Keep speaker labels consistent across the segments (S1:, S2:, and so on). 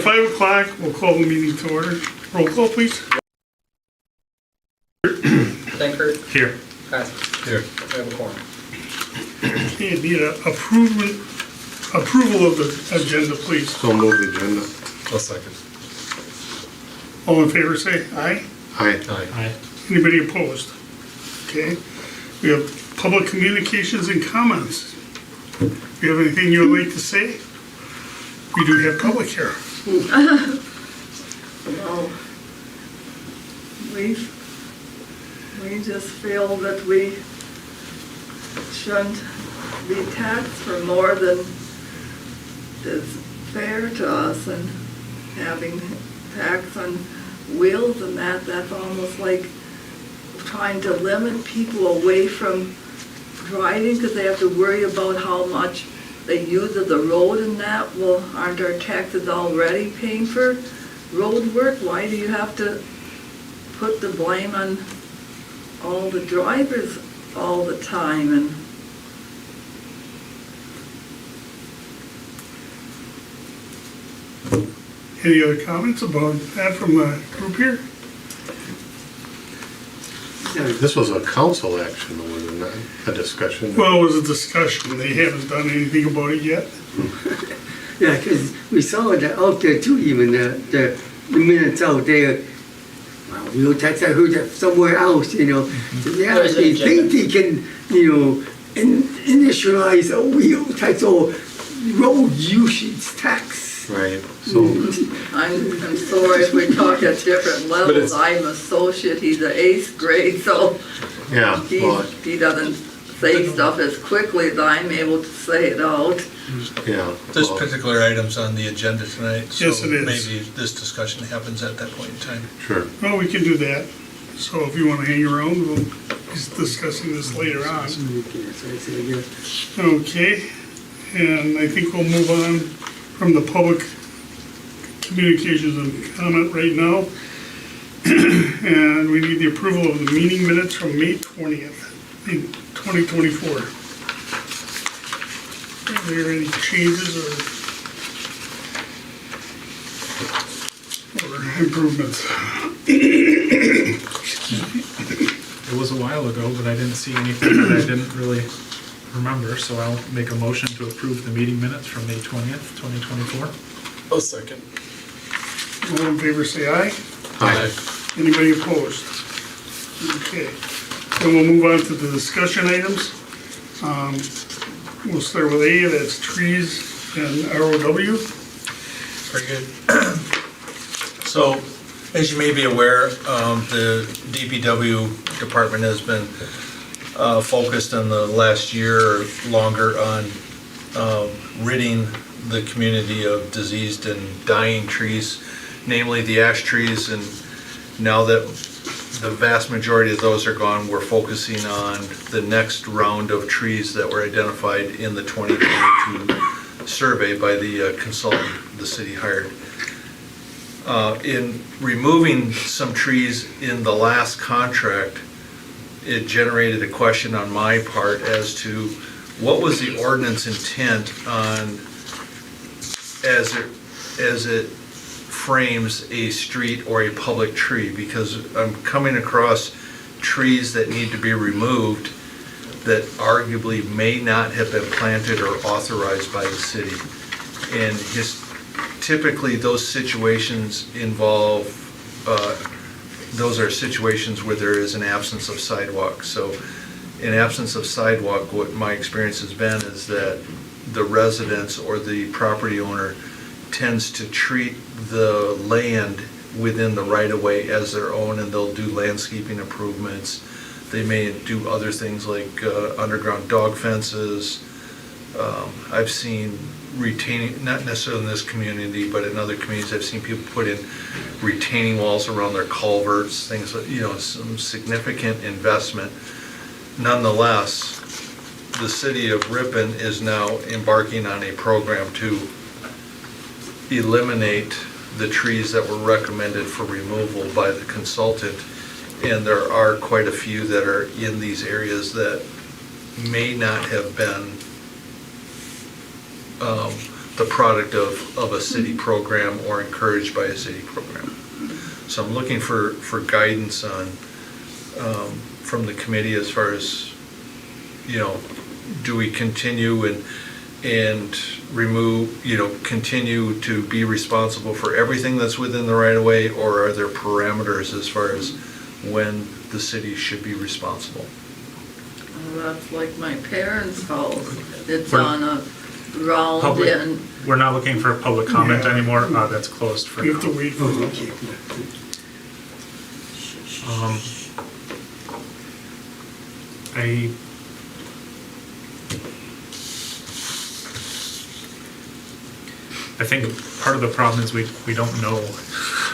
S1: 5 o'clock, we'll call the meeting to order. Roll call, please.
S2: Thankford.
S3: Here.
S2: Pass.
S3: Here.
S2: We have a quorum.
S1: Okay, need a approval of the agenda, please.
S4: So move the agenda.
S3: I'll second.
S1: All in favor, say aye.
S4: Aye.
S3: Aye.
S1: Anybody opposed? Okay. We have public communications and comments. If you have anything you would like to say, we do have public here.
S5: Well, we just feel that we shouldn't be taxed for more than is fair to us, and having tax on wheels and that's almost like trying to limit people away from driving because they have to worry about how much they use of the road and that. Well, aren't our taxes already paying for road work? Why do you have to put the blame on all the drivers all the time? And
S1: Any other comments about that from the group here?
S4: This was a council action, was it not? A discussion?
S1: Well, it was a discussion. They haven't done anything about it yet.
S6: Yeah, because we saw it out there too, even the minutes out there. Well, wheel tax, I heard that somewhere else, So they
S2: There's an
S6: actually
S2: agenda.
S6: think they can, initialize a wheel tax or road usage tax.
S4: Right, so,
S5: I'm sorry if we talk at different levels. I'm associate, he's an 8th grade, so
S4: yeah, well,
S5: he doesn't say stuff as quickly as I'm able to say it out.
S4: yeah.
S3: There's
S4: well,
S3: particular items on the agenda tonight, so
S1: Yes, it is.
S3: maybe this discussion happens at that point in time.
S4: Sure.
S1: Well, we can do that. So if you want to hang around, we'll be discussing this later on. Okay, and I think we'll move on from the public communications and comment right now. And we need the approval of the meeting minutes from May 20th, in 2024. Are there any changes or improvements?
S7: It was a while ago, but I didn't see anything that I didn't really remember, so I'll make a motion to approve the meeting minutes from May 20th, 2024.
S3: I'll second.
S1: All in favor, say aye.
S4: Aye.
S1: Anybody opposed? Okay, then we'll move on to the discussion items. We'll start with A, that's trees and ROW.
S3: Very good. So, as you may be aware, the DPW department has been focused in the last year or longer on ridding the community of diseased and dying trees, namely the ash trees. And now that the vast majority of those are gone, we're focusing on the next round of trees that were identified in the 2022 survey by the consultant the city hired. In removing some trees in the last contract, it generated a question on my part as to what was the ordinance intent on as it frames a street or a public tree, because I'm coming across trees that need to be removed that arguably may not have been planted or authorized by the city. And typically those situations involve, those are situations where there is an absence of sidewalk. So in absence of sidewalk, what my experience has been is that the residents or the property owner tends to treat the land within the right-of-way as their own, and they'll do landscaping improvements. They may do other things like underground dog fences. I've seen retaining, not necessarily in this community, but in other communities, I've seen people put in retaining walls around their culverts, things like, some significant investment. Nonetheless, the city of Ripon is now embarking on a program to eliminate the trees that were recommended for removal by the consultant, and there are quite a few that are in these areas that may not have been the product of a city program or encouraged by a city program. So I'm looking for guidance on, from the committee as far as, do we continue and remove, continue to be responsible for everything that's within the right of way, or are there parameters as far as when the city should be responsible?
S5: Well, that's like my parents' house. It's
S7: We're-
S5: on a round
S7: Public,
S5: in.
S7: we're not looking for public comment
S1: Yeah.
S7: anymore. That's closed for
S1: You have to
S7: now.
S1: wait for
S6: Oh,
S1: the
S6: okay.
S7: I think part of the problem is we don't know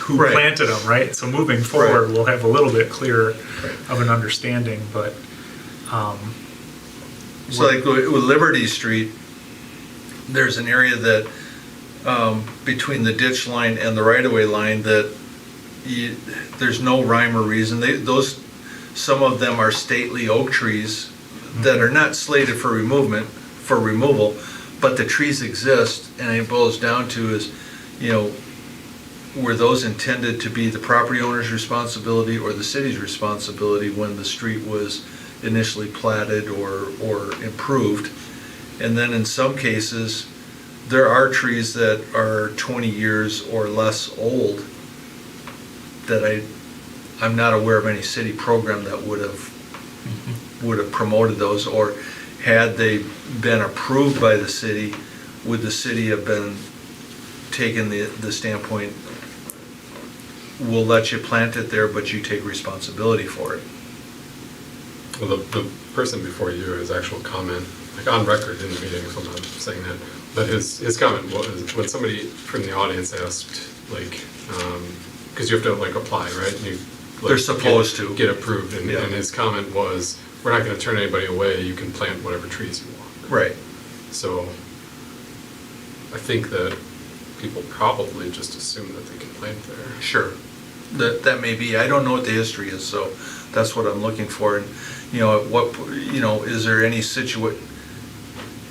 S7: who
S3: Right.
S7: planted them, right? So moving forward,
S3: Right.
S7: we'll have a little bit clearer of an understanding, but,
S3: So like with Liberty Street, there's an area that, between the ditch line and the right-of-way line that there's no rhyme or reason. Some of them are stately oak trees that are not slated for removal, but the trees exist, and it boils down to is, were those intended to be the property owner's responsibility or the city's responsibility when the street was initially platted or improved? And then in some cases, there are trees that are 20 years or less old that I'm not aware of any city program that would have promoted those, or had they been approved by the city, would the city have been taking the standpoint, we'll let you plant it there, but you take responsibility for it?
S2: Well, the person before you, his actual comment, like on record in the meeting, so I'm not saying that, but his comment was, when somebody from the audience asked, like, because you have to like apply, right? And you, like,
S3: They're supposed to.
S2: get approved, and
S3: Yeah.
S2: his comment was, we're not gonna turn anybody away, you can plant whatever trees you want.
S3: Right.
S2: So I think that people probably just assume that they can plant there.
S3: Sure. That may be, I don't know what the history is, so that's what I'm looking for. And, is there any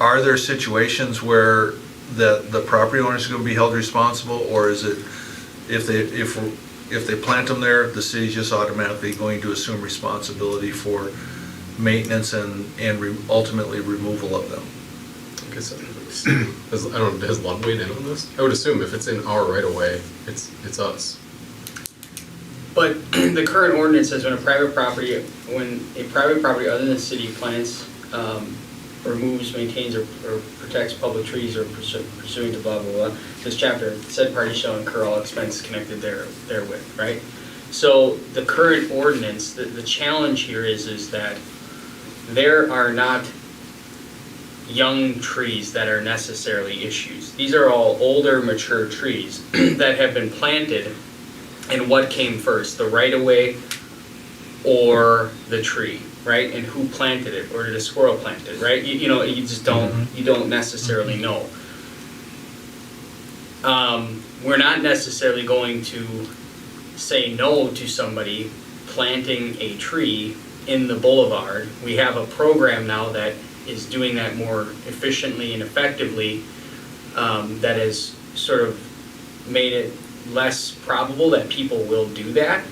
S3: are there situations where the property owner is gonna be held responsible, or is it, if they plant them there, the city's just automatically going to assume responsibility for maintenance and ultimately removal of them?
S2: I guess, I don't know, has Lund weighed in on this? I would assume if it's in our right of way, it's us.
S8: But the current ordinance says when a private property other than the city plants, removes, maintains, or protects public trees or pursuant to blah, blah, blah, this chapter, said party shall incur all expenses connected therewith, right? So the current ordinance, the challenge here is that there are not young trees that are necessarily issues. These are all older, mature trees that have been planted. And what came first, the right-of-way or the tree, right? And who planted it, or did a squirrel plant it, right? You just don't, you don't necessarily know. We're not necessarily going to say no to somebody planting a tree in the boulevard. We have a program now that is doing that more efficiently and effectively, that has sort of made it less probable that people will do that.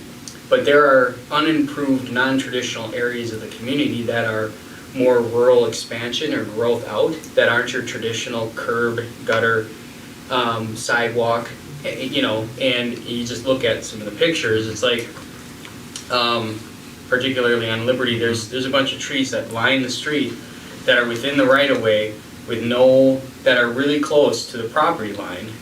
S8: But there are unimproved, non-traditional areas of the community that are more rural expansion or growth out, that aren't your traditional curb, gutter, sidewalk, and you just look at some of the pictures, it's like, particularly on Liberty, there's a bunch of trees that line the street that are within the right-of-way that are really close to the property line,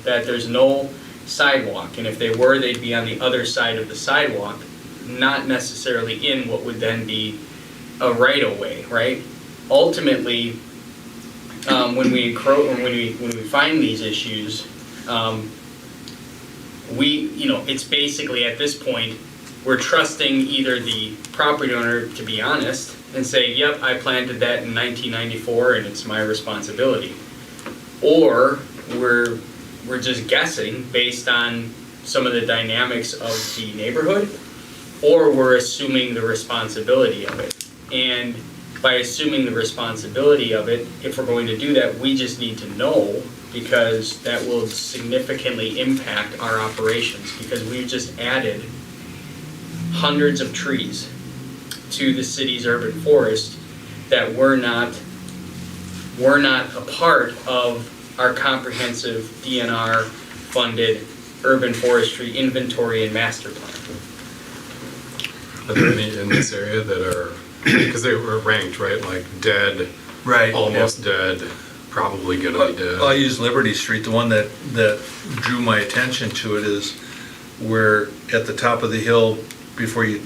S8: that there's no sidewalk, and if they were, they'd be on the other side of the sidewalk, not necessarily in what would then be a right-of-way, right? Ultimately, when we find these issues, it's basically at this point, we're trusting either the property owner to be honest and say, yep, I planted that in 1994 and it's my responsibility, or we're just guessing based on some of the dynamics of the neighborhood, or we're assuming the responsibility of it. And by assuming the responsibility of it, if we're going to do that, we just need to know, because that will significantly impact our operations, because we've just added hundreds of trees to the city's urban forest that were not a part of our comprehensive DNR funded urban forestry inventory and master plan.
S2: Are there any in this area that are, because they were ranked, right, like dead,
S3: Right.
S2: almost dead, probably gonna be dead?
S3: I'll use Liberty Street. The one that drew my attention to it is where at the top of the hill, before you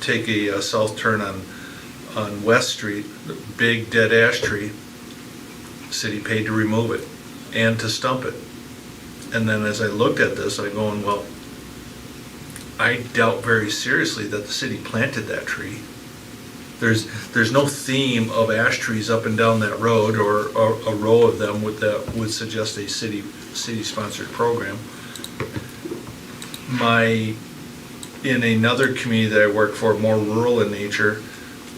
S3: take a south turn on West Street, the big dead ash tree, city paid to remove it and to stump it. And then as I looked at this, I'm going, well, I doubt very seriously that the city planted that tree. There's no theme of ash trees up and down that road, or a row of them that would suggest a city-sponsored program. In another community that I work for, more rural in nature,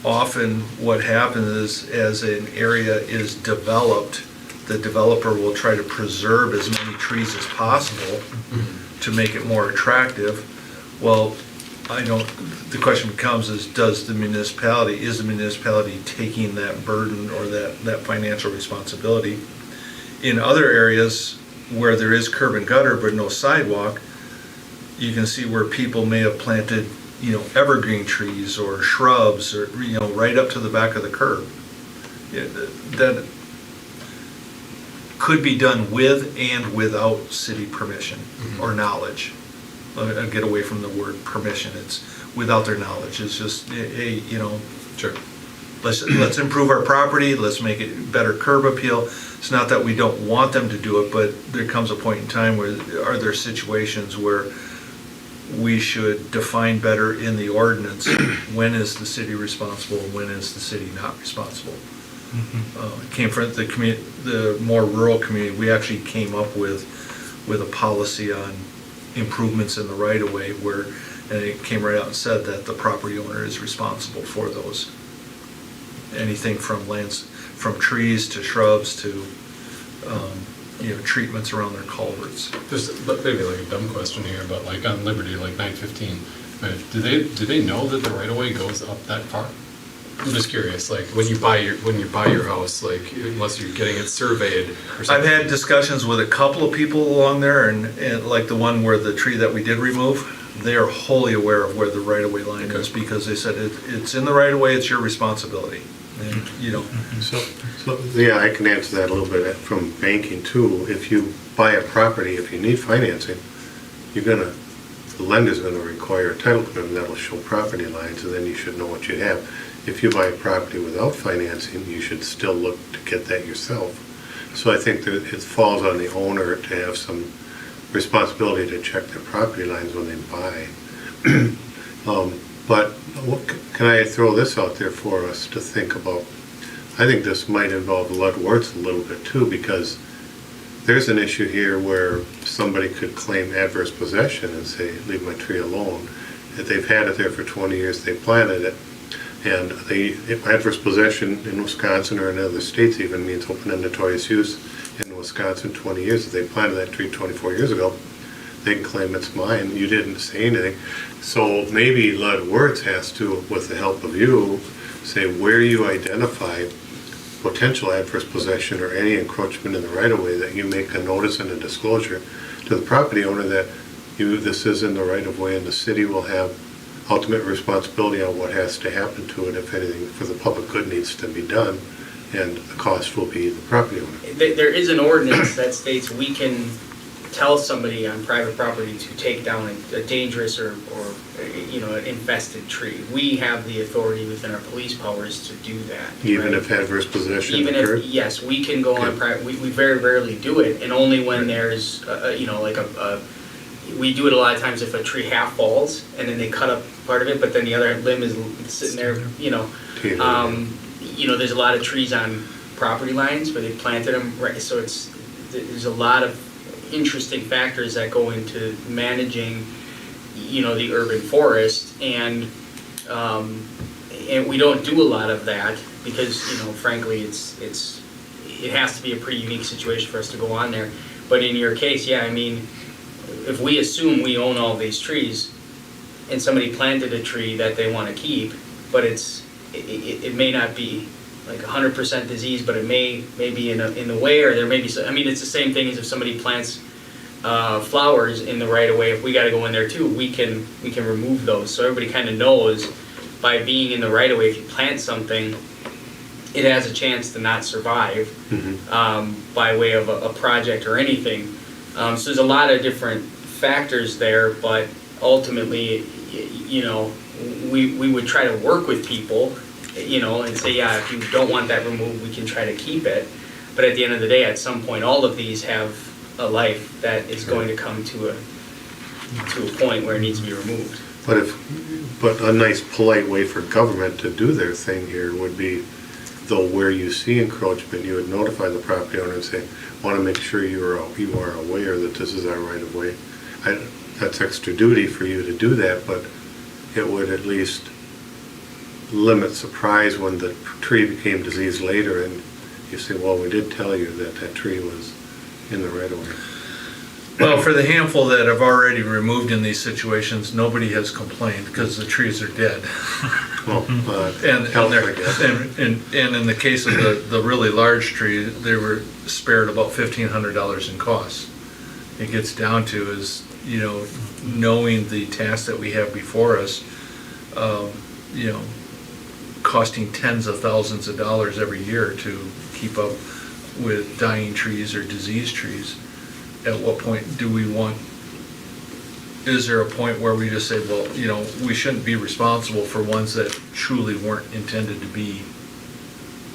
S3: often what happens is, as an area is developed, the developer will try to preserve as many trees as possible to make it more attractive. Well, the question becomes is the municipality taking that burden or that financial responsibility? In other areas where there is curb and gutter but no sidewalk, you can see where people may have planted, evergreen trees or shrubs, or, right up to the back of the curb. That could be done with and without city permission or knowledge. I'll get away from the word permission. It's without their knowledge. It's just, hey,
S2: Sure.
S3: let's improve our property, let's make it better curb appeal. It's not that we don't want them to do it, but there comes a point in time where, are there situations where we should define better in the ordinance when is the city responsible and when is the city not responsible? It came from the more rural community. We actually came up with a policy on improvements in the right-of-way and it came right out and said that the property owner is responsible for those. Anything from trees to shrubs to, treatments around their culverts.
S2: Just maybe like a dumb question here, but like on Liberty, like 915, do they know that the right-of-way goes up that far? I'm just curious, like when you buy your house, like unless you're getting it surveyed or something.
S3: I've had discussions with a couple of people along there, and like the one where the tree that we did remove, they are wholly aware of where the right-of-way line is, because they said it's in the right-of-way, it's your responsibility. And,
S4: So, yeah, I can answer that a little bit from banking too. If you buy a property, if you need financing, the lender's gonna require a title commitment that'll show property lines, and then you should know what you have. If you buy a property without financing, you should still look to get that yourself. So I think that it falls on the owner to have some responsibility to check their property lines when they buy. But can I throw this out there for us to think about? I think this might involve Ludwards a little bit too, because there's an issue here where somebody could claim adverse possession and say, leave my tree alone. If they've had it there for 20 years, they planted it, and adverse possession in Wisconsin or in other states even means open and notorious use. In Wisconsin, 20 years, if they planted that tree 24 years ago, they can claim it's mine, you didn't say anything. So maybe Ludwards has to, with the help of you, say where you identify potential adverse possession or any encroachment in the right-of-way, that you make a notice and a disclosure to the property owner that this is in the right-of-way, and the city will have ultimate responsibility on what has to happen to it if anything for the public good needs to be done, and the cost will be the property owner.
S8: There is an ordinance that states we can tell somebody on private property to take down a dangerous or an infested tree. We have the authority within our police powers to do that.
S4: Even
S8: right?
S4: if adverse possession
S8: Even
S4: occurred?
S8: if, yes, we can go on
S4: Okay.
S8: private, we very rarely do it, and only when there's, we do it a lot of times if a tree half falls, and then they cut up part of it, but then the other limb is sitting there, there's a lot of trees on property lines where they planted them, right, so there's a lot of interesting factors that go into managing, the urban forest, and and we don't do a lot of that because, frankly, it has to be a pretty unique situation for us to go on there. But in your case, yeah, I mean, if we assume we own all these trees and somebody planted a tree that they want to keep, but it may not be like 100% disease, but it may be in the way, or there may be some, I mean, it's the same thing as if somebody plants flowers in the right of way. If we got to go in there too, we can remove those. So everybody kind of knows by being in the right of way, if you plant something, it has a chance to not survive by way of a project or anything. So there's a lot of different factors there, but ultimately, we would try to work with people, and say, yeah, if you don't want that removed, we can try to keep it. But at the end of the day, at some point, all of these have a life that is going to come to a point where it needs to be removed.
S4: But a nice polite way for government to do their thing here would be, though, where you see encroachment, you would notify the property owner and say, want to make sure you are aware that this is our right of way. That's extra duty for you to do that, but it would at least limit surprise when the tree became diseased later and you say, well, we did tell you that tree was in the right of way.
S3: Well, for the handful that have already removed in these situations, nobody has complained because the trees are dead.
S4: Well,
S3: And
S4: health, I guess.
S3: in the case of the really large tree, they were spared about $1,500 in costs. It gets down to is, knowing the task that we have before us, costing tens of thousands of dollars every year to keep up with dying trees or diseased trees. At what point do we want, is there a point where we just say, well, we shouldn't be responsible for ones that truly weren't intended to be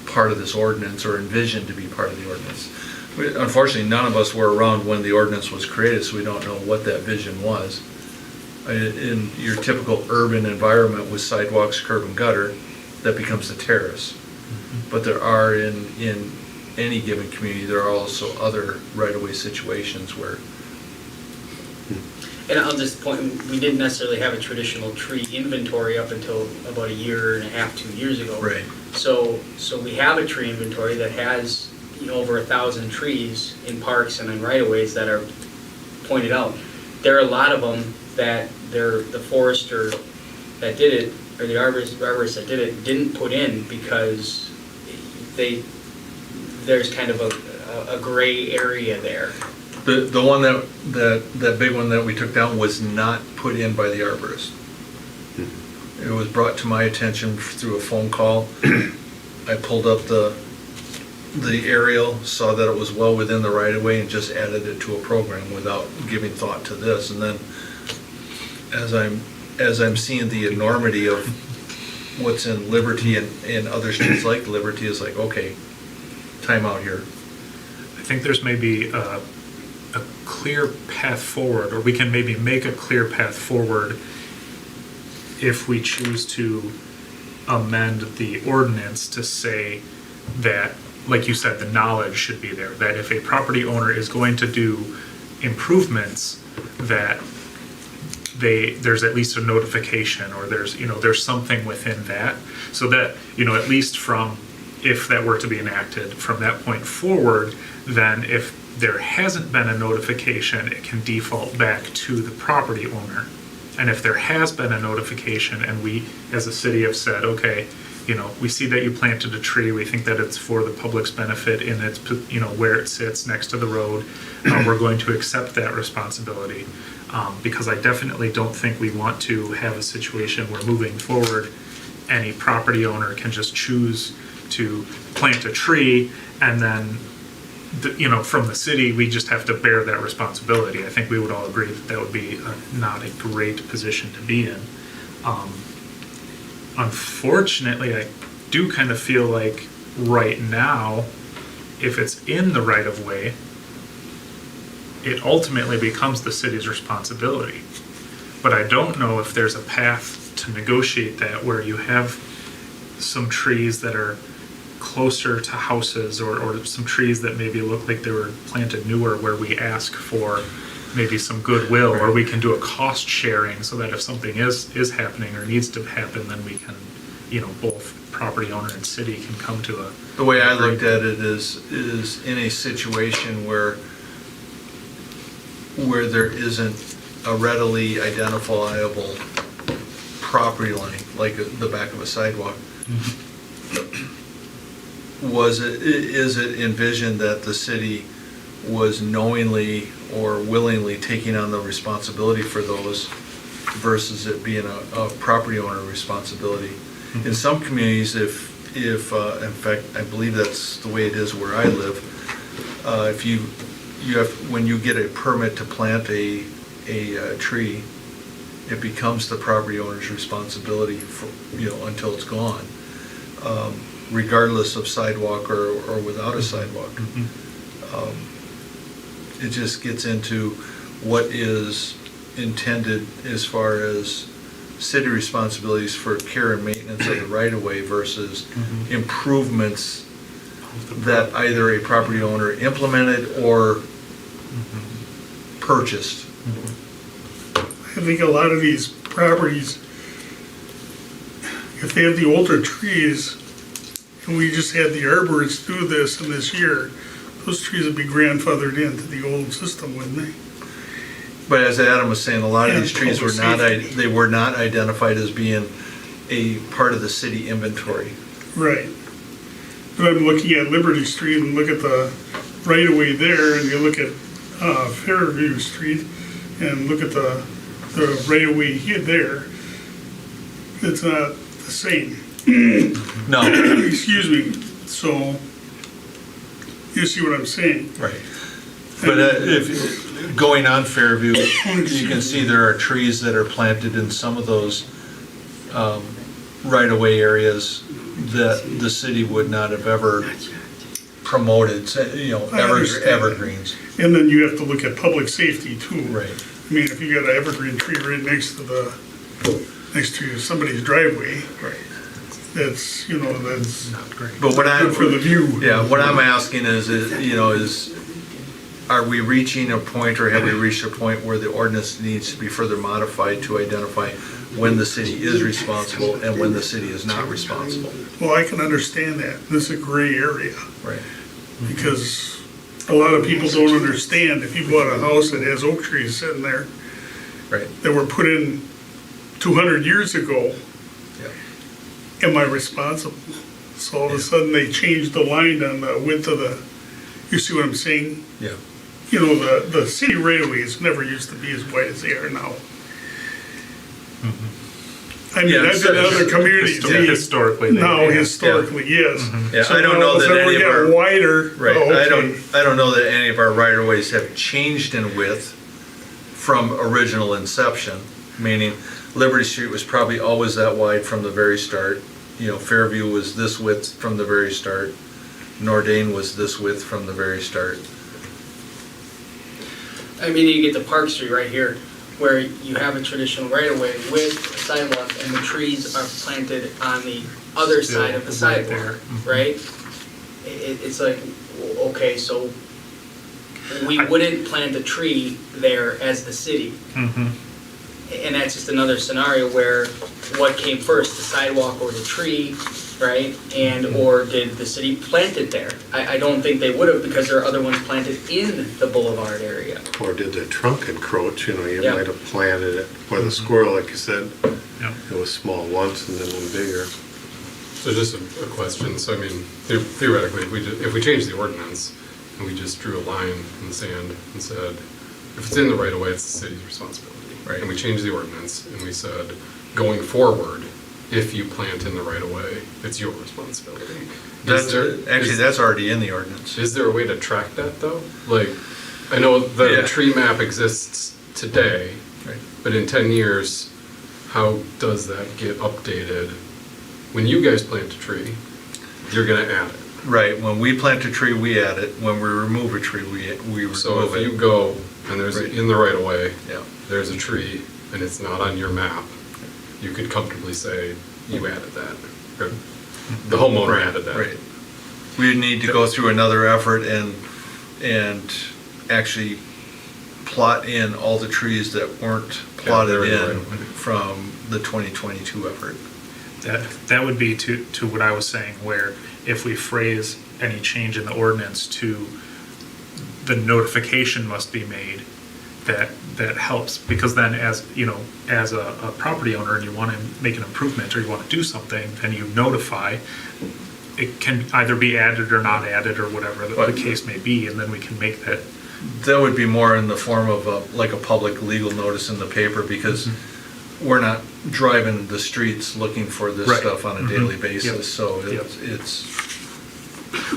S3: part of this ordinance or envisioned to be part of the ordinance? Unfortunately, none of us were around when the ordinance was created, so we don't know what that vision was. In your typical urban environment with sidewalks, curb and gutter, that becomes the terrace. But there are in any given community, there are also other right-of-way situations where.
S8: And I'll just point, we didn't necessarily have a traditional tree inventory up until about a year and a half, 2 years ago.
S3: Right.
S8: So we have a tree inventory that has over 1,000 trees in parks and in right-of-ways that are pointed out. There are a lot of them that the forester that did it, or the arborist that did it, didn't put in because there's kind of a gray area there.
S3: The one that big one that we took down was not put in by the arborist. It was brought to my attention through a phone call. I pulled up the aerial, saw that it was well within the right of way, and just added it to a program without giving thought to this. And then as I'm seeing the enormity of what's in Liberty and other streets like Liberty, is like, okay, time out here.
S7: I think there's maybe a clear path forward, or we can maybe make a clear path forward if we choose to amend the ordinance to say that, like you said, the knowledge should be there, that if a property owner is going to do improvements, that there's at least a notification, or there's something within that, so that, at least from, if that were to be enacted, from that point forward, then if there hasn't been a notification, it can default back to the property owner. And if there has been a notification and we, as a city, have said, okay, we see that you planted a tree, we think that it's for the public's benefit in its, where it sits next to the road, we're going to accept that responsibility. Because I definitely don't think we want to have a situation where moving forward, any property owner can just choose to plant a tree and then, from the city, we just have to bear that responsibility. I think we would all agree that would be not a great position to be in. Unfortunately, I do kind of feel like right now, if it's in the right of way, it ultimately becomes the city's responsibility. But I don't know if there's a path to negotiate that where you have some trees that are closer to houses, or some trees that maybe look like they were planted newer, where we ask for maybe some goodwill, or we can do a cost sharing so that if something is happening or needs to happen, then we can both property owner and city can come to a.
S3: The way I looked at it is in a situation where there isn't a readily identifiable property line, like the back of a sidewalk. Is it envisioned that the city was knowingly or willingly taking on the responsibility for those versus it being a property owner responsibility? In some communities, if in fact, I believe that's the way it is where I live, if you have, when you get a permit to plant a tree, it becomes the property owner's responsibility for, until it's gone, regardless of sidewalk or without a sidewalk. It just gets into what is intended as far as city responsibilities for care and maintenance of the right-of-way versus improvements that either a property owner implemented or purchased.
S1: I think a lot of these properties, if they have the older trees, and we just had the arborists do this in this year, those trees would be grandfathered into the old system, wouldn't they?
S3: But as Adam was saying, a lot of
S1: Yeah,
S3: these trees were they were not identified as being a part of the city inventory.
S1: Right. But I'm looking at Liberty Street and look at the right-of-way there, and you look at Fairview Street, and look at the right-of-way here there. It's not the same.
S3: No.
S1: Excuse me. So, you see what I'm saying?
S3: Right. But if, going on Fairview, you can see there are trees that are planted in some of those right-of-way areas that the city would not have ever promoted,
S1: I understand that.
S3: evergreens.
S1: And then you have to look at public safety too.
S3: Right.
S1: I mean, if you got an evergreen tree right next to somebody's driveway,
S3: Right.
S1: that's, that's
S7: Not great.
S3: But what
S1: good for the view.
S3: Yeah, what I'm asking is, are we reaching a point, or have we reached a point where the ordinance needs to be further modified to identify when the city is responsible and when the city is not responsible?
S1: Well, I can understand that. This is a gray area
S3: Right.
S1: because a lot of people don't understand if you bought a house that has oak trees sitting there
S3: Right.
S1: that were put in 200 years ago,
S3: Yeah.
S1: am I responsible? So all of a sudden they changed the line on the width of the, you see what I'm saying?
S3: Yeah.
S1: The city right-of-ways never used to be as wide as they are now. I mean,
S3: Yeah,
S1: I've been in other communities.
S7: Historically, they
S1: Now,
S7: have.
S1: historically, yes.
S3: Yeah,
S1: So
S3: I don't
S1: now
S3: know
S1: all of a
S3: that
S1: sudden
S3: any
S1: we
S3: of
S1: got
S3: our-
S1: wider.
S3: Right,
S1: Oh,
S3: I
S1: okay.
S3: don't know that any of our right-of-ways have changed in width from original inception, meaning Liberty Street was probably always that wide from the very start. Fairview was this width from the very start. Nordane was this width from the very start.
S8: I mean, you get to Park Street right here, where you have a traditional right-of-way with a sidewalk, and the trees are planted on the other side of the
S7: Still right
S8: sidewalk,
S7: there.
S8: right? It's like, okay, so we wouldn't plant a tree there as the city. And that's just another scenario where what came first, the sidewalk or the tree, right? Or did the city plant it there? I don't think they would have, because there are other ones planted in the boulevard area.
S4: Or did the trunk encroach, you
S8: Yeah.
S4: might have planted it, or the squirrel, like you said,
S7: Yeah.
S4: it was small once and then went bigger.
S2: So just a question, so I mean, theoretically, if we change the ordinance and we just drew a line in the sand and said, if it's in the right of way, it's the city's responsibility.
S3: Right.
S2: And we changed the ordinance and we said, going forward, if you plant in the right of way, it's your responsibility.
S3: That's already in the ordinance.
S2: Is there a way to track that though? Like, I know the
S3: Yeah.
S2: tree map exists today,
S3: Right.
S2: but in 10 years, how does that get updated? When you guys plant a tree, you're gonna add it.
S3: Right, when we plant a tree, we add it. When we remove a tree, we remove it.
S2: So if you go and there's,
S3: Right.
S2: in the right of way,
S3: Yeah.
S2: there's a tree and it's not on your map, you could comfortably say, you added that. Or the homeowner added that.
S3: Right. We need to go through another effort and actually plot in all the trees that weren't plotted
S2: they're in the
S3: in
S2: right of way.
S3: from the 2022 effort.
S7: That would be to what I was saying, where if we phrase any change in the ordinance to the notification must be made, that helps, because then as, you know, as a property owner and you want to make an improvement or you want to do something, then you notify. It can either be added or not added or whatever the case may be, and then we can make that.
S3: That would be more in the form of like a public legal notice in the paper, because we're not driving the streets looking for this
S7: Right.
S3: stuff on a daily
S7: Yep.
S3: basis, so
S7: Yep.
S3: it's,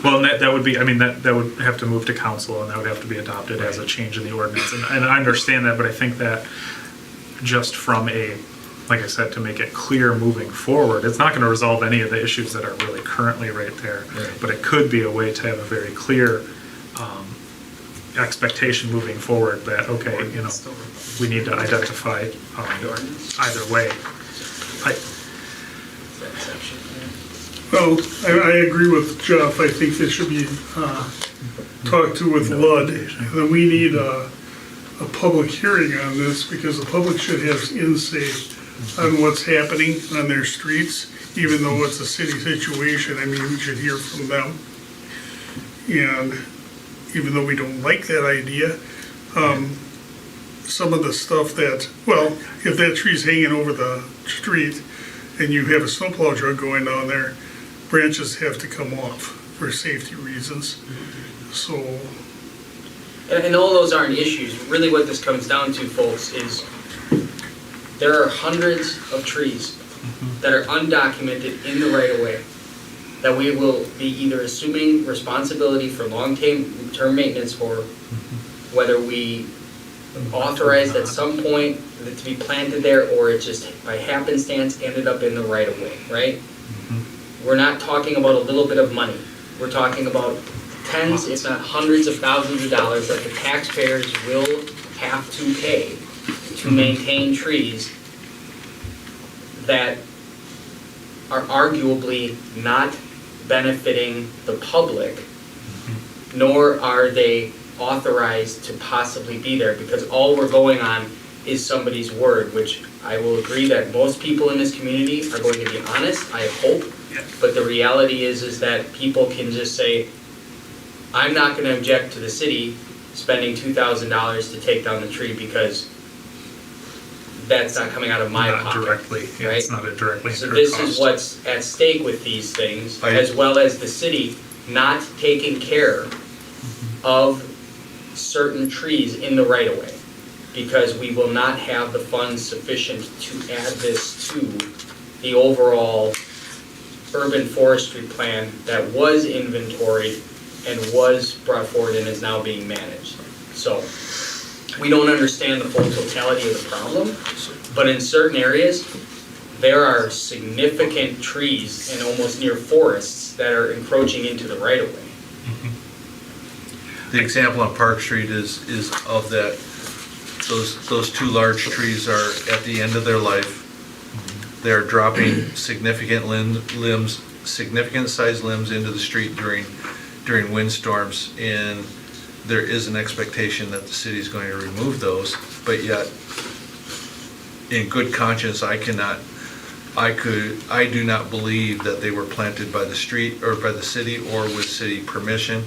S7: Well, and that would be, I mean, that would have to move to council, and that would have to be adopted as a change in the ordinance, and I understand that, but I think that just from a, like I said, to make it clear moving forward, it's not gonna resolve any of the issues that are really currently right there,
S3: Right.
S7: but it could be a way to have a very clear, expectation moving forward that, okay, you know, we need to identify, either way.
S8: That section,
S1: Well, I agree with Jeff. I think it should be talked to with Lud. That we need a public hearing on this, because the public should have insight on what's happening on their streets, even though it's a city situation. I mean, we should hear from them. And even though we don't like that idea, some of the stuff that, well, if that tree's hanging over the street and you have a snowplow truck going down there, branches have to come off for safety reasons. So,
S8: And all those aren't issues. Really what this comes down to, folks, is there are hundreds of trees that are undocumented in the right-of-way that we will be either assuming responsibility for long-term maintenance for, whether we authorized at some point that to be planted there, or it just by happenstance ended up in the right-of-way, right? We're not talking about a little bit of money. We're talking about tens, if not hundreds of thousands of dollars that the taxpayers will have to pay to maintain trees that are arguably not benefiting the public, nor are they authorized to possibly be there, because all we're going on is somebody's word, which I will agree that most people in this community are going to be honest, I hope. But the reality is that people can just say, I'm not gonna object to the city spending $2,000 to take down the tree because that's not coming out of my
S7: Not
S8: pocket.
S7: directly, yeah,
S8: right?
S7: it's not a directly
S8: So
S7: incurred
S8: this
S7: cost.
S8: is what's at stake with these things,
S3: I-
S8: as well as the city not taking care of certain trees in the right of way. Because we will not have the funds sufficient to add this to the overall urban forestry plan that was inventoried and was brought forward and is now being managed. So, we don't understand the full totality of the problem, but in certain areas, there are significant trees and almost near forests that are encroaching into the right of way.
S3: the example on Park Street is of that, those two large trees are at the end of their life. They're dropping significant limbs, significant sized limbs into the street during windstorms, and there is an expectation that the city's going to remove those, but yet, in good conscience, I do not believe that they were planted by the street, or by the city, or with city permission.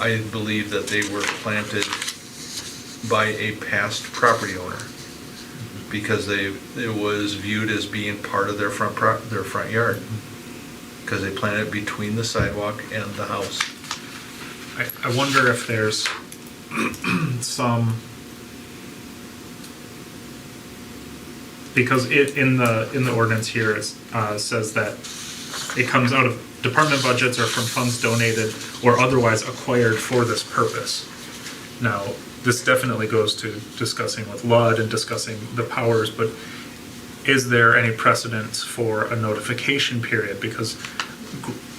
S3: I believe that they were planted by a past property owner, because it was viewed as being part of their front yard, because they planted it between the sidewalk and the house.
S7: I wonder if there's some, because in the ordinance here, it says that it comes out of department budgets or from funds donated or otherwise acquired for this purpose. Now, this definitely goes to discussing with Lud and discussing the powers, but is there any precedence for a notification period? Because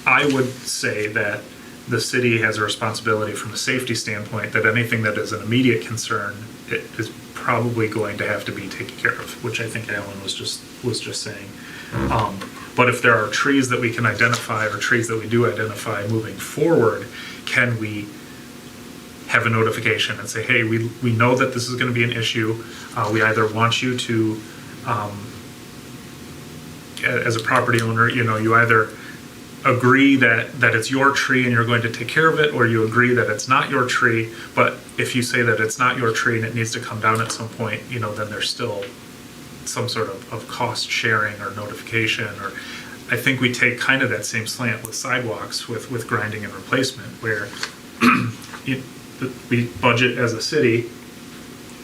S7: I would say that the city has a responsibility from a safety standpoint that anything that is an immediate concern, it is probably going to have to be taken care of, which I think Alan was just saying. But if there are trees that we can identify or trees that we do identify moving forward, can we have a notification and say, hey, we know that this is going to be an issue. We either want you to as a property owner, you either agree that it's your tree and you're going to take care of it, or you agree that it's not your tree, but if you say that it's not your tree and it needs to come down at some point, then there's still some sort of cost sharing or notification. Or I think we take kind of that same slant with sidewalks with grinding and replacement, where we budget as a city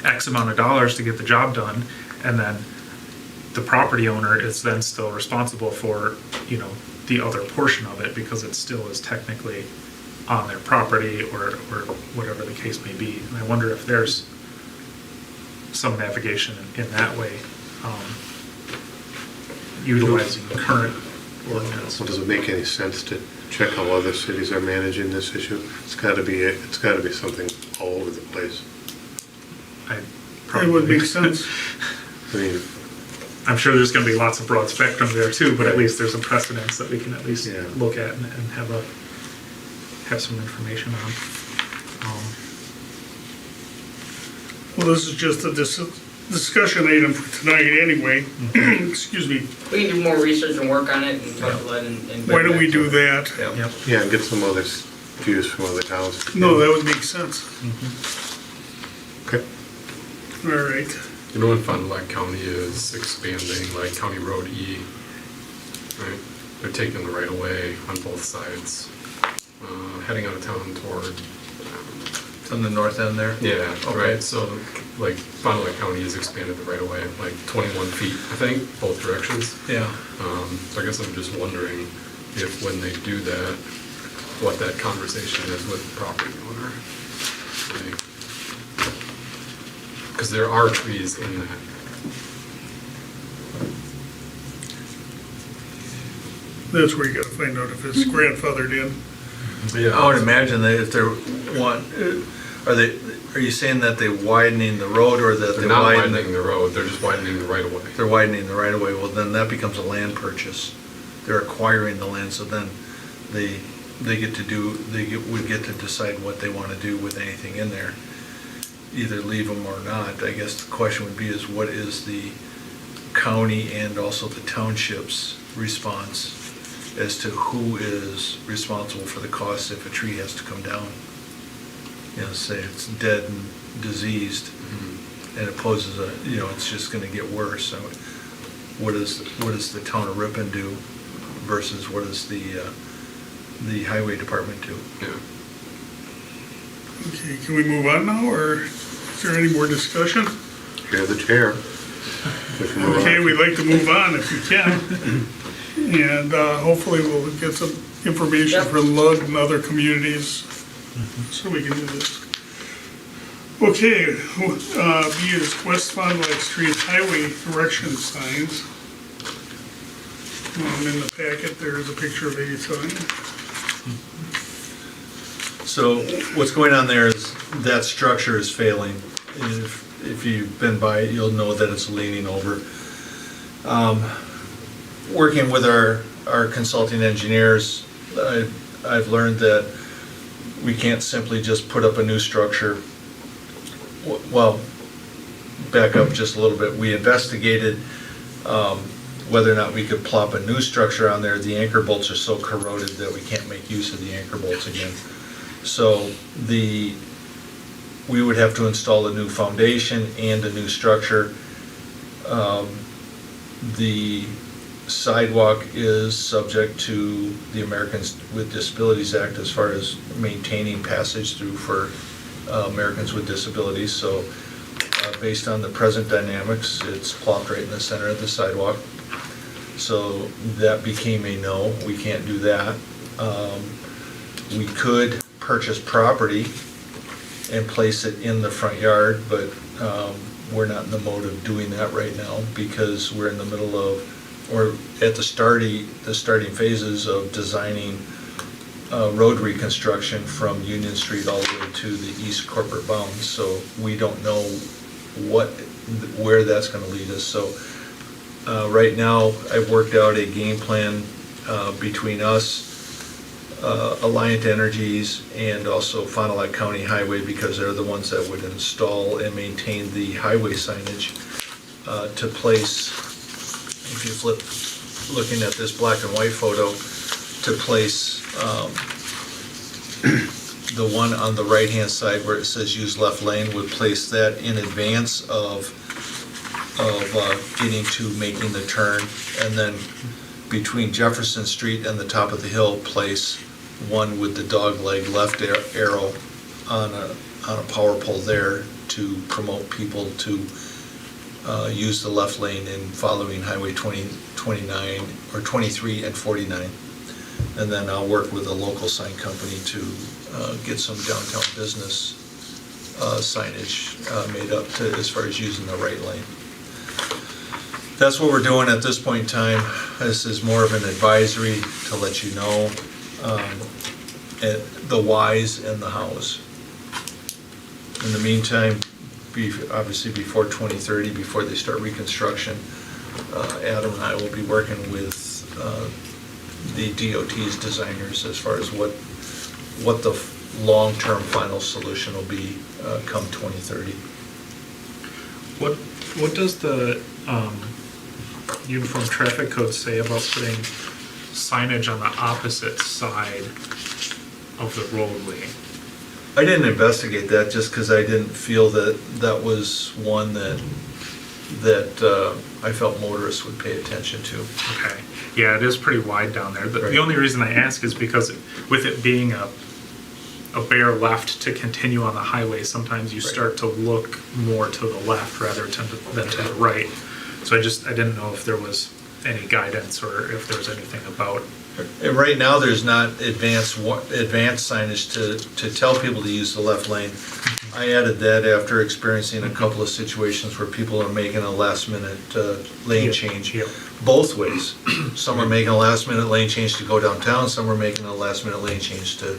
S7: X amount of dollars to get the job done, and then the property owner is then still responsible for, the other portion of it, because it still is technically on their property or whatever the case may be. And I wonder if there's some navigation in that way, utilizing the current ordinance.
S4: Well, does it make any sense to check how other cities are managing this issue? It's gotta be something all over the place.
S1: It would make sense.
S4: I mean,
S7: I'm sure there's going to be lots of broad spectrum there too, but at least there's a precedence that we can at least
S4: Yeah.
S7: look at and have some information on.
S1: Well, this is just a discussion item for tonight anyway. Excuse me.
S8: We can do more research and work on it and talk to Len and.
S1: Why don't we do that?
S7: Yep.
S4: yeah, and get some other views from other towns.
S1: No, that would make sense.
S4: Okay.
S1: All right.
S2: In Fond du Lac County is expanding, like County Road E, right? They're taking the right of way on both sides, heading out of town toward,
S3: It's on the north end there?
S2: yeah,
S3: Okay.
S2: right? So like Fond du Lac County has expanded the right of way, like 21 feet, I think, both directions.
S3: Yeah.
S2: So I guess I'm just wondering if when they do that, what that conversation is with the property owner. Because there are trees in that.
S1: That's where you gotta find out if it's grandfathered in.
S3: Yeah, I would imagine that if they're are you saying that they're widening the road, or that
S2: They're
S3: they're
S2: not
S3: widening?
S2: widening the road, they're just widening the right of way.
S3: They're widening the right of way, well, then that becomes a land purchase. They're acquiring the land, so then would get to decide what they want to do with anything in there. Either leave them or not. I guess the question would be is what is the county and also the township's response as to who is responsible for the cost if a tree has to come down? Say it's dead and diseased, and it poses it's just gonna get worse. So what does the town of Ripon do versus what does the highway department do?
S2: Yeah.
S1: Okay, can we move on now, or is there any more discussion?
S4: You're the chair. We can move on.
S1: Okay, we'd like to move on if we can. And hopefully we'll get some information
S8: Yep.
S1: from Lud and other communities, so we can do this. Okay, B is West Fond du Lac Street highway direction signs. In the packet, there's a picture of a sign.
S3: So what's going on there is that structure is failing. If you've been by it, you'll know that it's leaning over. Working with our consulting engineers, I've learned that we can't simply just put up a new structure. Well, back up just a little bit. We investigated whether or not we could plop a new structure on there. The anchor bolts are so corroded that we can't make use of the anchor bolts again. So we would have to install a new foundation and a new structure. The sidewalk is subject to the Americans with Disabilities Act as far as maintaining passage through for Americans with disabilities. So based on the present dynamics, it's plopped right in the center of the sidewalk. So that became a no, we can't do that. We could purchase property and place it in the front yard, but we're not in the mode of doing that right now because we're in the middle of, or at the starting phases of designing road reconstruction from Union Street all the way to the east corporate bounds. So we don't know where that's going to lead us. So right now, I've worked out a game plan between us, Alliant Energies, and also Fond du Lac County Highway, because they're the ones that would install and maintain the highway signage to place, if you flip looking at this black and white photo, to place the one on the right-hand side where it says use left lane, would place that in advance of getting to making the turn. And then between Jefferson Street and the top of the hill, place one with the dog leg left arrow on a power pole there to promote people to use the left lane in following Highway 29 or 23 and 49. And then I'll work with a local sign company to get some downtown business signage made up to, as far as using the right lane. That's what we're doing at this point in time. This is more of an advisory to let you know the whys and the hows. In the meantime, obviously before 2030, before they start reconstruction, Adam and I will be working with the DOT's designers as far as what the long-term final solution will be come 2030.
S7: What does the Uniform Traffic Code say about putting signage on the opposite side of the roadway?
S3: I didn't investigate that just because I didn't feel that was one that I felt motorists would pay attention to.
S7: Okay. Yeah, it is pretty wide down there.
S3: Right.
S7: The only reason I ask is because with it being a bare left to continue on the highway, sometimes you
S3: Right.
S7: start to look more to the left rather than to the right. So I didn't know if there was any guidance or if there was anything about.
S3: And right now, there's not advanced signage to tell people to use the left lane. I added that after experiencing a couple of situations where people are making a last-minute lane change
S7: Yeah.
S3: both ways. Some are making a last-minute lane change to go downtown, some are making a last-minute lane change to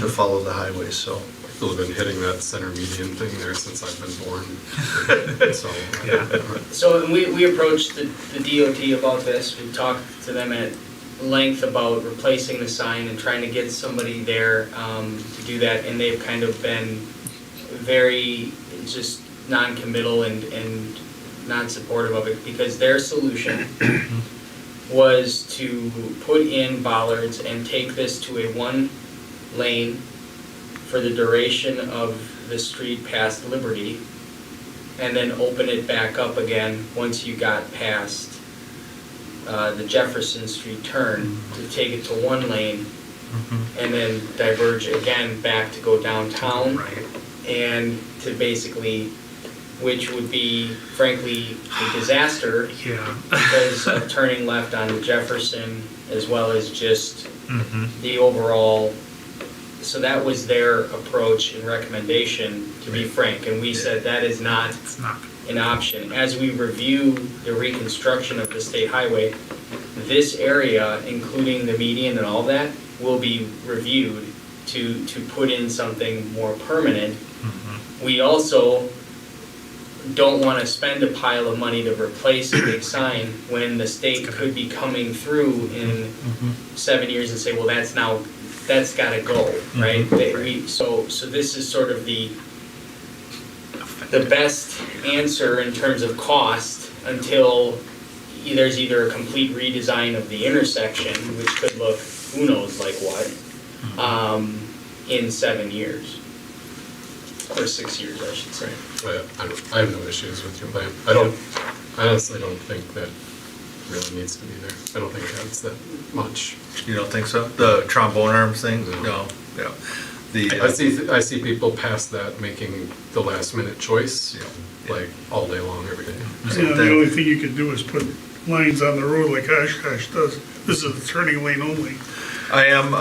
S3: follow the highway, so.
S2: People have been hitting that center median thing there since I've been born. So,
S7: Yeah.
S8: So we approached the DOT about this. We talked to them at length about replacing the sign and trying to get somebody there to do that, and they've kind of been very just non-committal and non-supportive of it, because their solution was to put in bollards and take this to a one lane for the duration of the street past Liberty, and then open it back up again once you got past the Jefferson Street turn, to take it to one lane and then diverge again back to go downtown.
S7: Right.
S8: And to basically, which would be frankly a disaster
S7: Yeah.
S8: because of turning left on Jefferson, as well as just
S7: Mm-hmm.
S8: the overall. So that was their approach and recommendation, to be frank, and we said that is not
S7: It's not.
S8: an option. As we review the reconstruction of the state highway, this area, including the median and all that, will be reviewed to put in something more permanent.
S7: Mm-hmm.
S8: We also don't want to spend a pile of money to replace a big sign when the state could be coming through in 7 years and say, well, that's got to go, right? So this is sort of the best answer in terms of cost until there's either a complete redesign of the intersection, which could look who knows like what, in 7 years. Or 6 years, I should say.
S2: I have no issues with your plan. I honestly don't think that really needs to be there. I don't think it adds that much.
S3: You don't think so? The trombone arm thing? No, yeah.
S2: I see people past that making the last minute choice, like all day long, every day.
S1: Yeah, the only thing you could do is put lines on the road like Oshkosh does. This is the turning lane only.
S3: I am,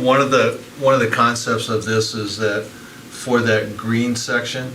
S3: one of the concepts of this is that for that green section,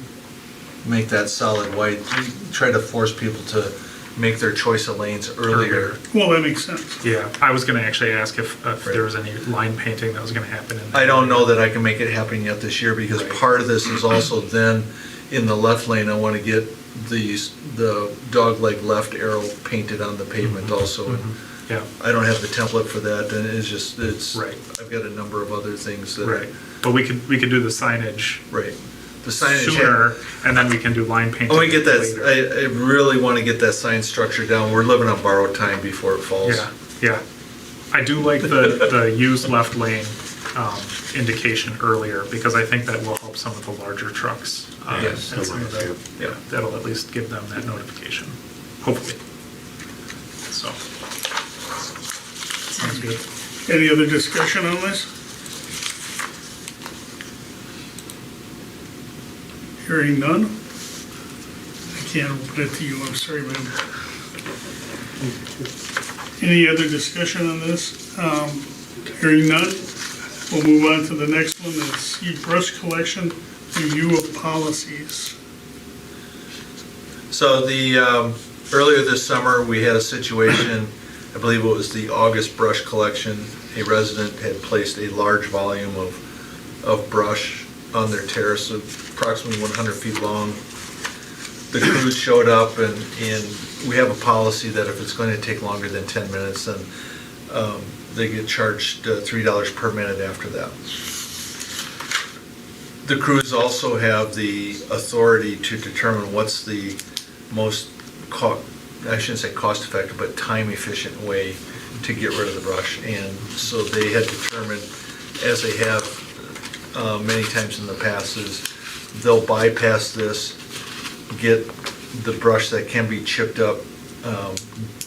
S3: make that solid white. Try to force people to make their choice of lanes earlier.
S1: Well, that makes sense.
S7: Yeah, I was going to actually ask if there was any line painting that was going to happen in that.
S3: I don't know that I can make it happen yet this year, because part of this is also then in the left lane, I want to get the dog leg left arrow painted on the pavement also. And
S7: Yeah.
S3: I don't have the template for that, and it's
S7: Right.
S3: I've got a number of other things that.
S7: Right. But we could do the signage
S3: Right. The signage.
S7: sooner, and then we can do line painting
S3: I want to get that,
S7: later.
S3: I really want to get that sign structure down. We're living on borrowed time before it falls.
S7: Yeah, yeah. I do like the use left lane indication earlier, because I think that will help some of the larger trucks.
S3: Yes.
S7: And some of the, yeah, that'll at least give them that notification, hopefully. So. Sounds good.
S1: Any other discussion on this? Hearing none? I can't open it to you, I'm sorry, ma'am. Any other discussion on this? Hearing none, we'll move on to the next one, that's brush collection, review of policies.
S3: So earlier this summer, we had a situation, I believe it was the August brush collection. A resident had placed a large volume of brush on their terrace, approximately 100 feet long. The crews showed up, and we have a policy that if it's going to take longer than 10 minutes, then they get charged $3 per minute after that. The crews also have the authority to determine what's the most, I shouldn't say cost-effective, but time-efficient way to get rid of the brush. And so they had determined, as they have many times in the past, is they'll bypass this, get the brush that can be chipped up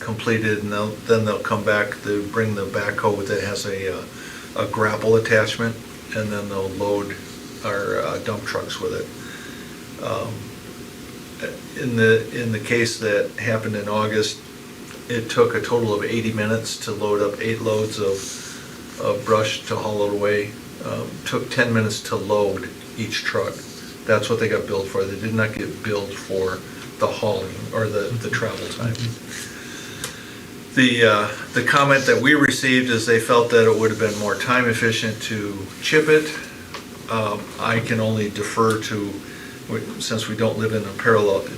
S3: completed, and then they'll come back, they'll bring the backhoe that has a grapple attachment, and then they'll load our dump trucks with it. In the case that happened in August, it took a total of 80 minutes to load up 8 loads of brush to haul it away. Took 10 minutes to load each truck. That's what they got billed for. They did not get billed for the hauling or the travel time. The comment that we received is they felt that it would have been more time efficient to chip it. I can only defer to, since we don't live in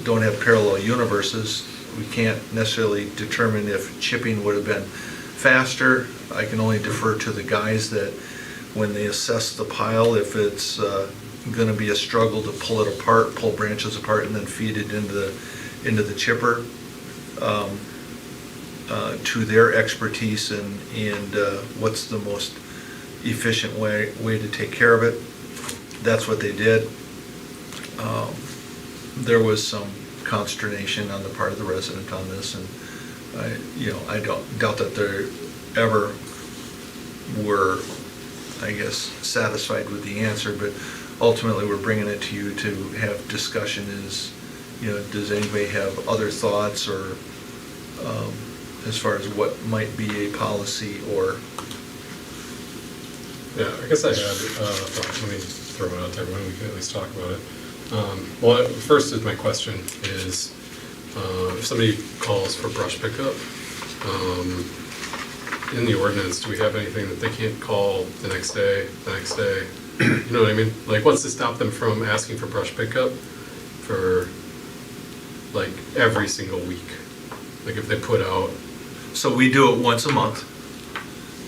S3: don't have parallel universes, we can't necessarily determine if chipping would have been faster. I can only defer to the guys that when they assess the pile, if it's going to be a struggle to pull it apart, pull branches apart, and then feed it into the chipper, to their expertise and what's the most efficient way to take care of it. That's what they did. There was some consternation on the part of the resident on this, and I don't doubt that they ever were, I guess, satisfied with the answer, but ultimately we're bringing it to you to have discussion. Does anybody have other thoughts, or as far as what might be a policy or?
S2: Yeah, I guess I had a thought. Let me throw it out there when we can at least talk about it. Well, first is my question is, if somebody calls for brush pickup, in the ordinance, do we have anything that they can't call the next day? You know what I mean? Like, what's to stop them from asking for brush pickup for, like, every single week? Like, if they put out...
S3: So we do it once a month,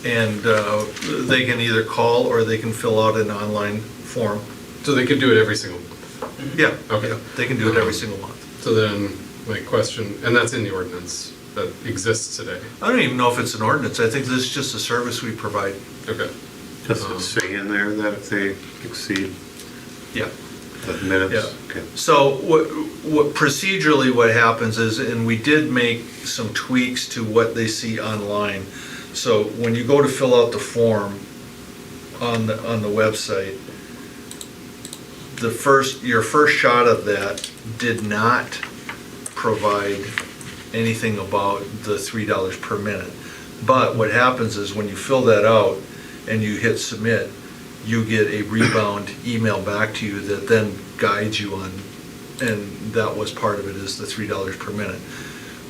S3: and they can either call or they can fill out an online form.
S2: So they could do it every single month?
S3: Yeah.
S2: Okay.
S3: Yeah, they can do it every single month.
S2: So then, my question, and that's in the ordinance that exists today?
S3: I don't even know if it's an ordinance. I think this is just a service we provide.
S2: Okay.
S4: Does it say in there that if they exceed
S3: Yeah.
S4: the minutes?
S3: Yeah.
S4: Okay.
S3: So what procedurally what happens is, and we did make some tweaks to what they see online. So when you go to fill out the form on the website, your first shot of that did not provide anything about the $3 per minute. But what happens is when you fill that out and you hit submit, you get a rebound email back to you that then guides you on, and that was part of it, is the $3 per minute.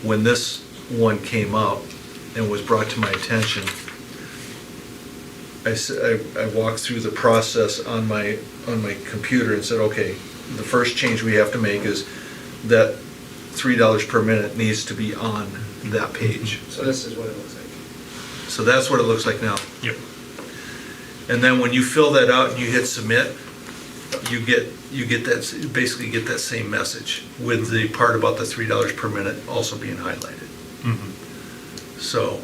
S3: When this one came up and was brought to my attention, I walked through the process on my computer and said, okay, the first change we have to make is that $3 per minute needs to be on that page.
S8: So this is what it looks like.
S3: So that's what it looks like now.
S7: Yep.
S3: And then when you fill that out and you hit submit, you get that, basically get that same message with the part about the $3 per minute also being highlighted. So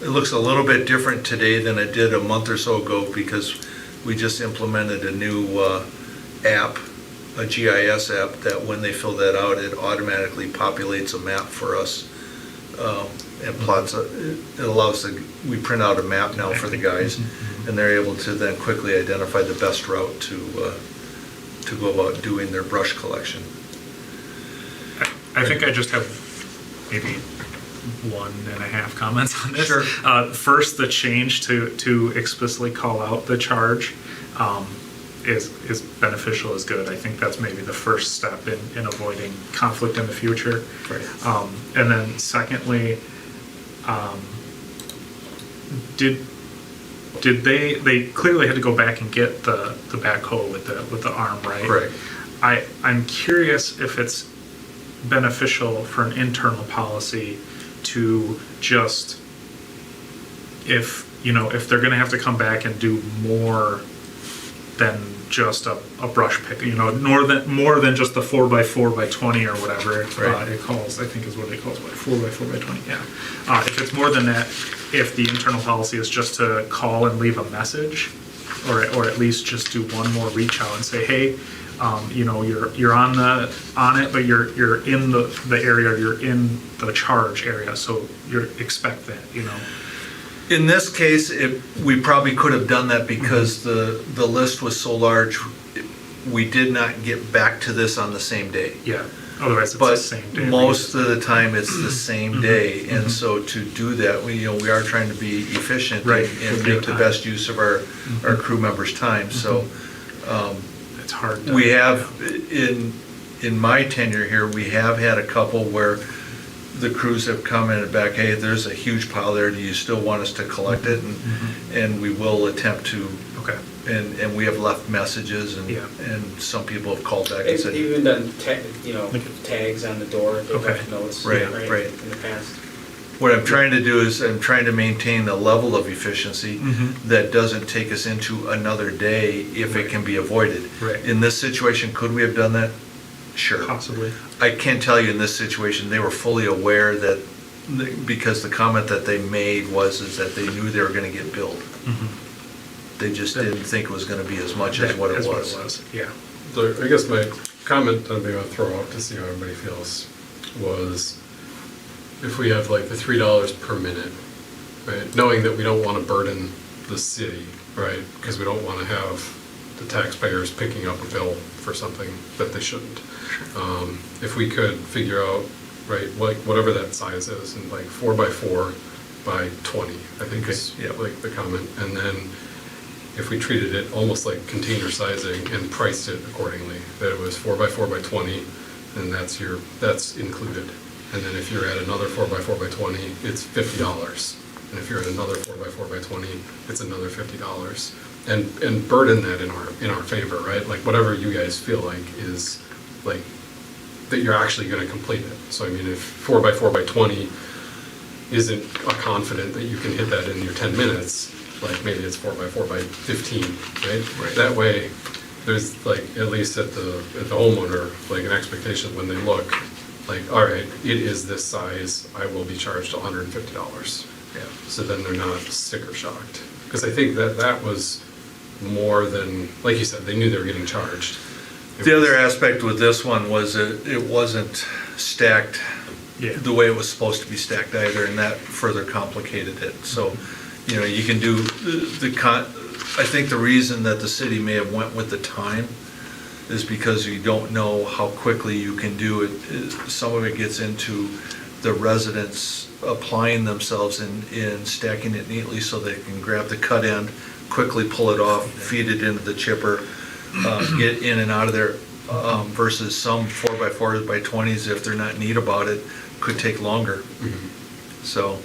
S3: it looks a little bit different today than it did a month or so ago because we just implemented a new app, a GIS app, that when they fill that out, it automatically populates a map for us and plots, it allows, we print out a map now for the guys, and they're able to then quickly identify the best route to go about doing their brush collection.
S7: I think I just have maybe 1.5 comments on this.
S3: Sure.
S7: First, the change to explicitly call out the charge is beneficial, is good. I think that's maybe the first step in avoiding conflict in the future.
S3: Right.
S7: And then secondly, did they clearly had to go back and get the backhoe with the arm, right?
S3: Correct.
S7: I'm curious if it's beneficial for an internal policy to just, if they're gonna have to come back and do more than just a brush pick, more than just the 4x4x20 or whatever it calls, I think is what it calls, 4x4x20, yeah. If it's more than that, if the internal policy is just to call and leave a message, or at least just do one more reach out and say, hey, you're on it, but you're in the area, you're in the charge area, so expect that,
S3: In this case, we probably could have done that because the list was so large, we did not get back to this on the same day.
S7: Yeah, otherwise it's the same day.
S3: But most of the time, it's the same day, and so to do that, we are trying to be efficient and make the best use of our crew members' time, so.
S7: It's hard.
S3: We have, in my tenure here, we have had a couple where the crews have commented back, hey, there's a huge pile there, do you still want us to collect it? And we will attempt to.
S7: Okay.
S3: And we have left messages, and some people have called back and said.
S8: They've even done, tags on the door, they've left notes.
S3: Right.
S8: In the past.
S3: What I'm trying to do is I'm trying to maintain a level of efficiency that doesn't take us into another day if it can be avoided.
S7: Right.
S3: In this situation, could we have done that? Sure.
S7: Possibly.
S3: I can tell you in this situation, they were fully aware that, because the comment that they made is that they knew they were going to get billed. They just didn't think it was going to be as much as what it was.
S7: Yeah.
S2: So I guess my comment that I'm going to throw out to see how everybody feels was, if we have like the $3 per minute, right, knowing that we don't want to burden the city, right, because we don't want to have the taxpayers picking up a bill for something that they shouldn't. If we could figure out, right, like whatever that size is, and like 4x4x20, I think is like the comment, and then if we treated it almost like container sizing and priced it accordingly, that it was 4x4x20, and that's included. And then if you're at another 4x4x20, it's $50. And if you're at another 4x4x20, it's another $50. And burden that in our favor, right? Like whatever you guys feel like is like that you're actually going to complete it. So I mean, if 4x4x20 isn't confident that you can hit that in your 10 minutes, like maybe it's 4x4x15, right? That way, there's like at least at the homeowner like an expectation when they look. Like, all right, it is this size, I will be charged $150.
S3: Yeah.
S2: So then they're not sticker shocked. Because I think that was more than, like you said, they knew they were getting charged.
S3: The other aspect with this one was it wasn't stacked the way it was supposed to be stacked either, and that further complicated it. So, you can do I think the reason that the city may have went with the time is because you don't know how quickly you can do it. Some of it gets into the residents applying themselves in stacking it neatly so they can grab the cut end, quickly pull it off, feed it into the chipper, get in and out of there, versus some 4x4s by 20s, if they're not neat about it, could take longer. So,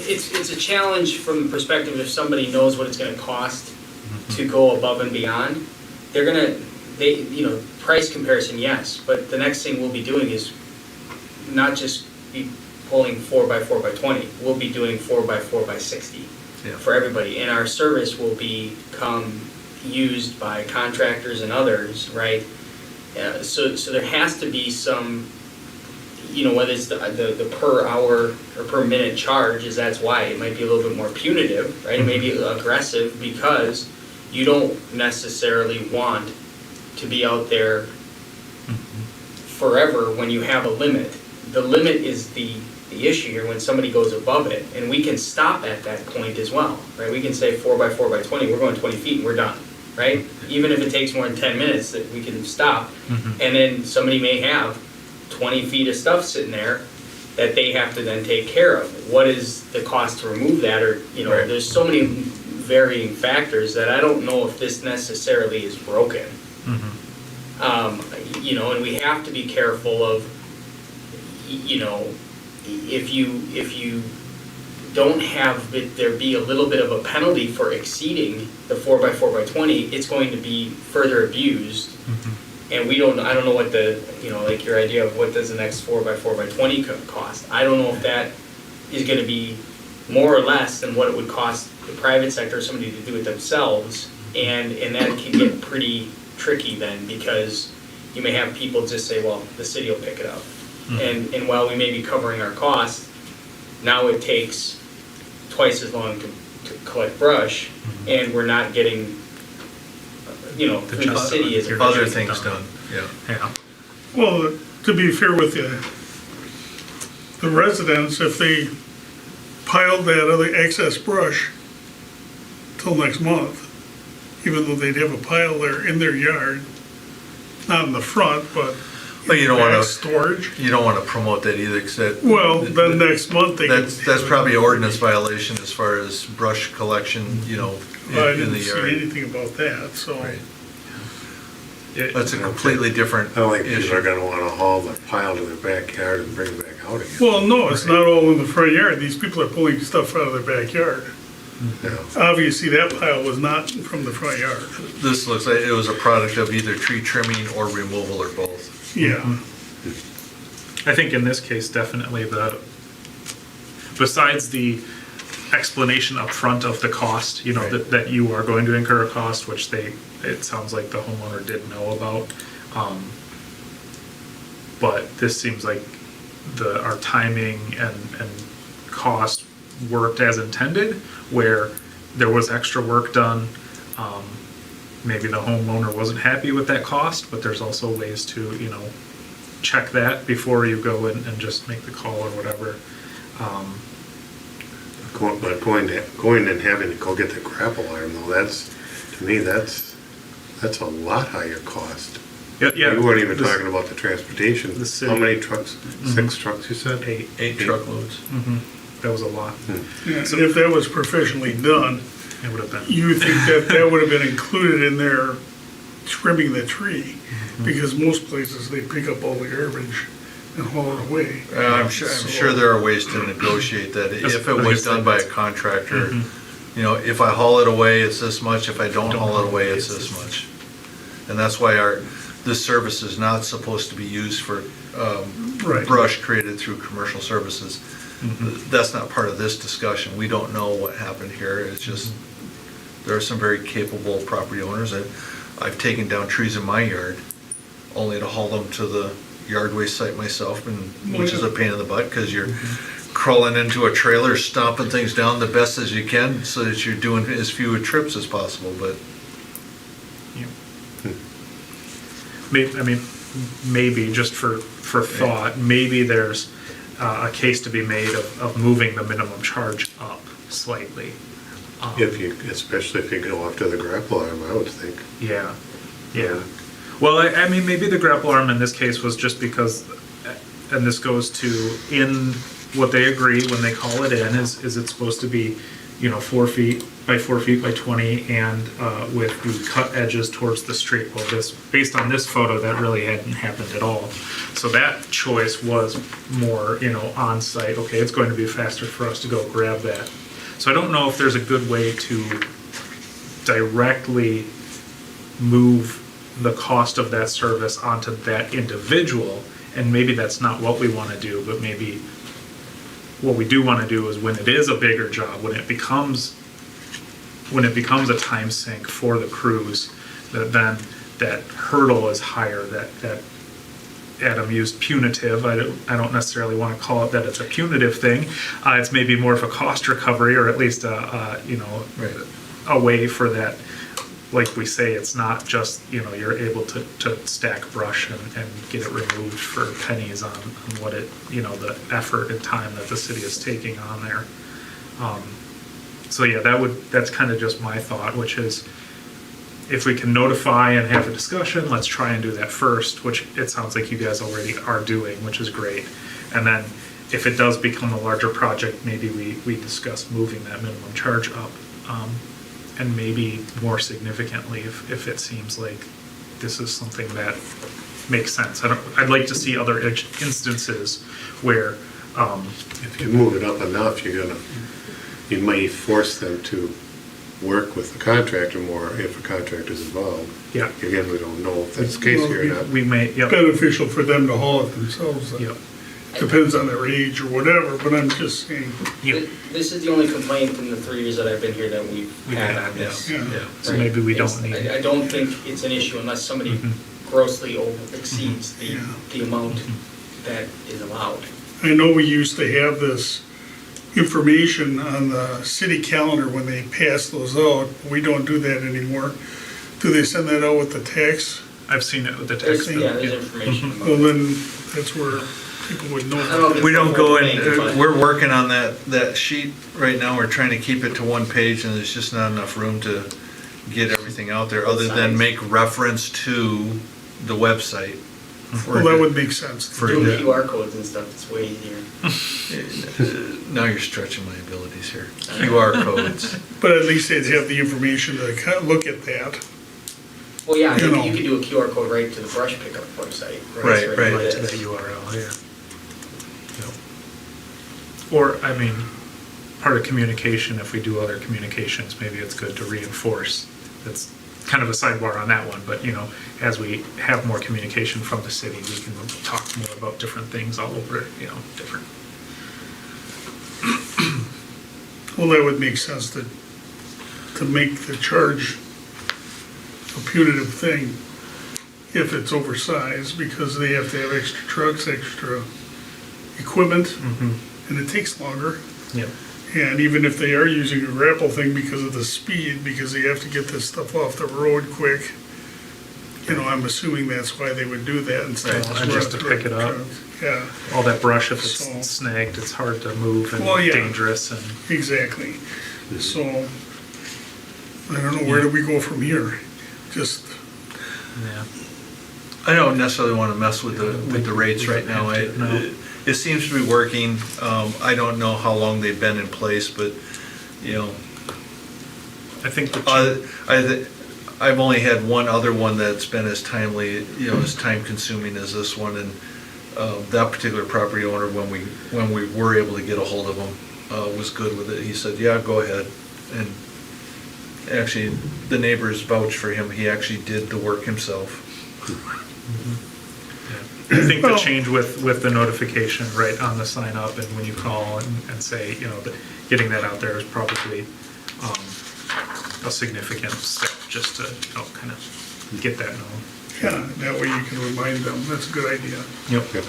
S8: It's a challenge from the perspective if somebody knows what it's gonna cost to go above and beyond. Price comparison, yes, but the next thing we'll be doing is not just be pulling 4x4x20, we'll be doing 4x4x60.
S3: Yeah.
S8: for everybody, and our service will become used by contractors and others, right? So there has to be some, whether it's the per hour or per minute charge, that's why it might be a little bit more punitive, right? It may be aggressive because you don't necessarily want to be out there forever when you have a limit. The limit is the issue here when somebody goes above it, and we can stop at that point as well, right? We can say 4 by 4 by 20, we're going 20 feet and we're done, right? Even if it takes more than 10 minutes, that we can stop, and then somebody may have 20 feet of stuff sitting there that they have to then take care of. What is the cost to remove that? Or,
S3: Right.
S8: there's so many varying factors that I don't know if this necessarily is broken. And we have to be careful of, if you don't have there be a little bit of a penalty for exceeding the 4 by 4 by 20, it's going to be further abused. And I don't know what like your idea of what does the next 4 by 4 by 20 cost. I don't know if that is gonna be more or less than what it would cost the private sector or somebody to do it themselves. And that can get pretty tricky then, because you may have people just say, well, the city will pick it up. And while we may be covering our costs, now it takes twice as long to collect brush, and we're not getting, through the city as a
S3: Other things done, yeah.
S7: Yeah.
S1: Well, to be fair with you, the residents, if they piled that other excess brush till next month, even though they'd have a pile there in their yard, not in the front, but
S3: But you
S1: in
S3: don't
S1: the
S3: wanna,
S1: back storage,
S3: you don't wanna promote that either, 'cause that.
S1: well, then next month they could.
S3: That's probably an ordinance violation as far as brush collection,
S1: I
S3: in
S1: didn't
S3: the
S1: see
S3: yard.
S1: anything about that, so.
S3: Right. That's a completely different
S4: I don't think people are
S3: issue.
S4: gonna wanna haul the pile to their backyard and bring it back out again.
S1: Well, no, it's not all in the front yard. These people are pulling stuff out of their backyard.
S4: Yeah.
S1: Obviously, that pile was not from the front yard.
S3: This looks like it was a product of either tree trimming or removal or both.
S1: Yeah.
S7: I think in this case, definitely besides the explanation up front of the cost,
S3: Right.
S7: that you are going to incur a cost, which it sounds like the homeowner did know about. But this seems like our timing and cost worked as intended, where there was extra work done. Maybe the homeowner wasn't happy with that cost, but there's also ways to, check that before you go and just make the call or whatever.
S4: But going and having to go get the grapple arm though, to me, that's a lot higher cost.
S7: Yeah.
S4: You weren't even
S7: this-
S4: talking about the transportation.
S7: the city-
S4: How many trucks? 6 trucks, you said?
S3: 8 truckloads.
S7: That was a lot.
S1: Yeah, and if that was professionally done,
S7: It would have been.
S1: you would think that would have been included in their trimming the tree, because most places, they pick up all the garbage and haul it away.
S3: I'm sure there are ways to negotiate that. If it was done by a contractor, if I haul it away, it's this much. If I don't haul it away, it's this much. And that's why this service is not supposed to be used for
S1: Right.
S3: brush created through commercial services. That's not part of this discussion. We don't know what happened here. It's just, there are some very capable property owners. I've taken down trees in my yard only to haul them to the yard waste site myself, which is a pain in the butt, because you're crawling into a trailer, stomping things down the best as you can so that you're doing as few trips as possible, but.
S7: Maybe just for thought, maybe there's a case to be made of moving the minimum charge up slightly.
S4: Especially if you go after the grapple arm, I would think.
S7: Yeah. Well, I mean, maybe the grapple arm in this case was just because, and this goes to in what they agree when they call it in, is it's supposed to be, 4 feet by 4 feet by 20, and with the cut edges towards the street. Well, based on this photo, that really hadn't happened at all. So that choice was more, on site. Okay, it's going to be faster for us to go grab that. So I don't know if there's a good way to directly move the cost of that service onto that individual, and maybe that's not what we want to do, but maybe what we do want to do is when it is a bigger job, when it becomes when it becomes a time sink for the crews, that then that hurdle is higher, that Adam used punitive. I don't necessarily want to call it that it's a punitive thing. It's maybe more of a cost recovery, or at least a way for that. Like we say, it's not just, you're able to stack brush and get it removed for pennies on what it, the effort and time that the city is taking on there. So yeah, that's kind of just my thought, which is, if we can notify and have a discussion, let's try and do that first, which it sounds like you guys already are doing, which is great. And then if it does become a larger project, maybe we discuss moving that minimum charge up. And maybe more significantly, if it seems like this is something that makes sense. I'd like to see other instances where,
S4: If you move it up enough, you might force them to work with the contractor more if a contractor's involved.
S7: yeah,
S4: Again, we don't know if that's the case here or not.
S7: we may, yep,
S1: Beneficial for them to haul it themselves.
S7: yep,
S1: Depends on their age or whatever, but I'm just saying,
S7: yep.
S8: This is the only complaint in the 3 years that I've been here that we've had on this.
S1: yeah.
S7: So maybe we don't
S8: It's-
S7: need.
S8: I don't think it's an issue unless somebody grossly exceeds the amount that is allowed.
S1: I know we used to have this information on the city calendar when they pass those out. We don't do that anymore. Do they send that out with the tax?
S7: I've seen it with the
S8: There's,
S7: text.
S8: yeah, there's information about
S1: Well,
S8: it.
S1: then, that's where people would know.
S8: I don't know if
S3: We don't go in,
S8: But-
S3: we're working on that sheet right now, we're trying to keep it to one page, and there's just not enough room to get everything out there, other than
S8: Size.
S3: make reference to the website.
S1: Well, that would make sense. to
S3: For-
S1: do
S8: Doing
S1: that.
S8: QR codes and stuff, it's way easier.
S3: Now you're stretching my abilities here. QR codes.
S1: But at least they'd have the information to look at that.
S8: Well, yeah,
S1: You know.
S8: you could do a QR code right to the brush pickup website.
S3: Right,
S8: It's
S3: right.
S8: where it
S7: To that
S8: is.
S7: URL, yeah. Yep. Or, I mean, part of communication, if we do other communications, maybe it's good to reinforce. That's kind of a sidebar on that one, but, as we have more communication from the city, we can talk more about different things all over, different.
S1: Well, that would make sense to make the charge a punitive thing if it's oversized, because they have to have extra trucks, extra equipment, and it takes longer.
S7: Yep.
S1: And even if they are using a grapple thing because of the speed, because they have to get this stuff off the road quick, I'm assuming that's why they would do that instead of
S7: Right, and just to pick it up.
S1: Yeah,
S7: All that brush, if it's
S1: So-
S7: snagged, it's hard to move and
S1: Well, yeah.
S7: dangerous and.
S1: exactly. So, I don't know, where do we go from here? Just,
S7: Yeah.
S3: I don't necessarily want to mess with the rates right now.
S7: No.
S3: It seems to be working. I don't know how long they've been in place, but,
S7: I think
S3: I've only had one other one that's been as timely, as time consuming as this one, and that particular property owner, when we were able to get a hold of him, was good with it. He said, yeah, go ahead. And actually, the neighbors vouched for him. He actually did the work himself.
S7: I think the
S1: Well-
S7: change with the notification right on the sign up and when you call and say, that getting that out there is probably a significant step just to, kind of get that known.
S1: yeah, that way you can remind them, that's a good idea.
S7: Yep.
S4: Yep.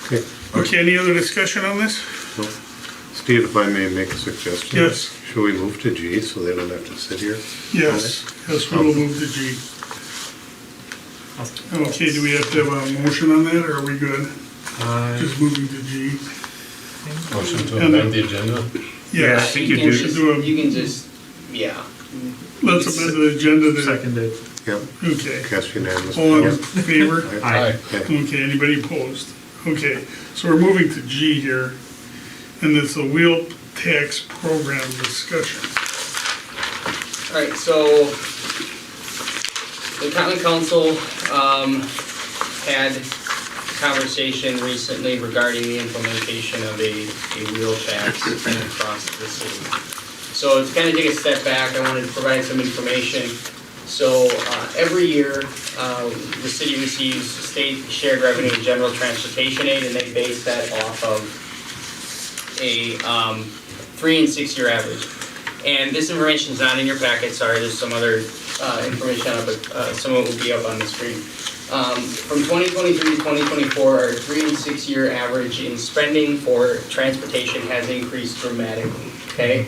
S4: Okay.
S1: Okay, any other discussion on this?
S4: So, Steve, if I may make a suggestion?
S1: Yes.
S4: Should we move to G so they don't have to sit here?
S1: Yes, we will move to G. Okay, do we have to have a motion on that, or are we good? Just moving to G?
S2: Motion to
S1: And
S2: amend the agenda?
S7: Yeah, I think you
S8: can
S7: do.
S8: just-
S1: Do a-
S8: You can just, yeah.
S1: Let's amend the agenda to,
S7: Seconded.
S4: Yep.
S1: okay.
S4: Cast unanimous.
S1: All in
S4: Yep.
S1: favor?
S7: Aye.
S4: Okay.
S1: Okay, anybody opposed? Okay, so we're moving to G here, and it's a wheel tax program discussion.
S8: All right, so the common council had a conversation recently regarding the implementation of a wheel tax across the city. So to kind of take a step back, I wanted to provide some information. So every year, the city receives state shared revenue and general transportation aid, and they base that off of a 3 and 6 year average. And this information is not in your packet, sorry, there's some other information on it, but some of it will be up on the screen. From 2023 to 2024, our 3 and 6 year average in spending for transportation has increased dramatically, okay?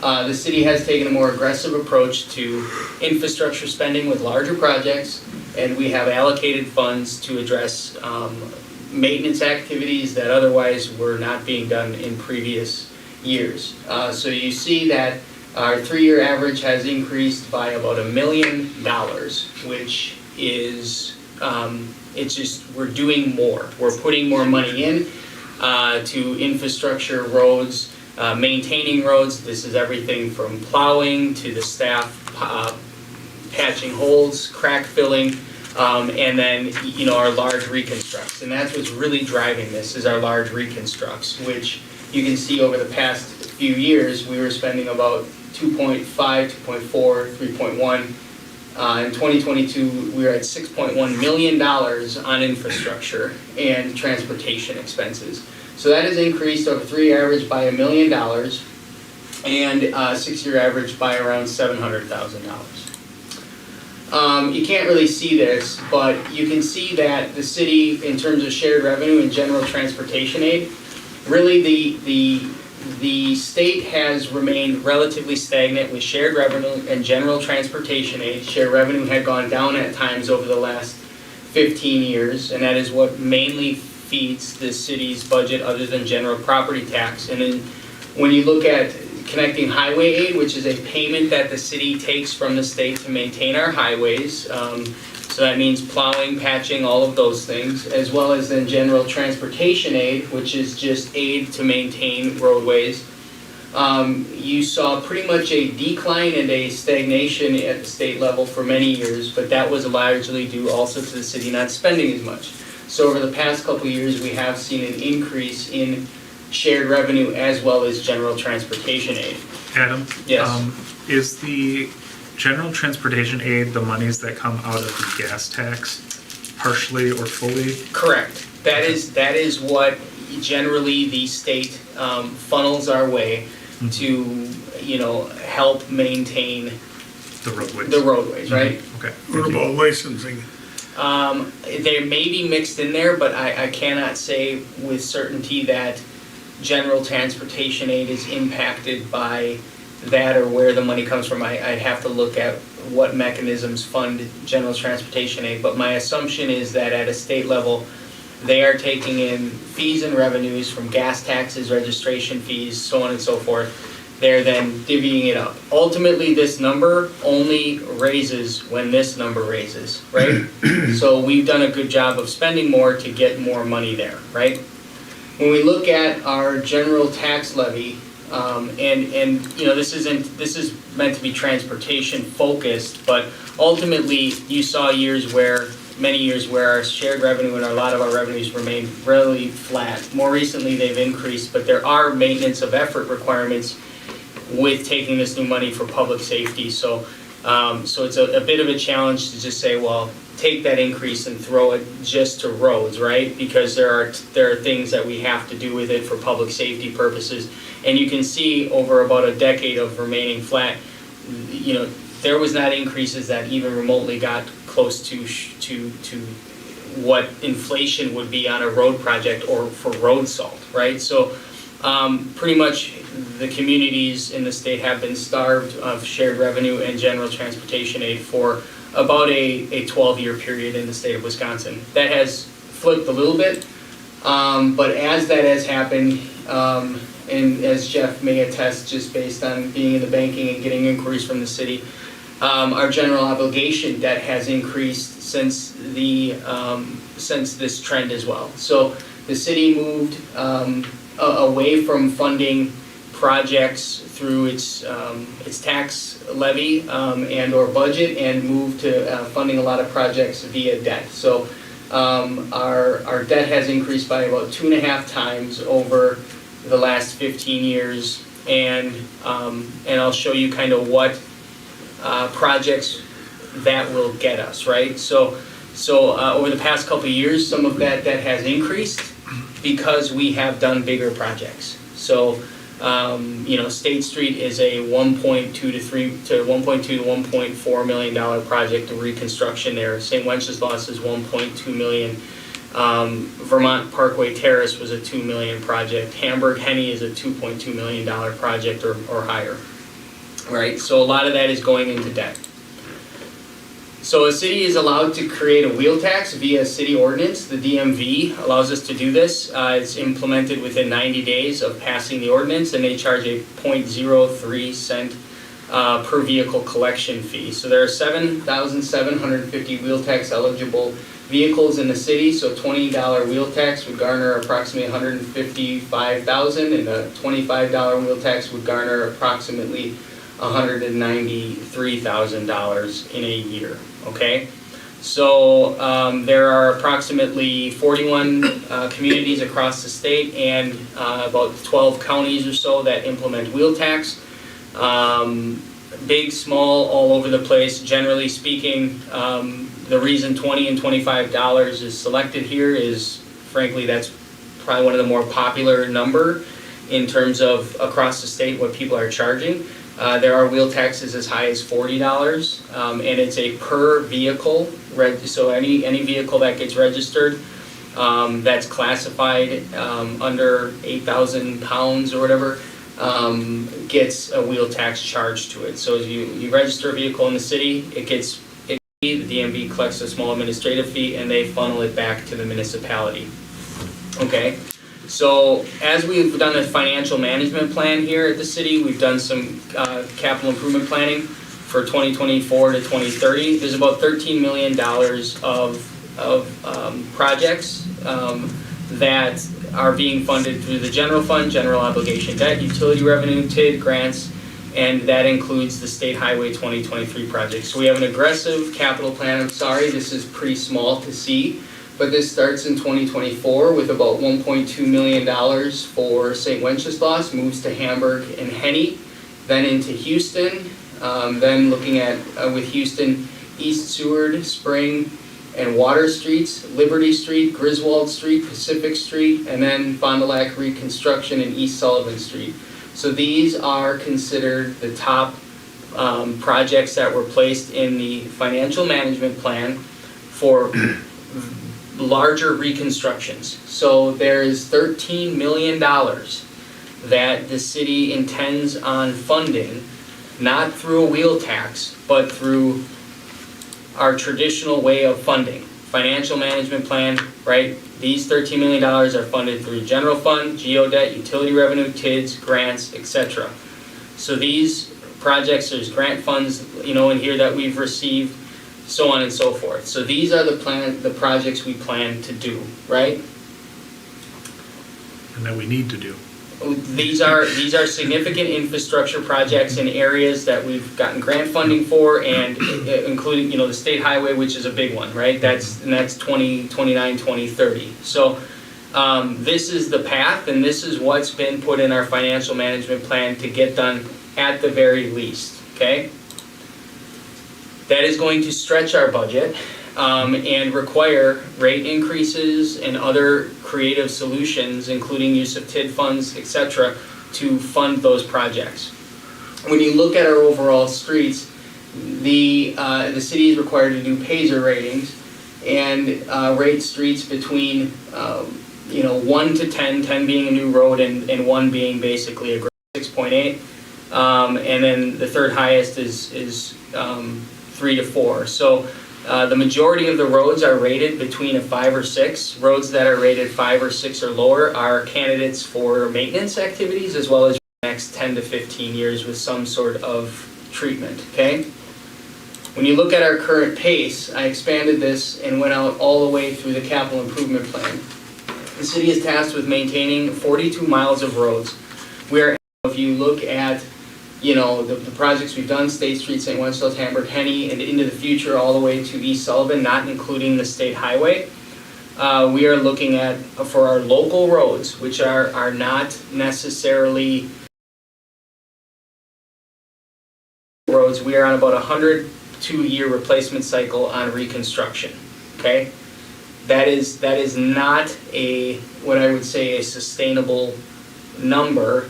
S8: The city has taken a more aggressive approach to infrastructure spending with larger projects, and we have allocated funds to address maintenance activities that otherwise were not being done in previous years. So you see that our 3 year average has increased by about $1 million, which is, it's just, we're doing more. We're putting more money in to infrastructure, roads, maintaining roads. This is everything from plowing to the staff patching holes, crack filling, and then, you know, our large reconstructs. And that's what's really driving this, is our large reconstructs, which you can see over the past few years, we were spending about 2.5, 2.4, 3.1. In 2022, we were at $6.1 million on infrastructure and transportation expenses. So that has increased over 3 year average by $1 million and 6 year average by around $700,000. You can't really see this, but you can see that the city, in terms of shared revenue and general transportation aid, really the state has remained relatively stagnant with shared revenue and general transportation aid. Shared revenue had gone down at times over the last 15 years, and that is what mainly feeds the city's budget other than general property tax. And then when you look at connecting highway aid, which is a payment that the city takes from the state to maintain our highways, so that means plowing, patching, all of those things, as well as then general transportation aid, which is just aid to maintain roadways. You saw pretty much a decline and a stagnation at the state level for many years, but that was largely due also to the city not spending as much. So over the past couple of years, we have seen an increase in shared revenue as well as general transportation aid.
S7: Adam?
S8: Yes.
S7: Is the general transportation aid the monies that come out of the gas tax, partially or fully?
S8: Correct. That is what generally the state funnels our way to, you know, help maintain
S7: The roadways?
S8: the roadways, right?
S7: Okay.
S1: What about licensing?
S8: They may be mixed in there, but I cannot say with certainty that general transportation aid is impacted by that or where the money comes from. I'd have to look at what mechanisms fund general transportation aid, but my assumption is that at a state level, they are taking in fees and revenues from gas taxes, registration fees, so on and so forth. They're then divvying it up. Ultimately, this number only raises when this number raises, right? So we've done a good job of spending more to get more money there, right? When we look at our general tax levy, and you know, this is meant to be transportation focused, but ultimately you saw many years where our shared revenue and a lot of our revenues remained really flat. More recently they've increased, but there are maintenance of effort requirements with taking this new money for public safety. So it's a bit of a challenge to just say, well, take that increase and throw it just to roads, right? Because there are things that we have to do with it for public safety purposes. And you can see over about a decade of remaining flat, you know, there was not increases that even remotely got close to what inflation would be on a road project or for road salt, right? So pretty much the communities in the state have been starved of shared revenue and general transportation aid for about a 12-year period in the state of Wisconsin. That has flipped a little bit, but as that has happened, and as Jeff may attest just based on being in the banking and getting inquiries from the city, our general obligation debt has increased since this trend as well. So the city moved away from funding projects through its tax levy and or budget, and moved to funding a lot of projects via debt. So our debt has increased by about 2.5 times over the last 15 years, and I'll show you kind of what projects that will get us, right? So over the past couple of years, some of that debt has increased because we have done bigger projects. So State Street is a 1.2 to 1.4 million dollar project of reconstruction there. St. Wenceslas is 1.2 million. Vermont Parkway Terrace was a 2 million project. Hamburg Henny is a 2.2 million dollar project or higher. Right, so a lot of that is going into debt. So a city is allowed to create a wheel tax via city ordinance. The DMV allows us to do this. It's implemented within 90 days of passing the ordinance, and they charge a 0.03 cent per vehicle collection fee. So there are 7,750 wheel tax eligible vehicles in the city, so $20 wheel tax would garner approximately $155,000, and a $25 wheel tax would garner approximately $193,000 in a year, okay? So there are approximately 41 communities across the state and about 12 counties or so that implement wheel tax. Big, small, all over the place. Generally speaking, the reason $20 and $25 is selected here is, frankly, that's probably one of the more popular number in terms of across the state what people are charging. There are wheel taxes as high as $40, and it's a per vehicle. So any vehicle that gets registered that's classified under 8,000 pounds or whatever gets a wheel tax charged to it. So as you register a vehicle in the city, the DMV collects a small administrative fee and they funnel it back to the municipality. Okay. So as we've done a financial management plan here at the city, we've done some capital improvement planning for 2024 to 2030. There's about $13 million of projects that are being funded through the general fund, general obligation debt, utility revenue, TID, grants, and that includes the State Highway 2023 project. So we have an aggressive capital plan. I'm sorry, this is pretty small to see. But this starts in 2024 with about $1.2 million for St. Wenceslas, moves to Hamburg and Henny, then into Houston, then looking at, with Houston, East Seward, Spring, and Water Streets, Liberty Street, Griswold Street, Pacific Street, and then Fond du Lac Reconstruction and East Sullivan Street. So these are considered the top projects that were placed in the financial management plan for larger reconstructions. So there is $13 million that the city intends on funding, not through a wheel tax, but through our traditional way of funding. Financial management plan, right? These $13 million are funded through general fund, geodebt, utility revenue, TIDs, grants, etc. So these projects, there's grant funds, in here that we've received, so on and so forth. So these are the projects we plan to do, right?
S7: And that we need to do.
S8: These are significant infrastructure projects in areas that we've gotten grant funding for, and including the state highway, which is a big one, right? That's 2029, 2030. So this is the path, and this is what's been put in our financial management plan to get done at the very least. Okay. That is going to stretch our budget and require rate increases and other creative solutions, including use of TID funds, etc., to fund those projects. When you look at our overall streets, the city is required to do Paiser ratings and rate streets between 1 to 10, 10 being a new road and 1 being basically a grade 6.8, and then the third highest is 3 to 4. So the majority of the roads are rated between a 5 or 6. Roads that are rated 5 or 6 or lower are candidates for maintenance activities, as well as the next 10 to 15 years with some sort of treatment, okay? When you look at our current pace, I expanded this and went out all the way through the capital improvement plan. The city is tasked with maintaining 42 miles of roads. If you look at the projects we've done, State Street, St. Wenceslas, Hamburg, Henny, and into the future all the way to East Sullivan, not including the state highway. We are looking at, for our local roads, which are not necessarily roads, we are on about 102-year replacement cycle on reconstruction, okay? That is not what I would say a sustainable number.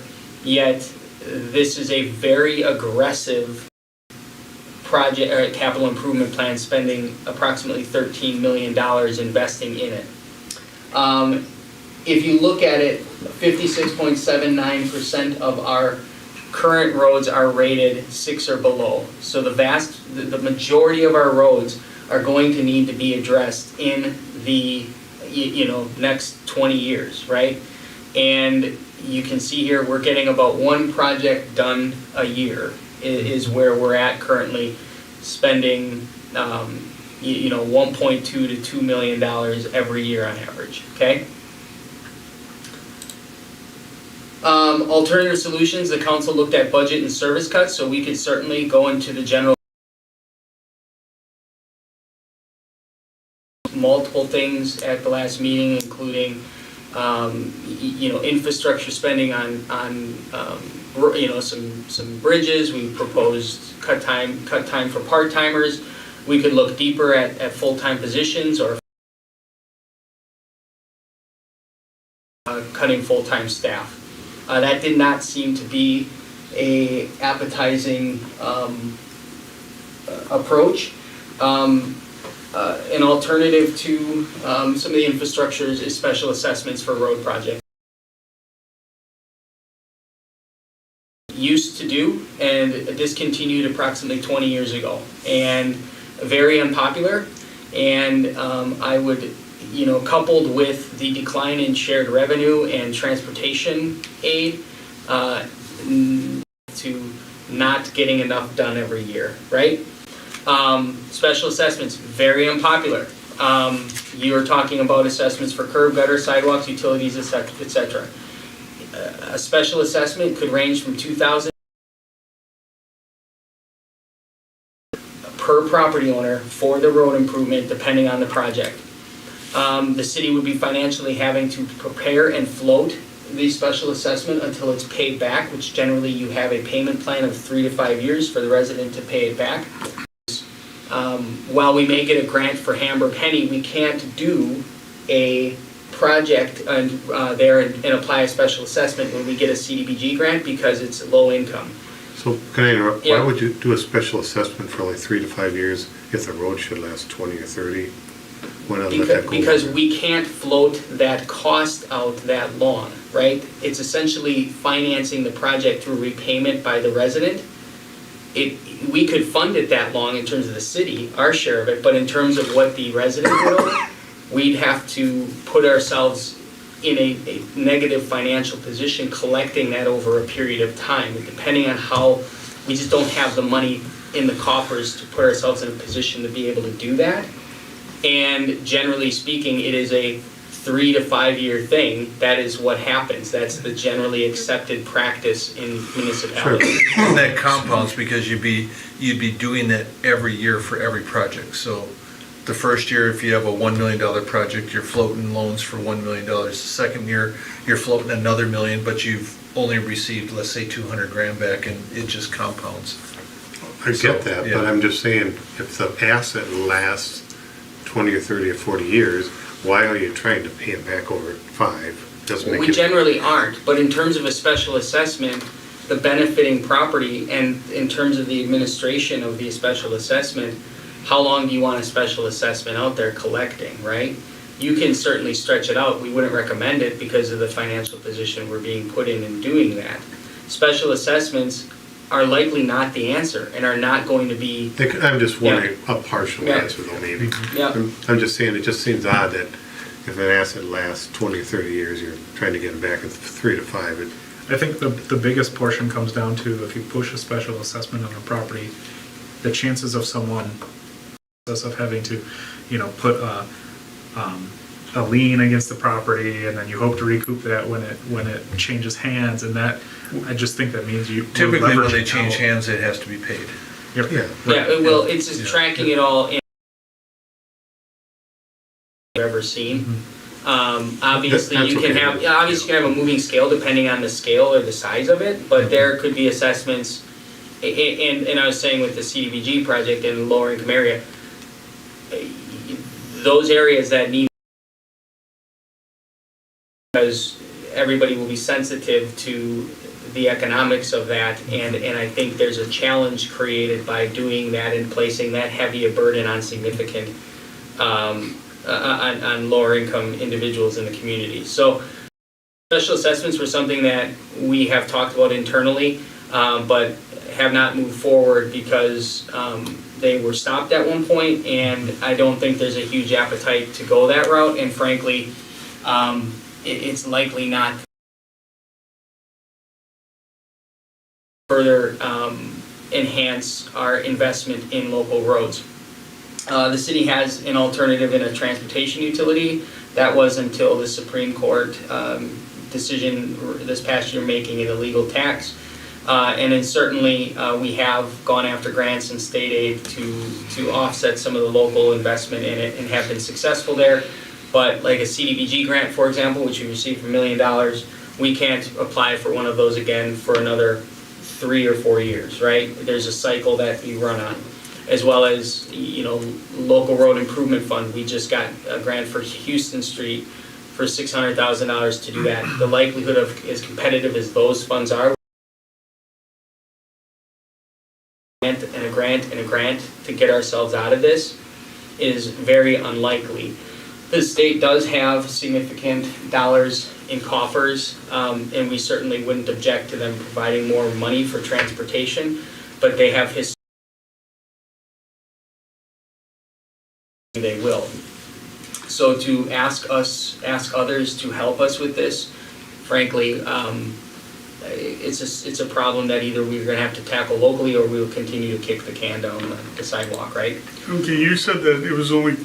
S8: yet this is a very aggressive project, or capital improvement plan, spending approximately $13 million investing in it. If you look at it, 56.79% of our current roads are rated 6 or below. So the majority of our roads are going to need to be addressed in the next 20 years, right? And you can see here we're getting about one project done a year is where we're at currently, spending 1.2 to $2 million every year on average. Okay. Alternative solutions, the council looked at budget and service cuts, so we could certainly go into the general multiple things at the last meeting, including infrastructure spending on some bridges. We proposed cut time for part-timers. We could look deeper at full-time positions, or cutting full-time staff. That did not seem to be a appetizing approach. An alternative to some of the infrastructures is special assessments for road projects. Used to do and discontinued approximately 20 years ago, and very unpopular. And I would, coupled with the decline in shared revenue and transportation aid, to not getting enough done every year, right? Special assessments, very unpopular. You are talking about assessments for curb, gutter, sidewalks, utilities, etc. A special assessment could range from $2,000 per property owner for the road improvement, depending on the project. The city would be financially having to prepare and float the special assessment until it's paid back, which generally you have a payment plan of 3 to 5 years for the resident to pay it back. While we may get a grant for Hamburg Henny, we can't do a project there and apply a special assessment when we get a CDBG grant, because it's low income.
S4: So can I interrupt?
S8: Yeah.
S4: Why would you do a special assessment for like 3 to 5 years if the road should last 20 or 30? Why not let that go
S8: Because
S4: longer?
S8: we can't float that cost out that long, right? It's essentially financing the project through repayment by the resident. We could fund it that long in terms of the city, our share of it, but in terms of what the resident would owe, we'd have to put ourselves in a negative financial position collecting that over a period of time. And depending on how, we just don't have the money in the coffers to put ourselves in a position to be able to do that. And generally speaking, it is a 3 to 5 year thing. That is what happens. That's the generally accepted practice in municipalities.
S3: Sure. And that compounds because you'd be doing that every year for every project. So the first year, if you have a $1 million project, you're floating loans for $1 million. The second year, you're floating another $1 million, but you've only received, let's say, 200 grand back, and it just compounds.
S4: I get that,
S3: yeah.
S4: but I'm just saying, if the asset lasts 20 or 30 or 40 years, why are you trying to pay it back over 5? Doesn't make
S8: We
S4: it.
S8: generally aren't, but in terms of a special assessment, the benefiting property, and in terms of the administration of the special assessment, how long do you want a special assessment out there collecting, right? You can certainly stretch it out. We wouldn't recommend it because of the financial position we're being put in doing that. Special assessments are likely not the answer and are not going to be.
S4: I'm just wondering, a partial
S8: Yeah.
S4: answer though, maybe.
S8: Yeah.
S4: I'm just saying, it just seems odd that if an asset lasts 20 or 30 years, you're trying to get it back in 3 to 5.
S7: I think the biggest portion comes down to, if you push a special assessment on a property, the chances of someone of having to, put a lien against the property, and then you hope to recoup that when it changes hands, and that, I just think that means you
S3: Typically, when they
S7: leveraging
S3: change
S7: out.
S3: hands, it has to be paid.
S7: Yep.
S4: Yeah.
S8: Yeah, well, it's just
S3: Yeah.
S8: tracking it all in I've ever seen. Obviously,
S4: That's
S8: you can
S4: okay.
S8: have you can have a moving scale depending on the scale or the size of it, but there could be assessments. And I was saying with the CDBG project in the lower income area, those areas that need, because everybody will be sensitive to the economics of that, and I think there's a challenge created by doing that and placing that heavy a burden on significant, on lower income individuals in the community. So special assessments were something that we have talked about internally, but have not moved forward because they were stopped at one point, and I don't think there's a huge appetite to go that route, and frankly, it's likely not further enhance our investment in local roads. The city has an alternative in a transportation utility. That was until the Supreme Court decision this past year making it a legal tax. And then certainly we have gone after grants and state aid to offset some of the local investment in it and have been successful there. But like a CDBG grant, for example, which we received for $1 million, we can't apply for one of those again for another 3 or 4 years, right? There's a cycle that we run on. As well as, local road improvement fund. We just got a grant for Houston Street for $600,000 to do that. The likelihood of, as competitive as those funds are, and a grant to get ourselves out of this is very unlikely. The state does have significant dollars in coffers, and we certainly wouldn't object to them providing more money for transportation, but they have they will. So to ask others to help us with this, frankly, it's a problem that either we're going to have to tackle locally or we will continue to kick the can down the sidewalk, right?
S1: Okay, you said that it was only,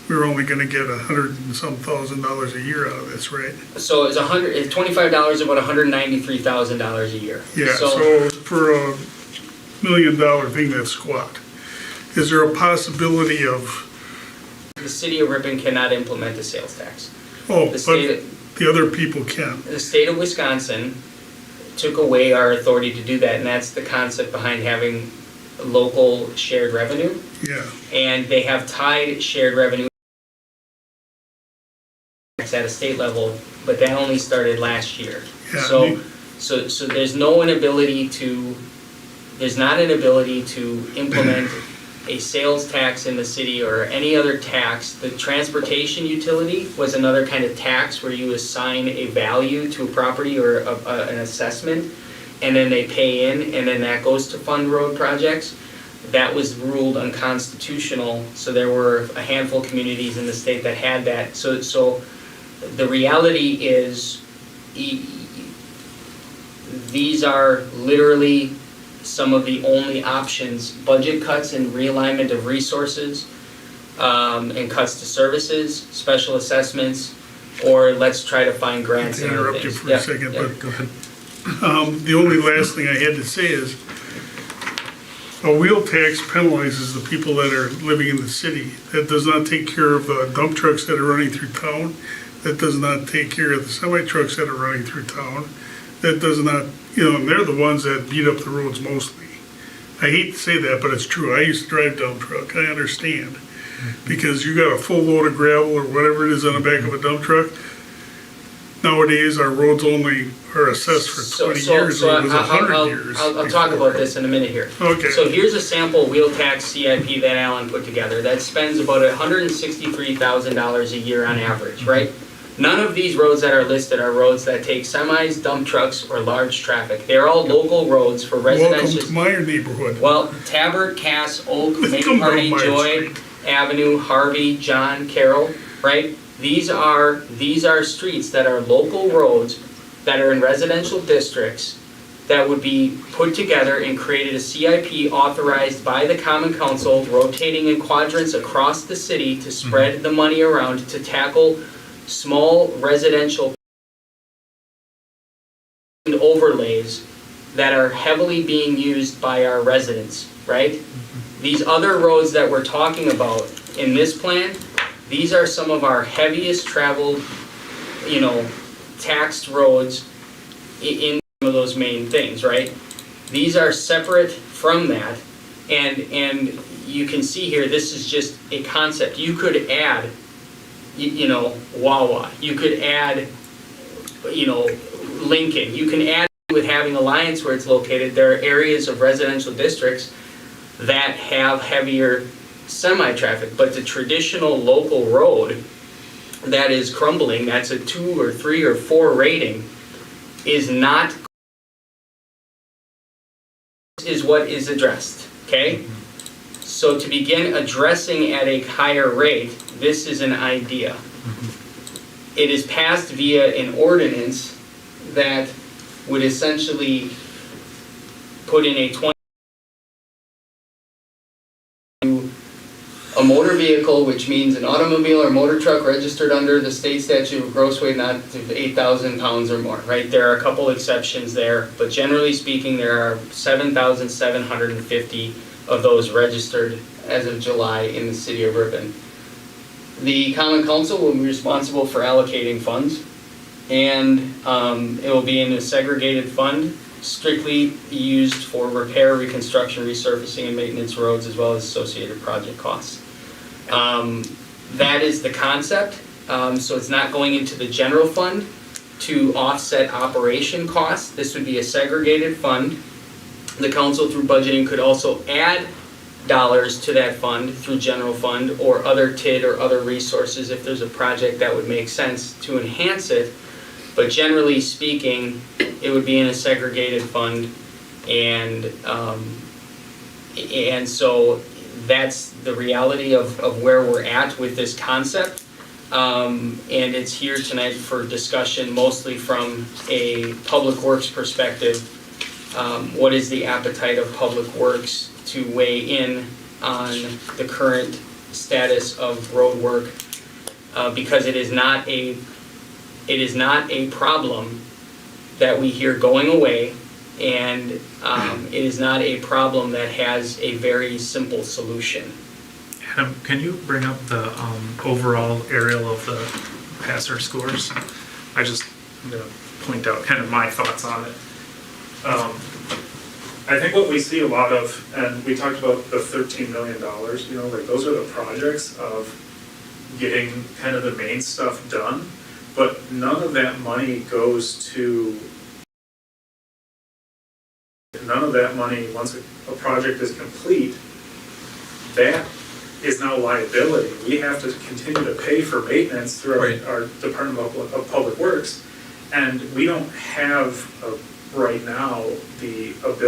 S1: we were only gonna get $100 and some thousand a year out of this, right?
S8: So it's $25, about $193,000 a year.
S1: Yeah, so for a $1 million thing, that's squat. Is there a possibility of,
S8: the city of Ripon cannot implement a sales tax.
S1: oh,
S8: The
S1: but
S8: state,
S1: the other people can?
S8: the state of Wisconsin took away our authority to do that, and that's the concept behind having local shared revenue.
S1: Yeah,
S8: And they have tied shared revenue at a state level, but that only started last year.
S1: Yeah,
S8: So there's no inability to, there's not an ability to implement a sales tax in the city or any other tax. The transportation utility was another kind of tax where you assign a value to a property or an assessment, and then they pay in, and then that goes to fund road projects. That was ruled unconstitutional, so there were a handful of communities in the state that had that. So the reality is, these are literally some of the only options: budget cuts and realignment of resources, and cuts to services, special assessments, or let's try to find grants
S1: to
S8: and other
S1: interrupt you
S8: things.
S1: for
S8: Yeah,
S1: a second,
S8: yeah.
S1: but, the only last thing I had to say is, a wheel tax penalizes the people that are living in the city. That does not take care of the dump trucks that are running through town. That does not take care of the semi trucks that are running through town. That does not, and they're the ones that beat up the roads mostly. I hate to say that, but it's true. I used to drive dump truck. I understand. Because you got a full load of gravel or whatever it is on the back of a dump truck. Nowadays, our roads only are assessed for 20 years, or it was 100 years.
S8: I'll talk about this in a minute here.
S1: Okay.
S8: So here's a sample wheel tax CIP that Alan put together that spends about $163,000 a year on average, right? None of these roads that are listed are roads that take semis, dump trucks, or large traffic. They're all local roads for
S1: Welcome
S8: residential.
S1: to my neighborhood.
S8: Well, Tabbert, Cass, Oak, Main
S1: Come down
S8: Party,
S1: my
S8: Joy,
S1: street.
S8: Avenue, Harvey, John, Carroll, right? These are streets that are local roads that are in residential districts that would be put together and created a CIP authorized by the Common Council, rotating in quadrants across the city to spread the money around to tackle small residential overlays that are heavily being used by our residents, right? These other roads that we're talking about in this plan, these are some of our heaviest traveled, taxed roads in some of those main things, right? These are separate from that, and you can see here, this is just a concept. You could add, Wawa. You could add Lincoln. You can add with having Alliance where it's located, there are areas of residential districts that have heavier semi-traffic, but the traditional local road that is crumbling, that's a 2 or 3 or 4 rating, is what is addressed, okay? So to begin addressing at a higher rate, this is an idea. It is passed via an ordinance that would essentially put in a motor vehicle, which means an automobile or motor truck registered under the state statute of gross weight not to 8,000 pounds or more, right? There are a couple exceptions there, but generally speaking, there are 7,750 of those registered as of July in the city of Ripon. The Common Council will be responsible for allocating funds, and it will be in a segregated fund, strictly used for repair, reconstruction, resurfacing, and maintenance roads, as well as associated project costs. That is the concept. So it's not going into the general fund to offset operation costs. This would be a segregated fund. The council, through budgeting, could also add dollars to that fund through general fund or other TID or other resources if there's a project that would make sense to enhance it. But generally speaking, it would be in a segregated fund, and so that's the reality of where we're at with this concept. And it's here tonight for discussion, mostly from a public works perspective. What is the appetite of public works to weigh in on the current status of road work? Because it is not a problem that we hear going away, and it is not a problem that has a very simple solution.
S7: Adam, can you bring up the overall aerial of the passer scores? I just want to point out kind of my thoughts on it. I think what we see a lot of, and we talked about the $13 million, like those are the projects of getting kind of the main stuff done, but none of that money once a project is complete, that is now liability. We have to continue to pay for maintenance through our Department of Public Works, and we don't have right now the ability.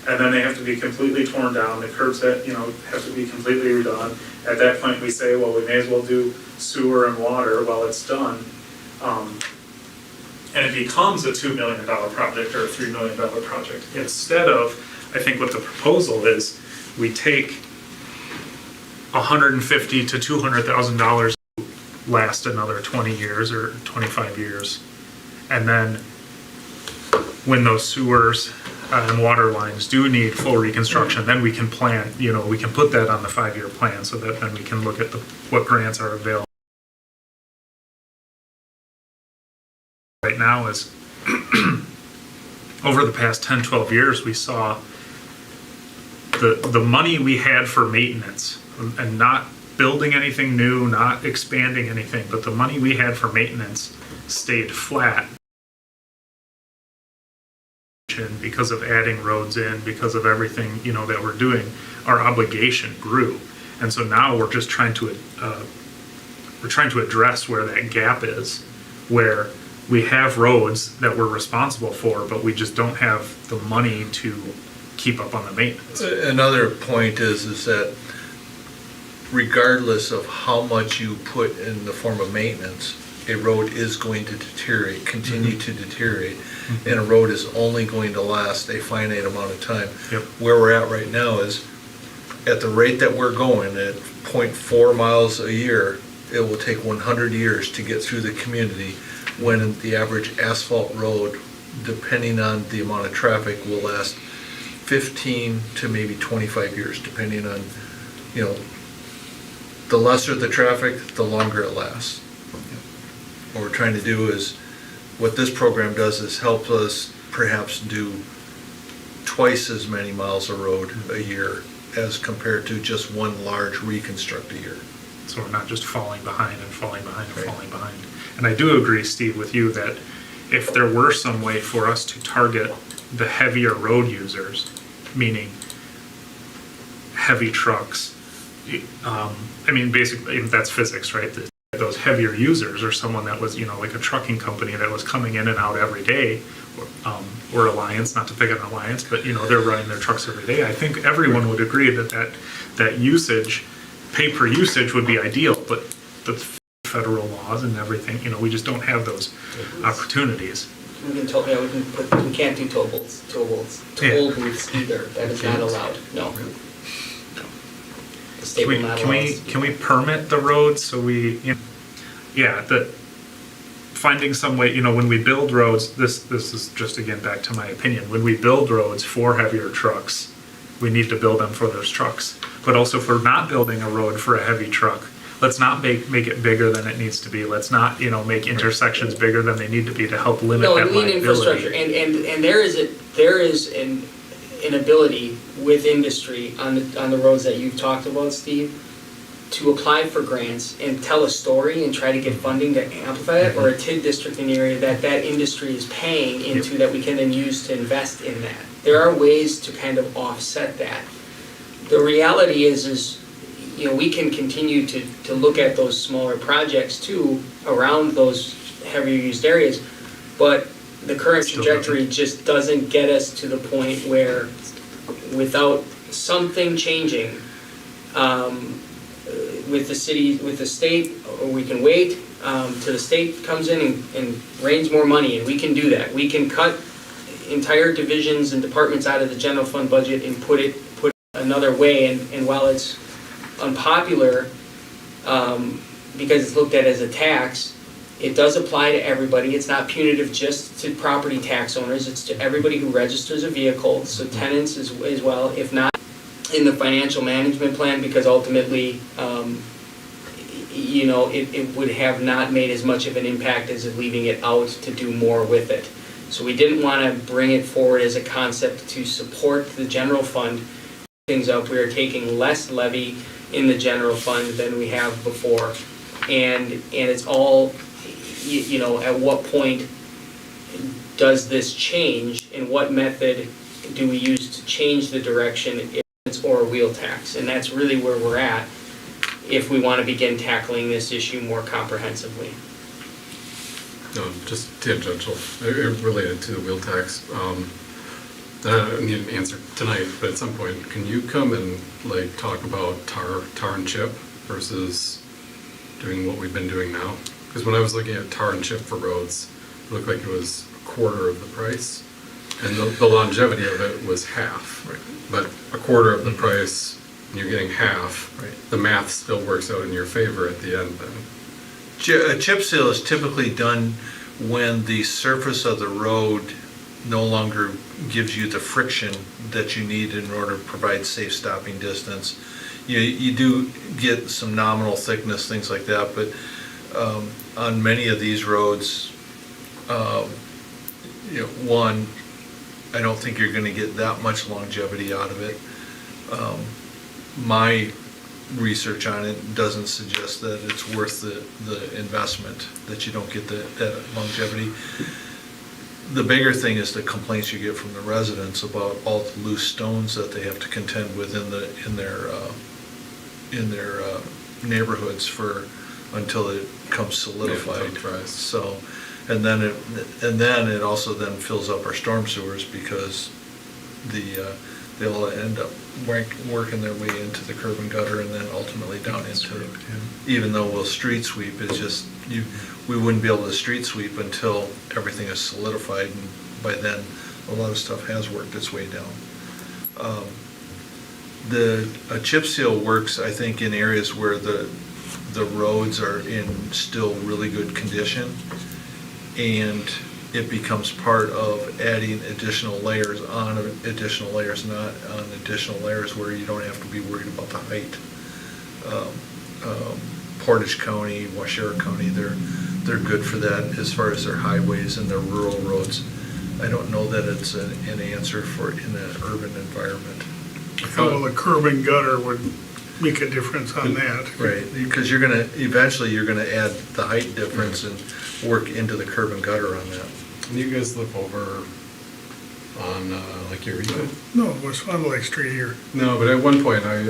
S7: And then they have to be completely torn down, the curbs that, have to be completely redone. At that point, we say, well, we may as well do sewer and water while it's done. And it becomes a $2 million project or a $3 million project. Instead of, I think what the proposal is, we take $150,000 to $200,000 last another 20 years or 25 years. And then when those sewers and water lines do need full reconstruction, then we can plan, we can put that on the 5-year plan so that then we can look at what grants are available. Right now is, over the past 10, 12 years, we saw the money we had for maintenance and not building anything new, not expanding anything, but the money we had for maintenance stayed flat. Because of adding roads in, because of everything that we're doing, our obligation grew, and so now we're just trying to address where that gap is, where we have roads that we're responsible for, but we just don't have the money to keep up on the maintenance.
S3: Another point is that regardless of how much you put in the form of maintenance, a road is going to deteriorate, continue to deteriorate, and a road is only going to last a finite amount of time.
S7: Yep.
S3: Where we're at right now is, at the rate that we're going, at 0.4 miles a year, it will take 100 years to get through the community, when the average asphalt road, depending on the amount of traffic, will last 15 to maybe 25 years, depending on, the lesser the traffic, the longer it lasts. What we're trying to do is, what this program does is help us perhaps do twice as many miles of road a year as compared to just one large reconstruct a year.
S7: So we're not just falling behind and falling behind and falling behind. And I do agree, Steve, with you that if there were some way for us to target the heavier road users, meaning heavy trucks, I mean, basically, that's physics, right? Those heavier users, or someone that was, like a trucking company that was coming in and out every day, or Alliance, not to pick on Alliance, but, they're running their trucks every day. I think everyone would agree that usage, pay per usage would be ideal, but the federal laws and everything, we just don't have those opportunities.
S8: We can't do toll booths either. That is not allowed, no. The state will not allow us.
S7: Can we permit the roads so finding some way, when we build roads, this is just again back to my opinion, when we build roads for heavier trucks, we need to build them for those trucks. But also, if we're not building a road for a heavy truck, let's not make it bigger than it needs to be. Let's not, make intersections bigger than they need to be to help limit that
S8: No, lean infrastructure,
S7: liability.
S8: and there is an ability with industry on the roads that you've talked about, Steve, to apply for grants and tell a story and try to get funding to amplify it, or a TID district in the area that industry is paying into that we can then use to invest in that. There are ways to kind of offset that. The reality is we can continue to look at those smaller projects too around those heavier used areas, but the current trajectory just doesn't get us to the point where, without something changing with the city, with the state, or we can wait till the state comes in and rains more money, and we can do that. We can cut entire divisions and departments out of the general fund budget and put it another way, and while it's unpopular because it's looked at as a tax, it does apply to everybody. It's not punitive just to property tax owners, it's to everybody who registers a vehicle, so tenants as well, if not in the financial management plan, because ultimately it would have not made as much of an impact as leaving it out to do more with it. So we didn't want to bring it forward as a concept to support the general fund things up. We are taking less levy in the general fund than we have before, and it's all, at what point does this change, and what method do we use to change the direction, if it's or a wheel tax? And that's really where we're at if we want to begin tackling this issue more comprehensively.
S2: No, just tangential, related to the wheel tax. I don't need an answer tonight, but at some point, can you come and talk about tar and chip versus doing what we've been doing now? Because when I was looking at tar and chip for roads, it looked like it was a quarter of the price, and the longevity of it was half.
S3: Right.
S2: But a quarter of the price, and you're getting half.
S3: Right.
S2: The math still works out in your favor at the end. Then
S3: A chip seal is typically done when the surface of the road no longer gives you the friction that you need in order to provide safe stopping distance. You do get some nominal thickness, things like that, but on many of these roads, one, I don't think you're going to get that much longevity out of it. My research on it doesn't suggest that it's worth the investment, that you don't get that longevity. The bigger thing is the complaints you get from the residents about all the loose stones that they have to contend with in their neighborhoods until it becomes solidified.
S2: Yeah,
S3: so, and then it also then fills up our storm sewers, because they'll end up working their way into the curb and gutter, and then ultimately down into it. Even though we'll street sweep, it's just we wouldn't be able to street sweep until everything is solidified, and by then a lot of stuff has worked its way down. A chip seal works, I think, in areas where the roads are in still really good condition, and it becomes part of adding additional layers on additional layers, not on additional layers where you don't have to be worried about the height. Portage County, Washera County, they're good for that as far as their highways and their rural roads. I don't know that it's an answer for in an urban environment.
S1: How the curb and gutter would make a difference on that.
S3: Right, because eventually you're gonna add the height difference and work into the curb and gutter on that.
S2: And you guys live over on, like Eureka?
S1: No, West Fond du Lac Street here.
S2: No, but at one point, I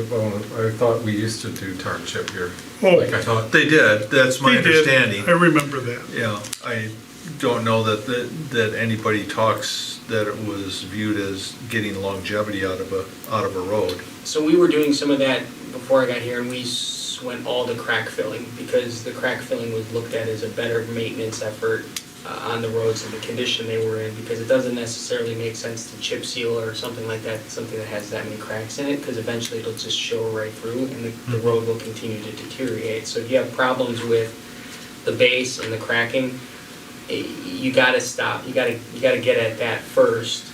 S2: thought we used to do tar and chip here.
S1: Oh.
S2: Like, I thought,
S3: They did, that's my
S1: They did.
S3: understanding.
S1: I remember that.
S3: Yeah, I don't know that anybody talks that it was viewed as getting longevity out of a road.
S8: So we were doing some of that before I got here, and we went all to crack filling, because the crack filling was looked at as a better maintenance effort on the roads and the condition they were in, because it doesn't necessarily make sense to chip seal or something like that, something that has that many cracks in it, because eventually it'll just show right through, and the road will continue to deteriorate. So if you have problems with the base and the cracking, you gotta stop, you gotta get at that first.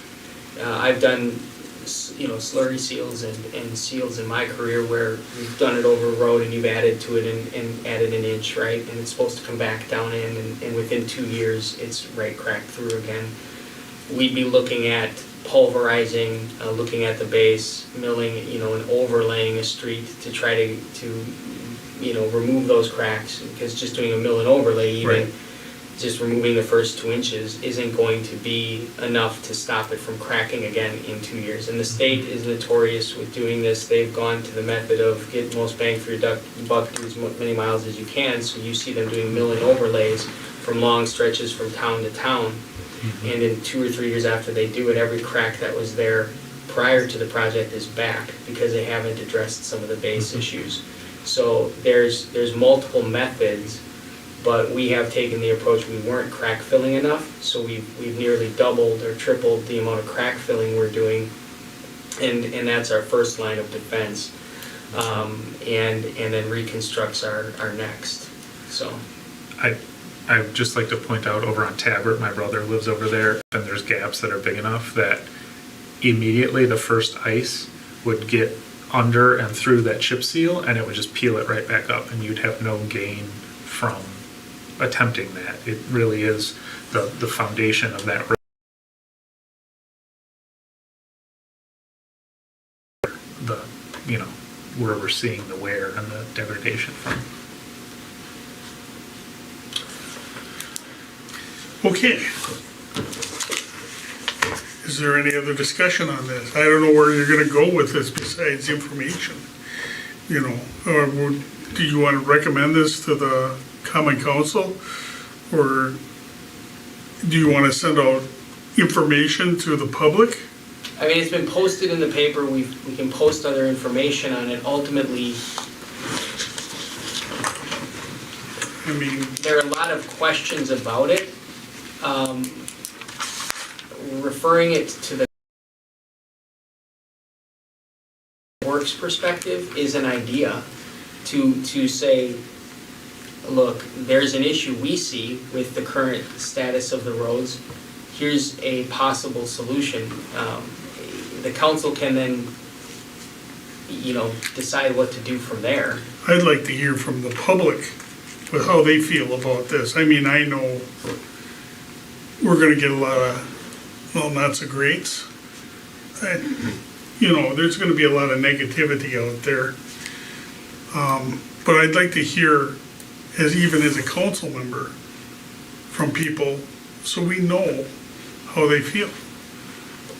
S8: I've done, slurry seals and seals in my career where you've done it over a road and you've added to it and added an inch, right? And it's supposed to come back down in, and within 2 years, it's right cracked through again. We'd be looking at pulverizing, looking at the base, milling, and overlaying a street to try to remove those cracks, because just doing a mill and overlay, even
S3: Right.
S8: just removing the first 2 inches isn't going to be enough to stop it from cracking again in 2 years. And the state is notorious with doing this. They've gone to the method of get most bang for your buck, do as many miles as you can. So you see them doing mill and overlays from long stretches from town to town. And in 2 or 3 years after they do it, every crack that was there prior to the project is back, because they haven't addressed some of the base issues. So there's multiple methods, but we have taken the approach, we weren't crack filling enough, so we've nearly doubled or tripled the amount of crack filling we're doing, and that's our first line of defense, and then reconstructs our next, so.
S7: I'd just like to point out over on Tabbert, my brother lives over there, and there's gaps that are big enough that immediately the first ice would get under and through that chip seal, and it would just peel it right back up, and you'd have no gain from attempting that. It really is the foundation of that road. Where we're seeing the wear and the degradation from.
S1: Okay. Is there any other discussion on this? I don't know where you're gonna go with this besides information. Or do you want to recommend this to the common council? Or do you want to send out information to the public?
S8: I mean, it's been posted in the paper, we can post other information on it. Ultimately,
S1: I mean,
S8: there are a lot of questions about it. Referring it to the works perspective is an idea to say, look, there's an issue we see with the current status of the roads. Here's a possible solution. The council can then, decide what to do from there.
S1: I'd like to hear from the public with how they feel about this. I mean, I know we're gonna get a lot of, not so greats. There's gonna be a lot of negativity out there. But I'd like to hear, even as a council member, from people, so we know how they feel.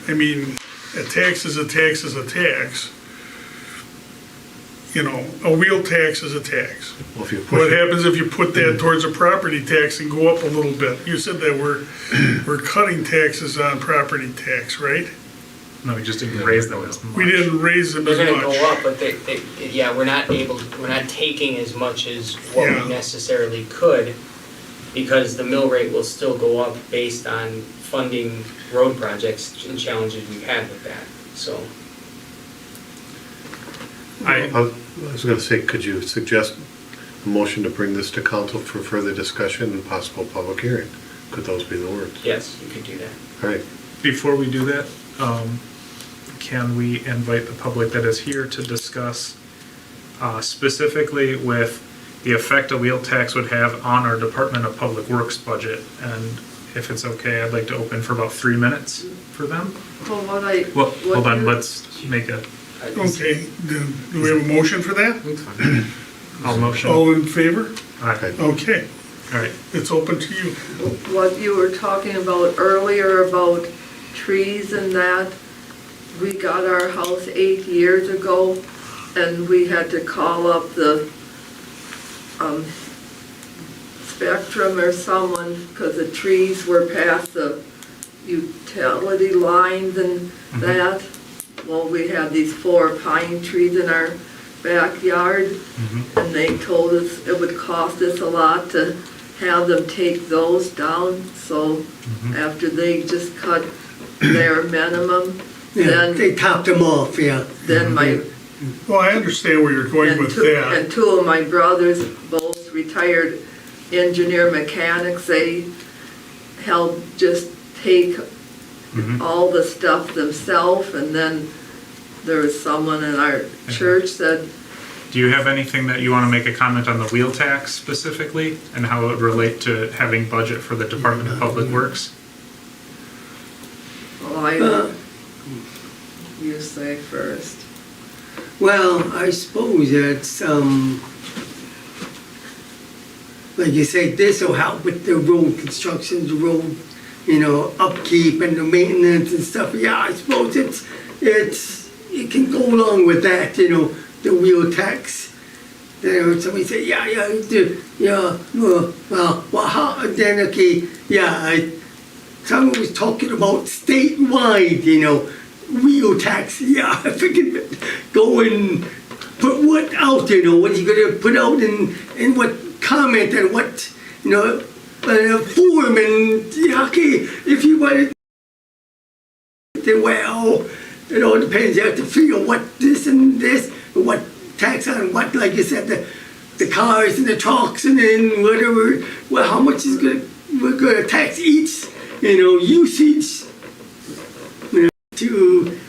S1: I mean, a tax is a tax is a tax. A wheel tax is a tax.
S4: Well, if you push
S1: What
S4: it,
S1: happens if you put that towards a property tax and go up a little bit? You said that we're cutting taxes on property tax, right?
S7: No, we just didn't raise them as much.
S1: We didn't raise them
S8: They're
S1: as
S8: gonna
S1: much.
S8: go up, but we're not taking as much as what
S1: Yeah.
S8: we necessarily could, because the mill rate will still go up based on funding road projects and challenges we've had with that, so.
S4: I was gonna say, could you suggest a motion to bring this to council for further discussion and possible public hearing? Could those be the words?
S8: Yes, you could do that.
S4: All right.
S7: Before we do that, can we invite the public that is here to discuss specifically with the effect a wheel tax would have on our Department of Public Works budget? And if it's okay, I'd like to open for about 3 minutes for them.
S5: Well,
S7: Well, hold on, let's make a
S1: Okay, do we have a motion for that?
S2: That's fine.
S7: I'll motion.
S1: All in favor?
S7: All right,
S1: Okay,
S7: all right.
S1: it's open to you.
S5: What you were talking about earlier about trees and that, we got our house 8 years ago, and we had to call up the Spectrum or someone, because the trees were past the utility lines and that. Well, we had these 4 pine trees in our backyard, and they told us it would cost us a lot to have them take those down, so after they just cut their minimum,
S6: Yeah, they
S5: then,
S6: topped them off, yeah.
S5: then my,
S1: Well, I understand where you're going with that.
S5: and 2 of my brothers, both retired engineer mechanics, they helped just take all the stuff themselves, and then there was someone in our church said,
S7: Do you have anything that you want to make a comment on the wheel tax specifically and how it would relate to having budget for the Department of Public Works?
S5: well, you say first.
S6: Well, I suppose it's, like you say, this will help with the road construction, the road, upkeep and the maintenance and stuff. Yeah, I suppose it can go along with that, the wheel tax. Somebody say, then okay, someone was talking about statewide, wheel tax. Yeah, I figured go and put what out, what are you gonna put out and what comment and what, form and, okay, if you want it, then well, it all depends. You have to figure what this and this, what tax on what, like you said, the cars and the trucks and then whatever. Well, how much we're gonna tax each, usage, to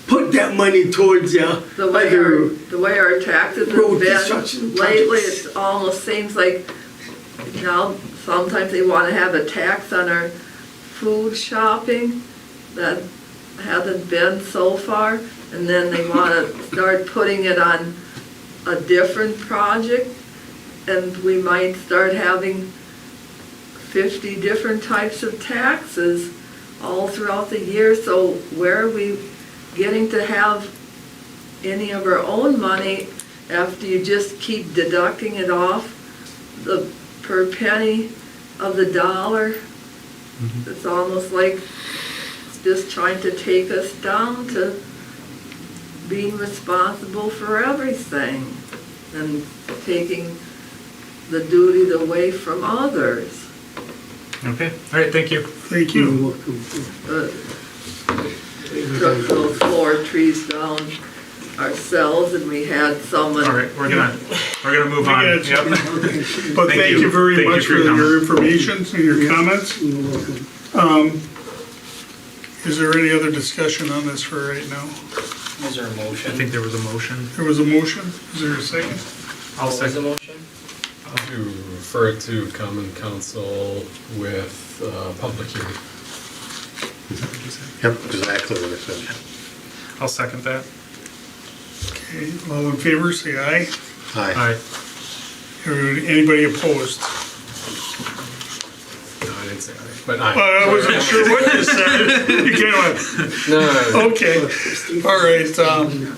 S6: put that money towards
S5: The way our taxes
S6: road
S5: have
S6: construction
S5: been lately,
S6: projects.
S5: it almost seems like now sometimes they want to have a tax on our food shopping. That hasn't been so far, and then they want to start putting it on a different project, and we might start having 50 different types of taxes all throughout the year. So where are we getting to have any of our own money after you just keep deducting it off the per penny of the dollar? It's almost like it's just trying to take us down to being responsible for everything and taking the duty away from others.
S7: Okay, all right, thank you.
S1: Thank
S6: You're
S1: you.
S6: welcome.
S5: We took those 4 trees down ourselves, and we had someone.
S7: All right, we're gonna move on.
S1: Yeah,
S7: Yep.
S1: But
S7: Thank
S1: thank
S7: you.
S1: you very
S7: Thank you
S1: much
S7: for
S1: for
S7: your
S1: your
S7: comments.
S1: information and your comments.
S6: You're welcome.
S1: Is there any other discussion on this for right now?
S8: Was there a motion?
S7: I think there was a motion.
S1: There was a motion, is there a second?
S7: I'll
S8: What was the
S7: second.
S8: motion?
S2: To refer it to common council with public hearing.
S4: Yep, exactly what I said.
S7: I'll second that.
S1: Okay, all in favor, say aye.
S4: Aye.
S7: Aye.
S1: Anybody opposed?
S2: No, I didn't say aye, but
S1: Well,
S2: aye.
S1: I wasn't sure what you said. You can't,
S2: No,
S1: okay, all right,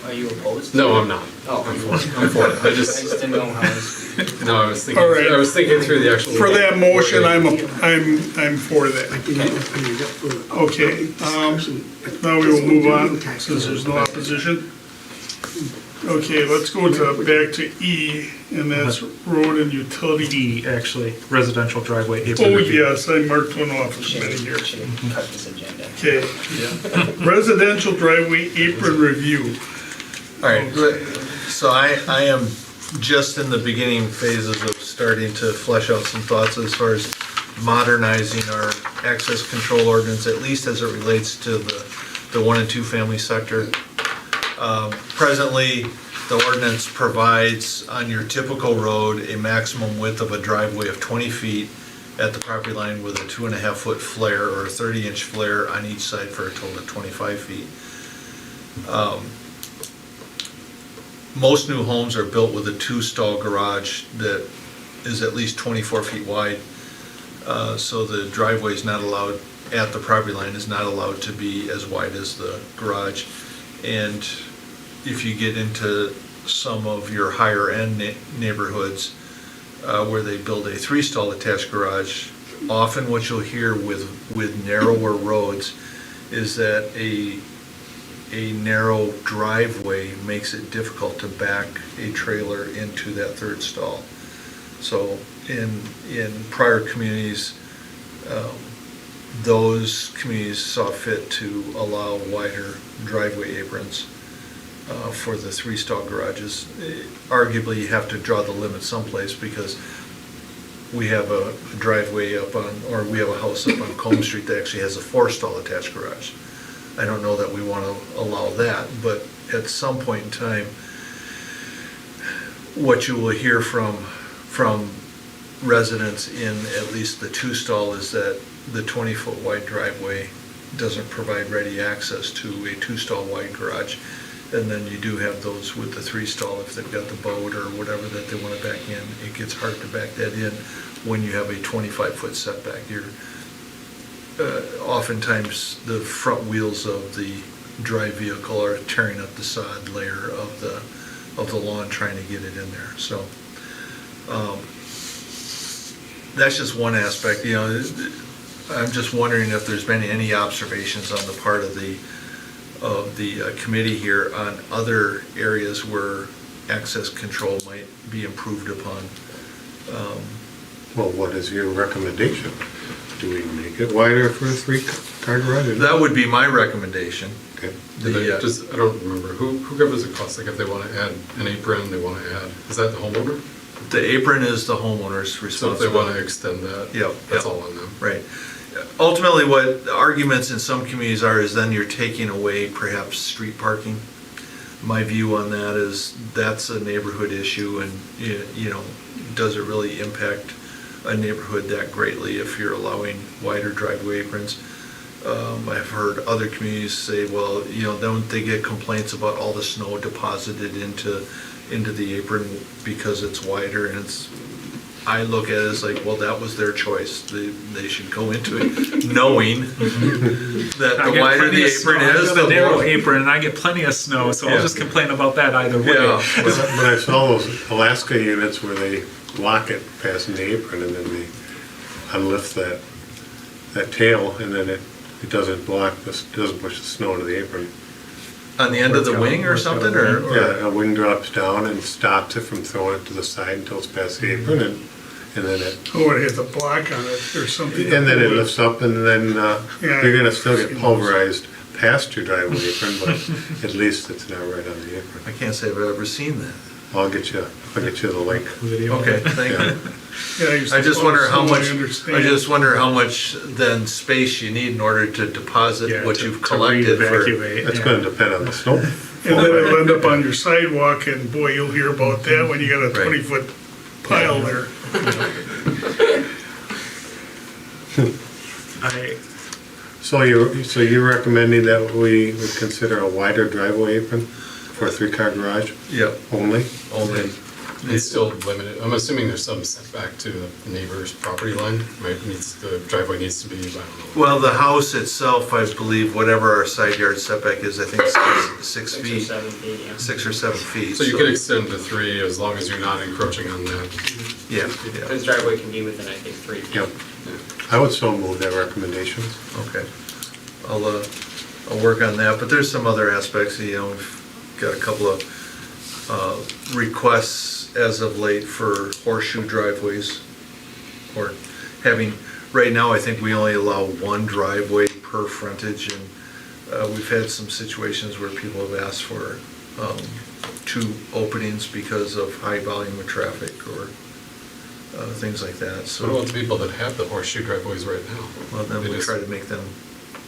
S8: Are you opposed?
S2: no, I'm not.
S8: Oh,
S2: I'm for it. I'm for it. I
S8: I
S2: just,
S8: just didn't know how it
S2: no, I was thinking,
S1: All right.
S2: I was thinking through the actual.
S1: for that motion, I'm for
S6: I
S1: that.
S6: didn't open it up for
S1: Okay,
S6: discussion.
S1: now we will move on, since there's no opposition. Okay, let's go back to E, and that's road and utility.
S7: D, actually, residential driveway apron
S1: Oh,
S7: review.
S1: yes, I marked one off for
S8: should
S1: many years.
S8: have cut this agenda.
S1: Okay. Residential driveway apron review.
S3: All right, so I am just in the beginning phases of starting to flesh out some thoughts as far as modernizing our access control ordinance, at least as it relates to the 1 and 2 family sector. Presently, the ordinance provides on your typical road a maximum width of a driveway of 20 feet at the property line with a 2.5-foot flare or a 30-inch flare on each side for a total of 25 feet. most new homes are built with a two-stall garage that is at least 24 feet wide. So the driveway is not allowed, at the property line, is not allowed to be as wide as the garage. And if you get into some of your higher-end neighborhoods where they build a three-stall attached garage, often what you'll hear with narrower roads is that a narrow driveway makes it difficult to back a trailer into that third stall. So in prior communities, those communities saw fit to allow wider driveway aprons for the three-stall garages. Arguably, you have to draw the limit someplace because we have a driveway up on, or we have a house up on Combe Street that actually has a four-stall attached garage. I don't know that we want to allow that, but at some point in time, what you will hear from residents in at least the two-stall is that the 20-foot wide driveway doesn't provide ready access to a two-stall wide garage. And then you do have those with the three-stall, if they've got the boat or whatever that they want to back in, it gets hard to back that in when you have a 25-foot setback. You're oftentimes the front wheels of the drive vehicle are tearing up the sod layer of the lawn trying to get it in there. So that's just one aspect. You know, I'm just wondering if there's been any observations on the part of the committee here on other areas where access control might be improved upon.
S4: Well, what is your recommendation? Do we make it wider for a three-car garage?
S3: That would be my recommendation.
S4: Okay.
S2: I don't remember, who covers the cost? Like if they want to add an apron, they want to add, is that the homeowner?
S3: The apron is the homeowner's
S2: So if
S3: responsibility.
S2: they want to extend that,
S3: Yep,
S2: that's
S3: yep.
S2: all on them.
S3: Right. Ultimately, what the arguments in some communities are is then you're taking away perhaps street parking. My view on that is that's a neighborhood issue, and you know, does it really impact a neighborhood that greatly if you're allowing wider driveway aprons? I've heard other communities say, well, you know, don't they get complaints about all the snow deposited into the apron because it's wider, and it's, I look at it as like, well, that was their choice. They should go into it knowing that
S7: I
S3: the
S7: get
S3: wider
S7: plenty
S3: the
S7: of snow.
S3: apron
S7: I've
S3: is,
S7: got
S3: the
S7: a narrow
S3: more.
S7: apron and I get plenty of snow, so I'll
S3: Yeah.
S7: just complain about that either way.
S3: Yeah.
S4: But I saw those Alaska units where they lock it passing the apron and then they unlift that tail and then it doesn't doesn't push the snow into the apron.
S3: On the end of the wing or something, or?
S4: Yeah, a wing drops down and stops it from throwing it to the side until it's past the apron and then it,
S1: Oh, it has a block on it or something.
S4: and then it lifts up and then
S1: Yeah.
S4: you're gonna still get pulverized past your driveway apron, but at least it's not right on the apron.
S3: I can't say I've ever seen that.
S4: I'll get you the link.
S7: Video.
S3: Okay, thank
S4: Yeah.
S3: you.
S1: Yeah, used to
S3: I just
S1: plow
S3: wonder how
S1: snow,
S3: much,
S1: understand.
S3: I just wonder how much then space you need in order to deposit
S7: Yeah,
S3: what
S7: to-
S3: you've
S7: to
S3: collected for.
S7: re-evacuate,
S4: That's
S7: yeah.
S4: gonna depend on the snow.
S1: And then it'll end up on your sidewalk and boy, you'll hear about that when you got a
S3: Right.
S1: 20-foot pile there.
S7: I,
S4: So you're recommending that we would consider a wider driveway apron for a three-car garage
S3: Yep,
S4: only?
S3: only.
S2: It's still limited, I'm assuming there's some setback to the neighbor's property line, right? The driveway needs to be, I don't know.
S3: Well, the house itself, I believe, whatever our side yard setback is, I think it's 6
S8: 6 or
S3: feet,
S8: 7 feet, yeah.
S3: 6 or 7 feet.
S2: So you could extend to 3 as long as you're not encroaching on that.
S3: Yeah,
S8: His
S3: yeah,
S8: driveway can be within, I think, 3 feet.
S4: Yep. I would so move that recommendation.
S3: okay. I'll work on that, but there's some other aspects, you know, we've got a couple of requests as of late for horseshoe driveways, or having, right now, I think we only allow one driveway per frontage, and we've had some situations where people have asked for 2 openings because of high volume of traffic or things like that,
S2: What
S3: so,
S2: about the people that have the horseshoe driveways right now?
S3: well, then
S2: They
S3: we
S2: just-
S3: try to make them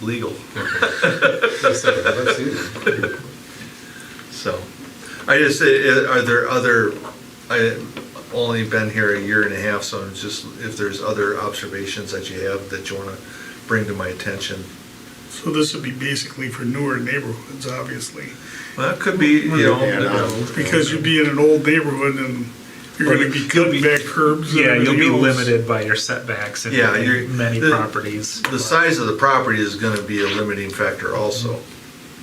S3: legal.
S2: Okay. Just saying, I've seen them.
S3: So, I just say, are there other, I've only been here a year and a half, so I'm just, if there's other observations that you have that you want to bring to my attention.
S1: So this would be basically for newer neighborhoods, obviously.
S3: Well, it could be, you know,
S1: Because you'd be in an old neighborhood and you're gonna be cutting back curbs and
S7: Yeah, you'll
S1: everything
S7: be
S1: else.
S7: limited by your setbacks in
S3: Yeah, you're-
S7: many
S3: the-
S7: properties.
S3: the size of the property is gonna be a limiting factor also.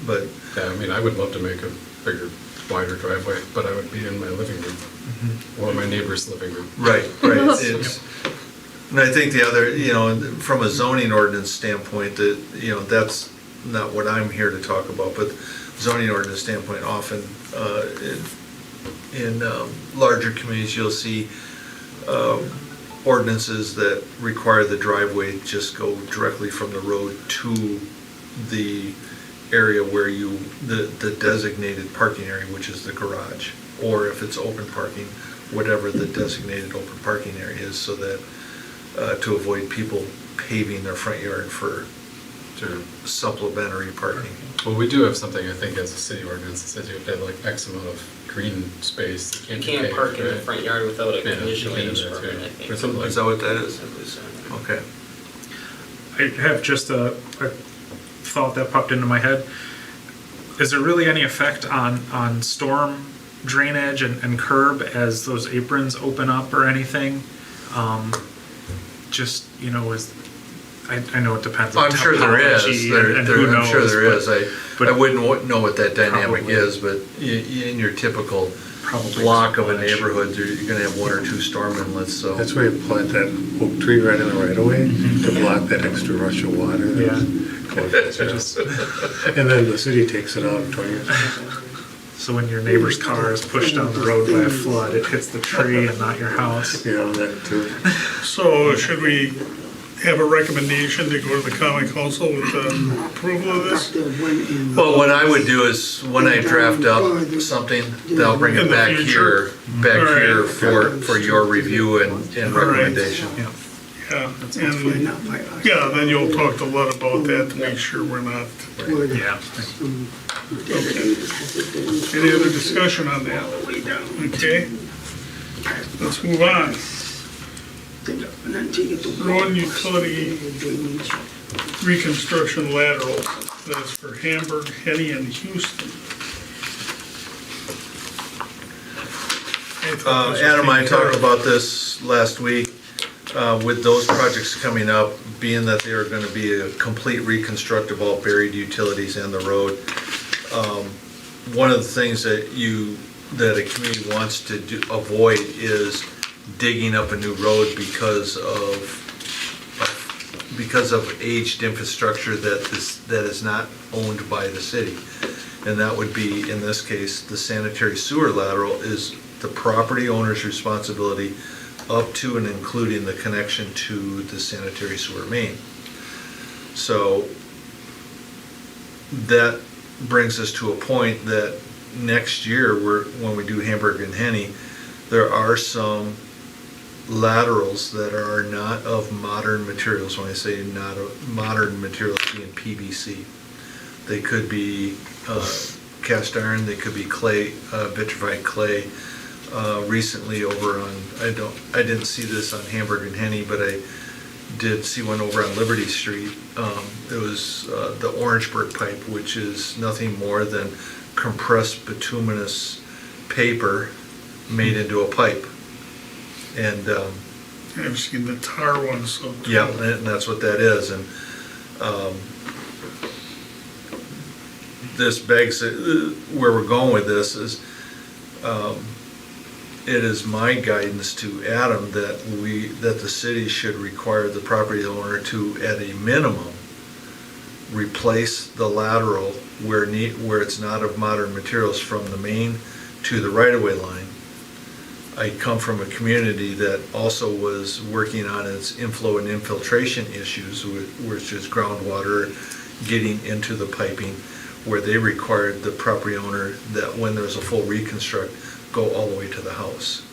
S3: But,
S2: Yeah, I mean, I would love to make a bigger, wider driveway, but I would be in my living room or my neighbor's living room.
S3: right, it's, and I think the other, you know, from a zoning ordinance standpoint, that, you know, that's not what I'm here to talk about, but zoning ordinance standpoint, often, in larger communities, you'll see, ordinances that require the driveway just go directly from the road to the area where you, the designated parking area, which is the garage, or if it's open parking, whatever the designated open parking area is, so that, to avoid people paving their front yard for
S2: Sure.
S3: supplementary parking.
S2: Well, we do have something, I think, as a city ordinance that says you have to have like X amount of green space.
S8: You
S2: be
S8: can't
S2: paved,
S8: park in the
S2: right?
S8: front yard without a
S2: Yeah,
S8: conditional
S2: you can
S8: use
S2: do that
S8: permit,
S2: too.
S8: I think.
S2: Or something like
S3: Is that what that is?
S8: Simply so.
S3: Okay.
S7: I have just a thought that popped into my head. Is there really any effect on storm drainage and curb as those aprons open up or anything? Just, you know, I know it depends on
S3: I'm sure there is,
S7: topology and who
S3: I'm sure
S7: knows,
S3: there is.
S7: but
S3: I wouldn't know what that dynamic
S7: Probably.
S3: is, but in your typical
S7: Probably
S3: block of a
S7: much.
S3: neighborhood, you're gonna have one or two storm inlets, so.
S4: That's where you plant that oak tree right in the right of way to block that extra rush of water. that's going
S7: Just-
S4: And then the city takes it out 20 years.
S7: So when your neighbor's car is pushed down the road by a flood, it hits the tree and not your house.
S4: You know, that too.
S1: So should we have a recommendation to go to the common council with the approval of this?
S3: Well, what I would do is, when I draft up something, then I'll bring
S1: In
S3: it
S1: the
S3: back
S1: future?
S3: here,
S1: All right.
S3: for your review and
S1: All right.
S3: recommendation.
S7: Yeah.
S1: Yeah, and, yeah, then you'll talk to Lud about that to make sure we're not.
S7: Yeah.
S1: Any other discussion on that? Okay, let's move on. Road utility reconstruction lateral, that's for Hamburg, Henny, and Houston. thought this was
S3: Adam and I
S1: being
S3: talked
S1: covered.
S3: about this last week, with those projects coming up, being that they are gonna be a complete reconstruct of all buried utilities and the road. One of the things that a community wants to avoid is digging up a new road because of aged infrastructure that is not owned by the city. And that would be, in this case, the sanitary sewer lateral is the property owner's responsibility up to and including the connection to the sanitary sewer main. So that brings us to a point that next year, when we do Hamburg and Henny, there are some laterals that are not of modern materials. When I say not of modern materials, being PVC. They could be cast iron, they could be clay, vitrified clay. Recently over on, I didn't see this on Hamburg and Henny, but I did see one over on Liberty Street. It was the Orangeburg pipe, which is nothing more than compressed bituminous paper made into a pipe. And
S1: I've seen the tar ones, so.
S3: yeah, and that's what that is. And this begs, where we're going with this is, it is my guidance to Adam that the city should require the property owner to, at a minimum, replace the lateral where it's not of modern materials from the main to the right-of-way line. I come from a community that also was working on its inflow and infiltration issues, which is groundwater getting into the piping, where they required the property owner that when there's a full reconstruct, go all the way to the house.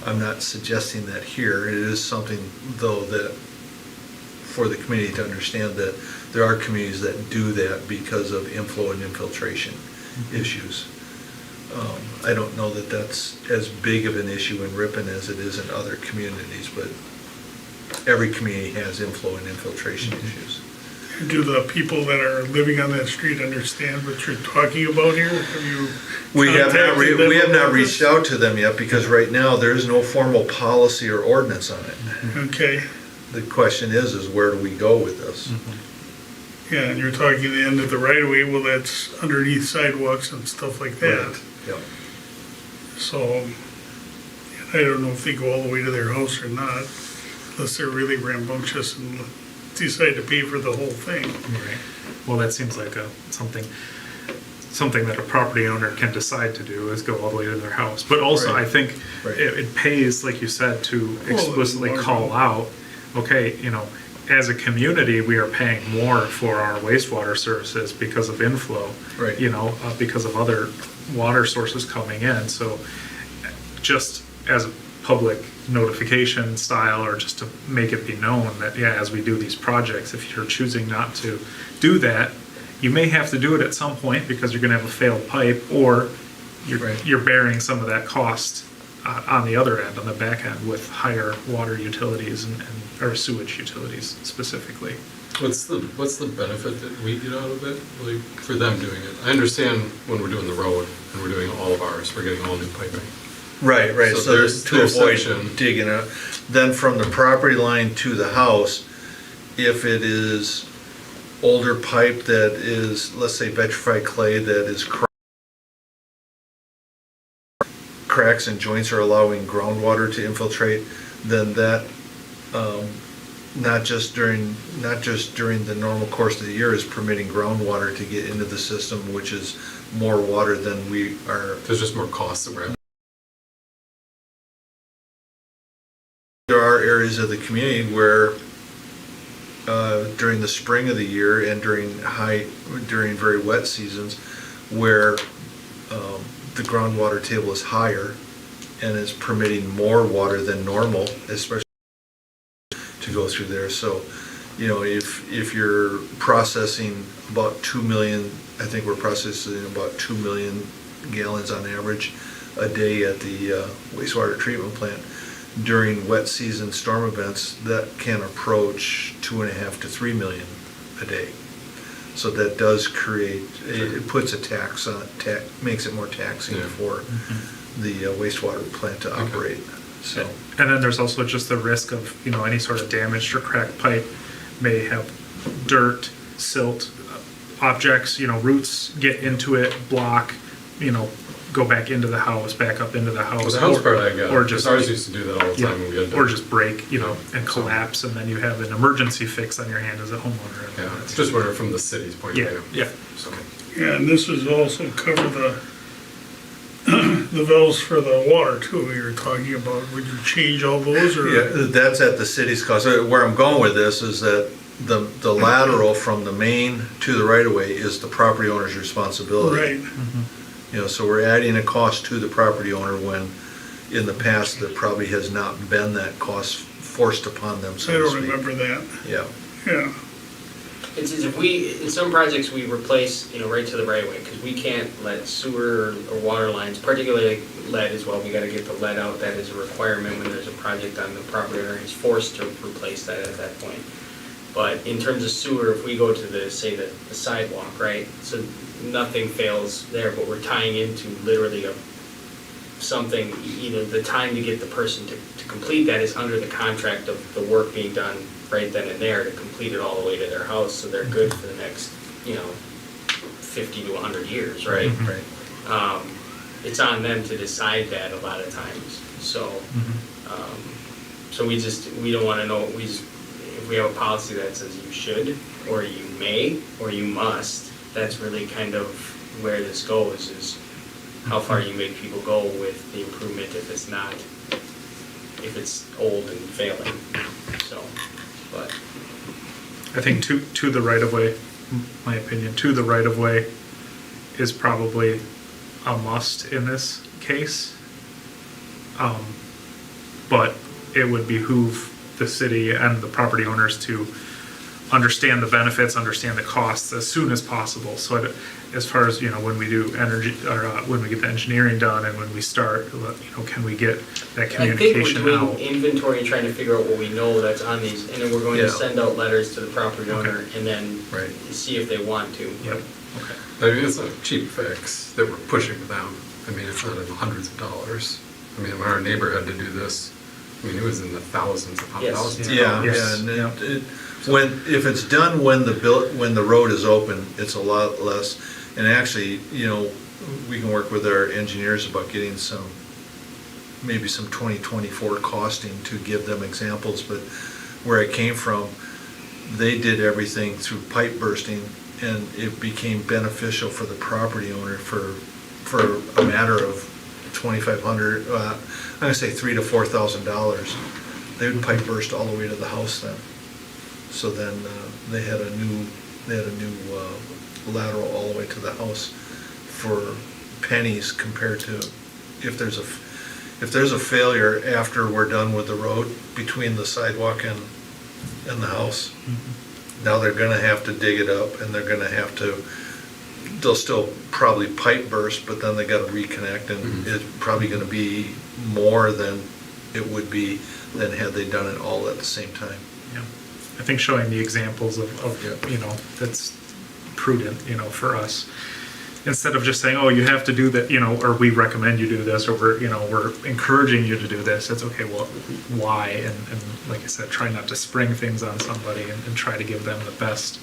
S3: I'm not suggesting that here. It is something, though, that for the community to understand that there are communities that do that because of inflow and infiltration issues. I don't know that that's as big of an issue in Ripon as it is in other communities, but every community has inflow and infiltration issues.
S1: Do the people that are living on that street understand what you're talking about here? Have you
S3: We have not,
S1: contacted them
S3: we have not
S1: about
S3: reached
S1: this?
S3: out to them yet, because right now, there is no formal policy or ordinance on it.
S1: Okay,
S3: The question is where do we go with this?
S1: yeah, and you're talking the end of the right of way, well, that's underneath sidewalks and stuff like that.
S3: Yep.
S1: So, I don't know if they go all the way to their house or not, unless they're really rambunctious and decide to pay for the whole thing.
S7: Right. Well, that seems like something that a property owner can decide to do, is go all the way to their house. But also,
S3: Right.
S7: I think
S3: Right.
S7: it pays, like you said, to
S1: Well,
S7: explicitly
S1: large
S7: call out, okay, as a community, we are paying more for our wastewater services because of inflow.
S3: Right.
S7: Because of other water sources coming in. So just as a public notification style, or just to make it be known that, yeah, as we do these projects, if you're choosing not to do that, you may have to do it at some point because you're gonna have a failed pipe, or
S3: Right.
S7: you're bearing some of that cost on the other end, on the back end, with higher water utilities or sewage utilities specifically.
S2: What's the benefit that we get out of it, like, for them doing it? I understand when we're doing the road and we're doing all of ours, we're getting all new piping.
S3: Right,
S2: So
S3: so
S2: there's
S3: to avoid
S2: section.
S3: digging it. Then from the property line to the house, if it is older pipe that is, let's say vitrified clay that is cracks and joints are allowing groundwater to infiltrate, then that, not just during the normal course of the year, is permitting groundwater to get into the system, which is more water than we are.
S2: There's just more costs that we're having.
S3: There are areas of the community where during the spring of the year and during very wet seasons, where the groundwater table is higher and is permitting more water than normal, especially to go through there. So, if you're processing about 2 million, I think we're processing about 2 million gallons on average a day at the wastewater treatment plant. During wet season storm events, that can approach 2.5 to 3 million a day. So that does create, it puts a tax on, makes it more taxing
S2: Yeah.
S3: for the wastewater plant to operate, so.
S7: And then there's also just the risk of, any sort of damaged or cracked pipe may have dirt, silt, objects, roots get into it, block, go back into the house, back up into the house.
S2: Well, the house part I got,
S7: Or
S2: because
S7: just,
S2: ours used to do that all the time when we had.
S7: or just break, and collapse, and then you have an emergency fix on your hand as a homeowner.
S2: Yeah, just wondering from the city's point of
S7: Yeah,
S2: view.
S7: yeah.
S2: So,
S1: Yeah, and this is also cover the valves for the water too, you're talking about. Would you change all those, or?
S3: Yeah, that's at the city's cost. Where I'm going with this is that the lateral from the main to the right-of-way is the property owner's responsibility.
S1: Right,
S3: So we're adding a cost to the property owner when, in the past, there probably has not been that cost forced upon them,
S1: I
S3: so to
S1: don't
S3: speak.
S1: remember that,
S3: Yeah,
S1: yeah.
S8: It's as if in some projects, we replace, right to the right of way, because we can't let sewer or water lines, particularly lead as well, we gotta get the lead out, that is a requirement when there's a project on the property owner, is forced to replace that at that point. But in terms of sewer, if we go to the sidewalk, right, so nothing fails there, but we're tying into literally something, the time to get the person to complete that is under the contract of the work being done right then and there to complete it all the way to their house, so they're good for the next, 50 to 100 years, right?
S3: right.
S8: It's on them to decide that a lot of times, so, so we don't wanna know, if we have a policy that says you should, or you may, or you must, that's really kind of where this goes, is how far you make people go with the improvement if it's old and failing, so, but.
S7: I think to the right of way, my opinion, to the right of way is probably a must in this case. But it would behoove the city and the property owners to understand the benefits, understand the costs as soon as possible. So as far as, when we do energy, or when we get the engineering done and when we start, can we get that
S8: I think we're
S7: communication
S8: doing
S7: out?
S8: inventory and trying to figure out what we know that's on these, and then we're going to
S3: Yeah.
S8: send out letters to the property owner
S7: Okay.
S8: and then
S3: Right.
S8: see if they want to.
S7: Yep, okay.
S2: I mean, it's a cheap fix that we're pushing them. I mean, it's not in the hundreds of dollars. I mean, when our neighbor had to do this, I mean, it was in the thousands upon
S8: Yes.
S2: thousands of
S3: Yeah,
S2: dollars.
S3: yeah, and if it's done when the road is open, it's a lot less. And actually, we can work with our engineers about getting maybe some 2024 costing to give them examples, but where it came from, they did everything through pipe bursting, and it became beneficial for the property owner for a matter of $2,500, I'm gonna say $3,000 to $4,000. They would pipe burst all the way to the house then. So then they had a new lateral all the way to the house for pennies compared to if there's a failure after we're done with the road between the sidewalk and the house. Now they're gonna have to dig it up, and they'll still probably pipe burst, but then they gotta reconnect, and it's probably gonna be more than it would be than had they done it all at the same time.
S7: Yeah, I think showing the examples of
S3: Yeah.
S7: that's prudent, for us. Instead of just saying, oh, you have to do that, or we recommend you do this, or we're encouraging you to do this. It's okay, well, why? And like I said, try not to spring things on somebody and try to give them the best,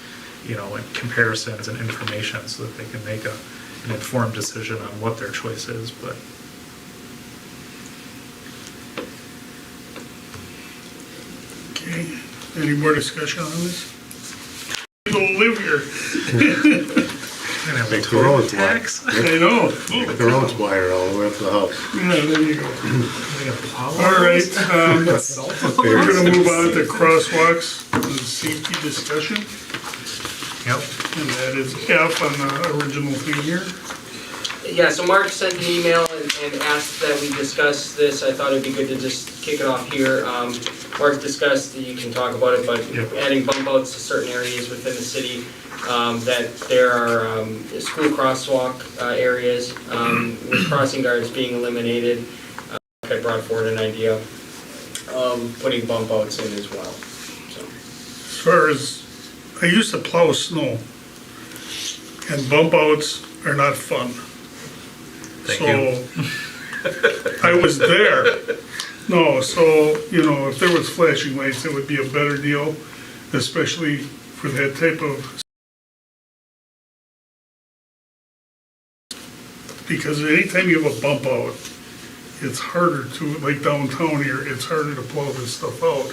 S7: and comparisons and information so that they can make an informed decision on what their choice is, but.
S1: Okay, any more discussion on this? You don't live here.
S7: And have a
S4: Make their own
S7: total tax?
S1: I know.
S4: The road's wired all the way up to the house.
S1: Yeah, there you go. All right, we're gonna move on to crosswalks and safety discussion,
S7: Yep.
S1: and that is F on the original thing here.
S8: Yeah, so Mark sent an email and asked that we discuss this. I thought it'd be good to just kick it off here. Mark discussed, you can talk about it, but
S7: Yep.
S8: adding bump outs to certain areas within the city, that there are school crosswalk areas with crossing guards being eliminated. I brought forward an idea, putting bump outs in as well, so.
S1: As far as, I used to plow snow, and bump outs are not fun.
S3: Thank
S1: So, I was there. No, so, if there was flashing lights, it would be a better deal, especially for that type of. Because anytime you have a bump out, it's harder to, like downtown here, it's harder to plow this stuff out.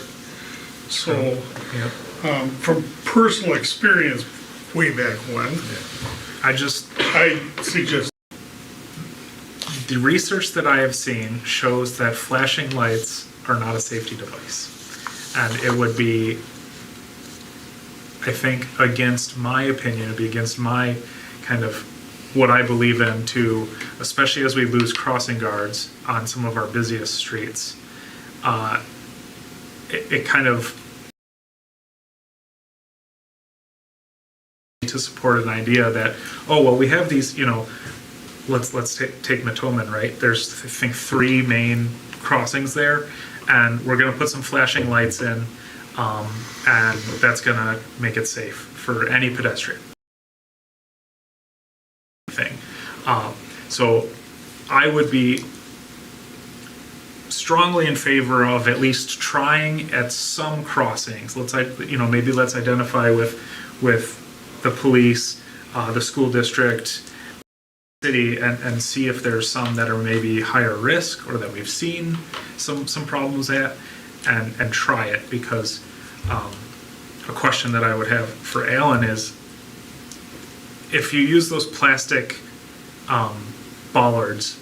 S1: So,
S7: Yep.
S1: from personal experience, way back when,
S7: I
S1: suggest.
S7: The research that I have seen shows that flashing lights are not a safety device. And it would be, I think, against my opinion, it'd be against my kind of what I believe in to, especially as we lose crossing guards on some of our busiest streets. It kind of to support an idea that, oh, well, we have these, let's take Matoman, right? There's, I think, 3 main crossings there, and we're gonna put some flashing lights in, and that's gonna make it safe for any pedestrian. Thing. So I would be strongly in favor of at least trying at some crossings. Maybe let's identify with the police, the school district, city, and see if there's some that are maybe higher risk or that we've seen some problems at, and try it. Because a question that I would have for Alan is, if you use those plastic bollards,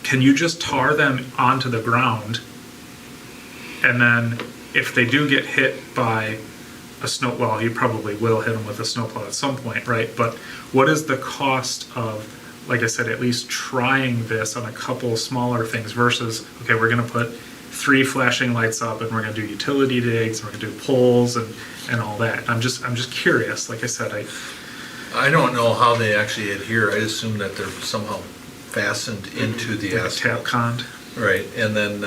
S7: can you just tar them onto the ground? And then if they do get hit by a snow, well, you probably will hit them with a snowplow at some point, right? But what is the cost of, like I said, at least trying this on a couple smaller things versus, okay, we're gonna put 3 flashing lights up, and we're gonna do utility digs, and we're gonna do poles and all that. I'm just curious, like I said,
S3: I don't know how they actually adhere. I assume that they're somehow fastened into the
S7: like a tap
S3: asphalt.
S7: con.
S3: Right, and then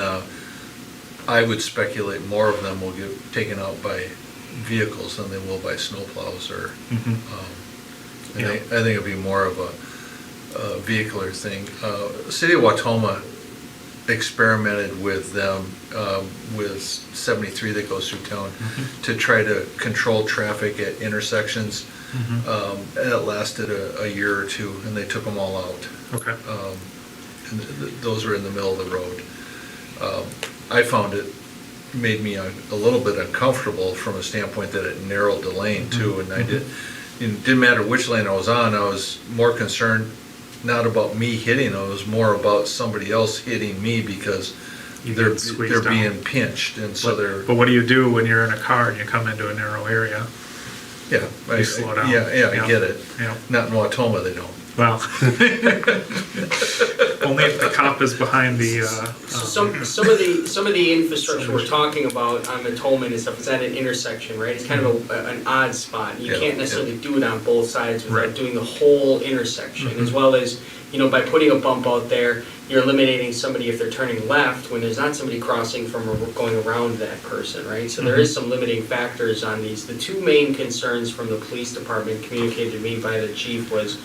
S3: I would speculate more of them will get taken out by vehicles than they will by snowplows or, I think it'd be more of a vehicular thing. City of Watoma experimented with them, with 73 that goes through town, to try to control traffic at intersections. And it lasted a year or two, and they took them all out.
S7: Okay.
S3: And those were in the middle of the road. I found it made me a little bit uncomfortable from a standpoint that it narrowed the lane too, and it didn't matter which lane I was on, I was more concerned not about me hitting them, it was more about somebody else hitting me because they're
S7: down.
S3: being pinched, and so they're.
S7: But what do you do when you're in a car and you come into a narrow area?
S3: Yeah.
S7: You slow down.
S3: Yeah, I get it.
S7: Yeah.
S3: Not in Watoma, they don't.
S7: Well, only if the cop is behind the.
S8: Some of the infrastructure we're talking about on Matoma and stuff is at an intersection, right? It's kind of an odd spot. You
S3: Yeah,
S8: can't necessarily do it on both sides without
S7: Right.
S8: doing the whole intersection, as well as, by putting a bump out there, you're eliminating somebody if they're turning left when there's not somebody crossing from or going around that person, right? So there is some limiting factors on these. The two main concerns from the police department communicated to me by the chief was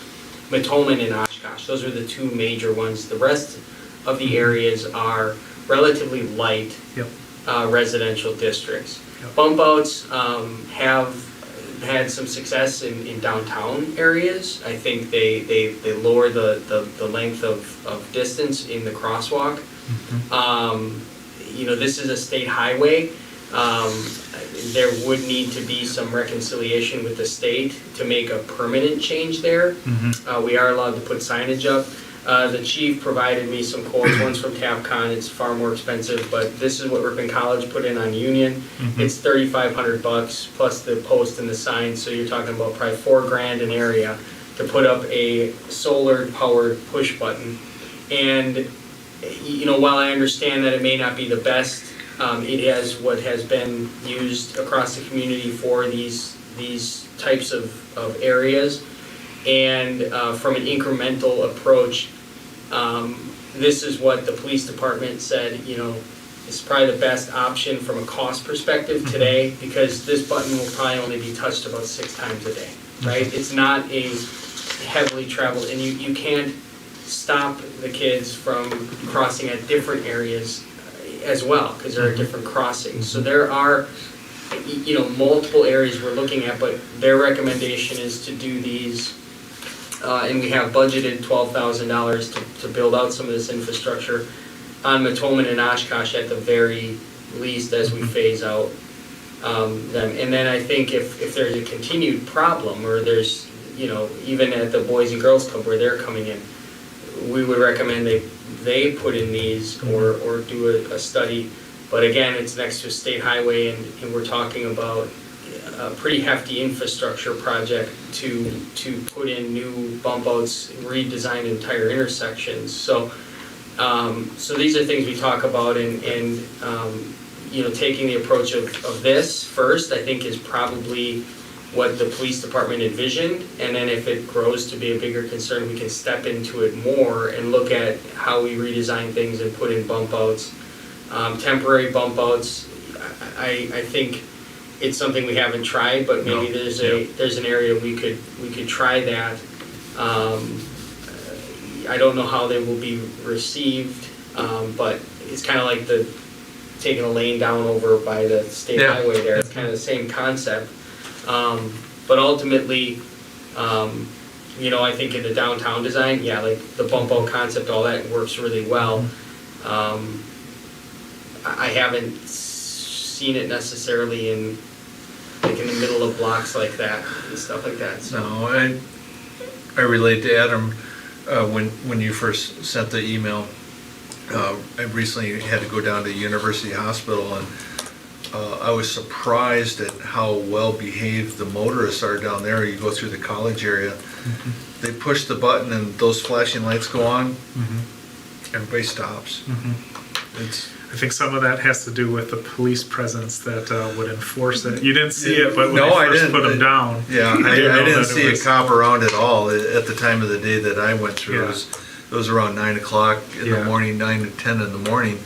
S8: Matoman and Oshkosh. Those are the two major ones. The rest of the areas are relatively light
S7: Yep.
S8: residential districts.
S7: Yep.
S8: Bump outs have had some success in downtown areas. I think they lower the length of distance in the crosswalk. This is a state highway. There would need to be some reconciliation with the state to make a permanent change there. We are allowed to put signage up. The chief provided me some quotes, one's from TAPCon, it's far more expensive, but this is what Ripon College put in on Union. It's $3,500 plus the post and the sign, so you're talking about probably $4,000 an area to put up a solar powered push button. And, while I understand that it may not be the best, it has what has been used across the community for these types of areas. And from an incremental approach, this is what the police department said, it's probably the best option from a cost perspective today, because this button will probably only be touched about 6 times a day, right? It's not a heavily traveled, and you can't stop the kids from crossing at different areas as well, because there are different crossings. So there are, multiple areas we're looking at, but their recommendation is to do these, and we have budgeted $12,000 to build out some of this infrastructure on Matoman and Oshkosh at the very least as we phase out them. And then I think if there's a continued problem, or there's, even at the Boys and Girls Club where they're coming in, we would recommend they put in these or do a study. But again, it's next to a state highway, and we're talking about a pretty hefty infrastructure project to put in new bump outs, redesign entire intersections. So these are things we talk about, and taking the approach of this first, I think, is probably what the police department envisioned, and then if it grows to be a bigger concern, we can step into it more and look at how we redesign things and put in bump outs. Temporary bump outs, I think it's something we haven't tried, but maybe there's an area we could try that. I don't know how they will be received, but it's kind of like taking a lane down over by the state highway there. It's kind of the same concept. But ultimately, I think in the downtown design, like the bump out concept, all that works really well. I haven't seen it necessarily in the middle of blocks like that and stuff like that. So.
S3: No, I relate to Adam when you first sent the email. I recently had to go down to University Hospital, and I was surprised at how well behaved the motorists are down there. You go through the college area, they push the button and those flashing lights go on, everybody stops.
S7: I think some of that has to do with the police presence that would enforce it. You didn't see it, but when
S3: No,
S7: they
S3: I
S7: first
S3: didn't.
S7: put them down.
S3: Yeah,
S7: you
S3: I
S7: did know
S3: didn't
S7: that
S3: see
S7: it
S3: a
S7: was-
S3: cop around at all at the time of the day that I went through.
S7: Yeah.
S3: It was around 9 o'clock in
S7: Yeah.
S3: the morning, 9 to 10 in the morning.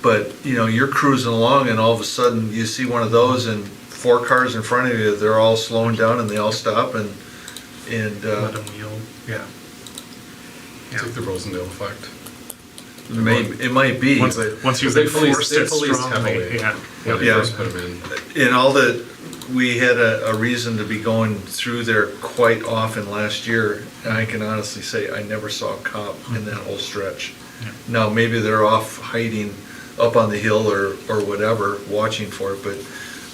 S3: But, you know, you're cruising along and all of a sudden you see one of those and 4 cars in front of you, they're all slowing down and they all stop and
S7: Let them yield, yeah.
S2: It's like the Rosendale effect.
S3: it might be,
S7: Once,
S3: but.
S7: once you've
S2: They police-
S7: enforced
S2: they
S7: it
S2: police
S7: strongly,
S2: heavily.
S7: yeah.
S2: When they
S3: Yeah.
S2: first put them in.
S3: In all that, we had a reason to be going through there quite often last year. And I can honestly say I never saw a cop in that whole stretch.
S7: Yeah.
S3: Now, maybe they're off hiding up on the hill or whatever, watching for it, but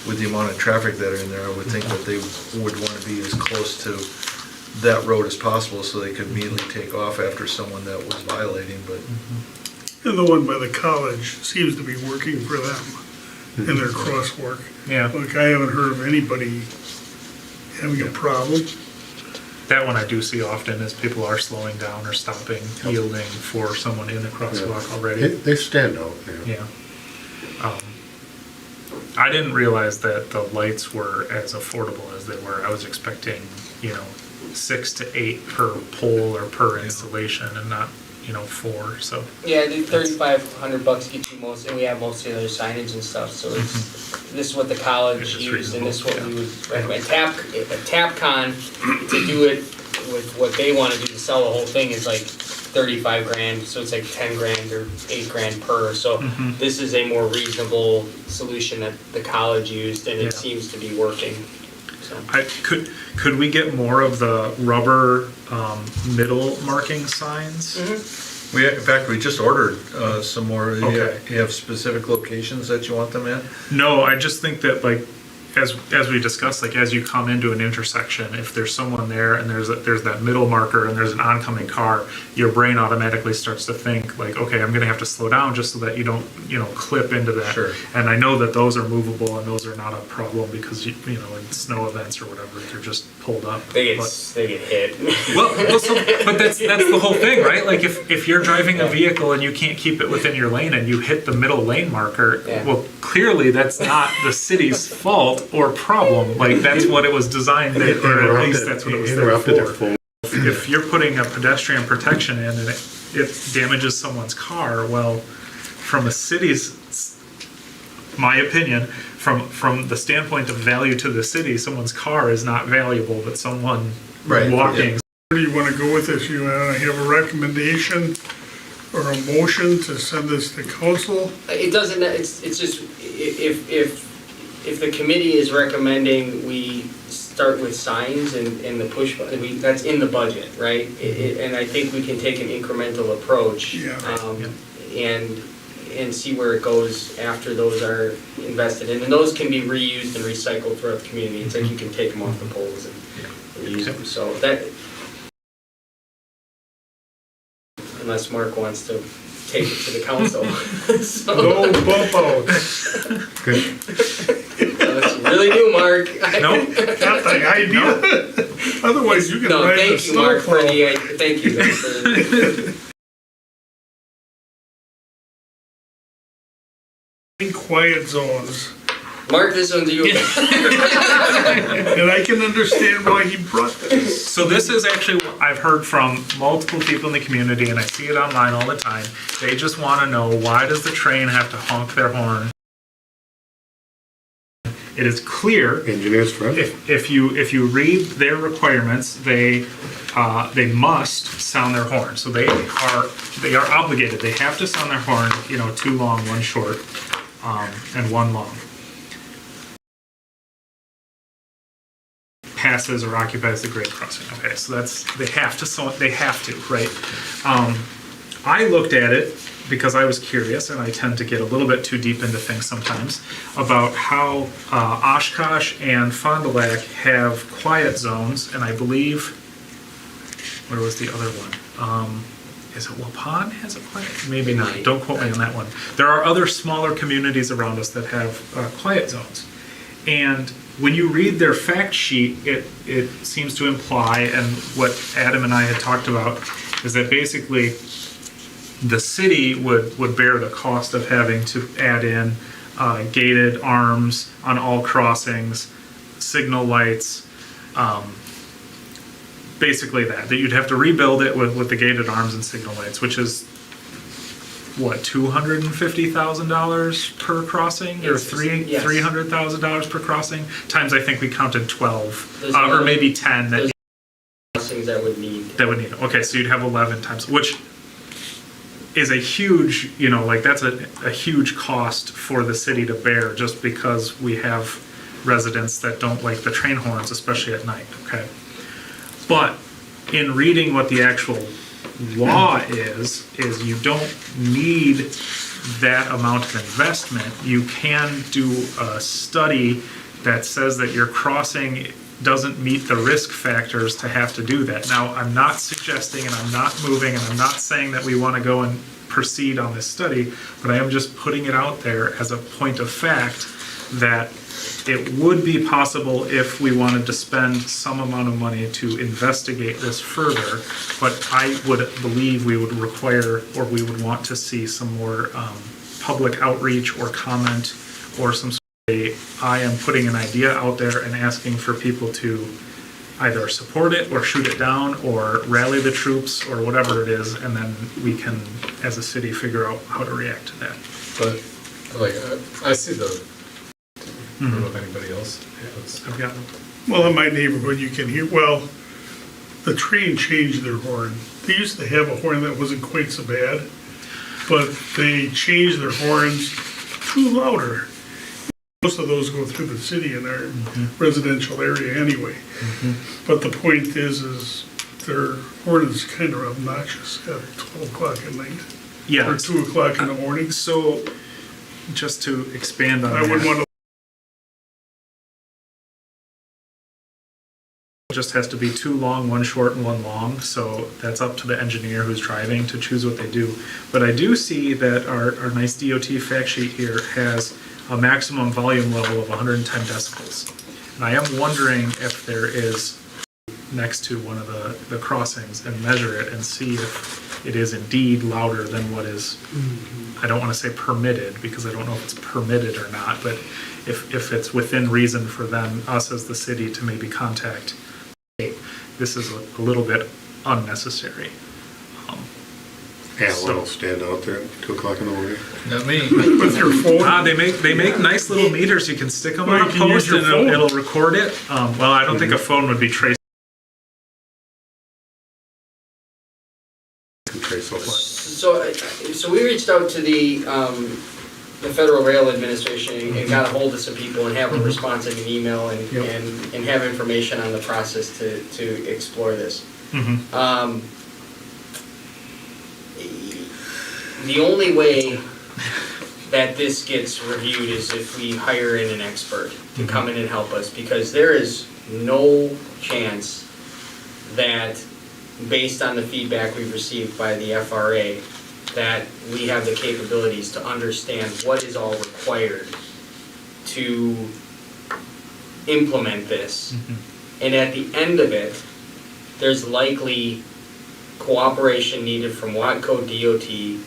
S3: with the amount of traffic that are in there, I would think that they would want to be as close to that road as possible so they could immediately take off after someone that was violating, but.
S1: And the one by the college seems to be working for them in their crosswalk.
S7: Yeah,
S1: Like, I haven't heard of anybody having a problem.
S7: that one I do see often is people are slowing down or stopping, yielding for someone in the crosswalk already.
S4: They stand out, yeah.
S7: Yeah. I didn't realize that the lights were as affordable as they were. I was expecting, 6 to 8 per pole or per installation and not, 4, so.
S8: Yeah, the $3,500 gets you most, and we have most of the other signage and stuff, so this is what the college
S7: It's
S8: used, and this is what we
S7: reasonable,
S8: would recommend. TAPCon, to do it with what they wanna do to sell the whole thing is like 35 grand, so it's like 10 grand or 8 grand per, so this is a more reasonable solution that the college used, and
S7: Yeah.
S8: it seems to be working, so.
S7: Could we get more of the rubber middle marking signs?
S3: In fact, we just ordered some more.
S7: Okay.
S3: You have specific locations that you want them at?
S7: No, I just think that as we discussed, as you come into an intersection, if there's someone there and there's that middle marker and there's an oncoming car, your brain automatically starts to think okay, I'm gonna have to slow down just so that you don't, clip into that.
S3: Sure.
S7: And I know that those are movable and those are not a problem because in snow events or whatever, they're just pulled up.
S8: They
S7: But-
S8: get hit.
S7: but that's the whole thing, right? If you're driving a vehicle and you can't keep it within your lane and you hit the middle lane marker,
S8: Yeah.
S7: well, clearly that's not the city's fault or problem. That's what it was designed, or at least that's what it was there
S4: Interrupted it
S7: for.
S4: for.
S7: If you're putting a pedestrian protection in and it damages someone's car, well, from a city's, my opinion, from the standpoint of value to the city, someone's car is not valuable, but someone
S3: Right,
S7: walking.
S1: Where do you want to go with this? You want to have a recommendation or a motion to send this to council?
S8: It doesn't, it's just, if the committee is recommending we start with signs and the push button, that's in the budget, right? And I think we can take an incremental approach.
S1: Yeah.
S8: And see where it goes after those are invested in. And those can be reused and recycled throughout the community. It's like you can take them off the poles and reuse them, so that, unless Mark wants to take it to the council. So,
S1: No bump outs.
S8: unless you really do, Mark.
S7: Nope.
S1: Not the idea. Otherwise, you can
S8: No,
S1: ride the
S8: thank you, Mark, for
S1: snowplow.
S8: thank you for,
S1: Quiet zones.
S8: Mark, this one's you.
S1: And I can understand why he brought this.
S7: So this is actually what I've heard from multiple people in the community, and I see it online all the time. They just want to know, why does the train have to honk their horn? It is clear,
S4: Engineers forever.
S7: if you read their requirements, they must sound their horn. So they are obligated. They have to sound their horn. 2 long, 1 short, and 1 long. Passes or occupies the grade crossing. Okay, so they have to, right? I looked at it because I was curious, and I tend to get a little bit too deep into things sometimes, about how Oshkosh and Fond du Lac have quiet zones, and I believe, where was the other one? Is it Waupun has a quiet? Maybe not. Don't quote me on that one. There are other smaller communities around us that have quiet zones. And when you read their fact sheet, it seems to imply, and what Adam and I had talked about, is that basically the city would bear the cost of having to add in gated arms on all crossings, signal lights, basically that you'd have to rebuild it with the gated arms and signal lights, which is what, $250,000 per crossing, or
S8: Yes.
S7: $300,000 per crossing? Times I think we counted 12,
S8: There's
S7: or
S8: 11
S7: maybe 10 that
S8: there's crossings that would need.
S7: need. Okay, so you'd have 11 times, which is a huge, like that's a huge cost for the city to bear, just because we have residents that don't like the train horns, especially at night. Okay, but in reading what the actual law is you don't need that amount of investment. You can do a study that says that your crossing doesn't meet the risk factors to have to do that. Now, I'm not suggesting, and I'm not moving, and I'm not saying that we want to go and proceed on this study, but I am just putting it out there as a point of fact that it would be possible if we wanted to spend some amount of money to investigate this further, but I would believe we would require, or we would want to see some more public outreach or comment, or some sort of I am putting an idea out there and asking for people to either support it or shoot it down or rally the troops or whatever it is, and then we can, as a city, figure out how to react to that.
S2: But, like, I see the, I don't know if anybody else has.
S7: I've got
S1: Well, in my neighborhood, you can hear, well, the train changed their horn. They used to have a horn that wasn't quite so bad, but they changed their horns to louder. Most of those go through the city in our residential area anyway. But the point is their horn is kind of obnoxious at 12 o'clock at night.
S7: Yeah.
S1: Or 2 o'clock in the morning.
S7: So, just to expand on
S1: I wouldn't
S7: that,
S1: want to,
S7: it just has to be two long, one short, and one long. So that's up to the engineer who's driving to choose what they do. But I do see that our nice DOT fact sheet here has a maximum volume level of 110 decibels. And I am wondering if there is next to one of the crossings and measure it and see if it is indeed louder than what is, I don't want to say permitted, because I don't know if it's permitted or not, but if it's within reason for them, us as the city, to maybe contact, hey, this is a little bit unnecessary.
S4: Yeah,
S7: So-
S4: one will stand out there at 2 o'clock in the morning.
S3: Not me.
S1: with your phone.
S7: They make nice little meters. You can stick them
S1: Well,
S7: on
S1: you
S7: a
S1: can use
S7: post
S1: your
S7: and
S1: phone.
S7: it'll record it. Well, I don't think a phone would be traceable.
S4: Can trace those.
S8: So we reached out to the Federal Rail Administration and got a hold of some people and have a response in an email and,
S7: Yep.
S8: and have information on the process to explore this. The only way that this gets reviewed is if we hire in an expert to come in and help us, because there is no chance that, based on the feedback we've received by the FRA, that we have the capabilities to understand what is all required to implement this. And at the end of it, there's likely cooperation needed from Watco DOT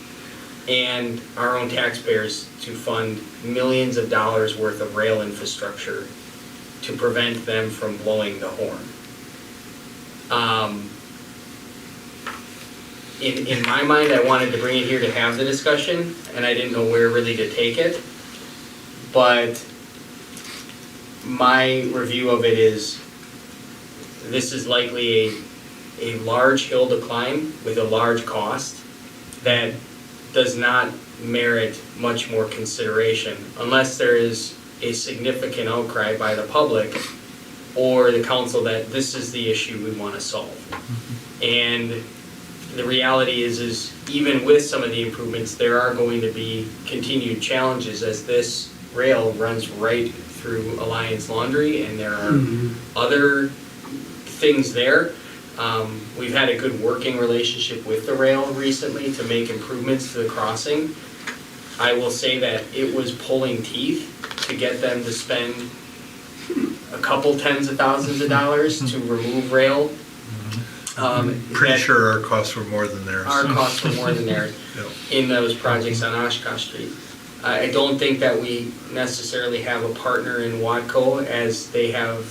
S8: and our own taxpayers to fund millions of dollars worth of rail infrastructure to prevent them from blowing the horn. In my mind, I wanted to bring it here to have the discussion, and I didn't know where really to take it. But my review of it is, this is likely a large hill to climb with a large cost that does not merit much more consideration unless there is a significant outcry by the public or the council that this is the issue we want to solve. And the reality is even with some of the improvements, there are going to be continued challenges as this rail runs right through Alliance Laundry, and there are other things there. We've had a good working relationship with the rail recently to make improvements to the crossing. I will say that it was pulling teeth to get them to spend a couple tens of thousands of dollars to remove rail.
S3: Pretty
S8: that
S3: sure our costs were more than theirs.
S8: Our costs were more than theirs
S3: Yep.
S8: in those projects on Oshkosh Street. I don't think that we necessarily have a partner in Watco, as they have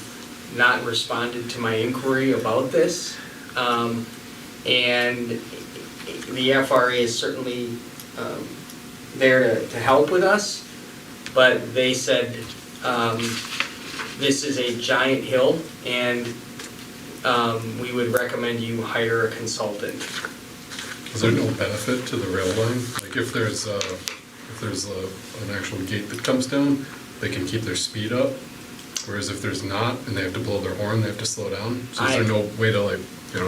S8: not responded to my inquiry about this. And the FRA is certainly there to help with us, but they said this is a giant hill, and we would recommend you hire a consultant.
S2: Is there no benefit to the rail line? Like if there's an actual gate that comes down, they can keep their speed up. Whereas if there's not, and they have to blow their horn, they have to slow down. So is there no way to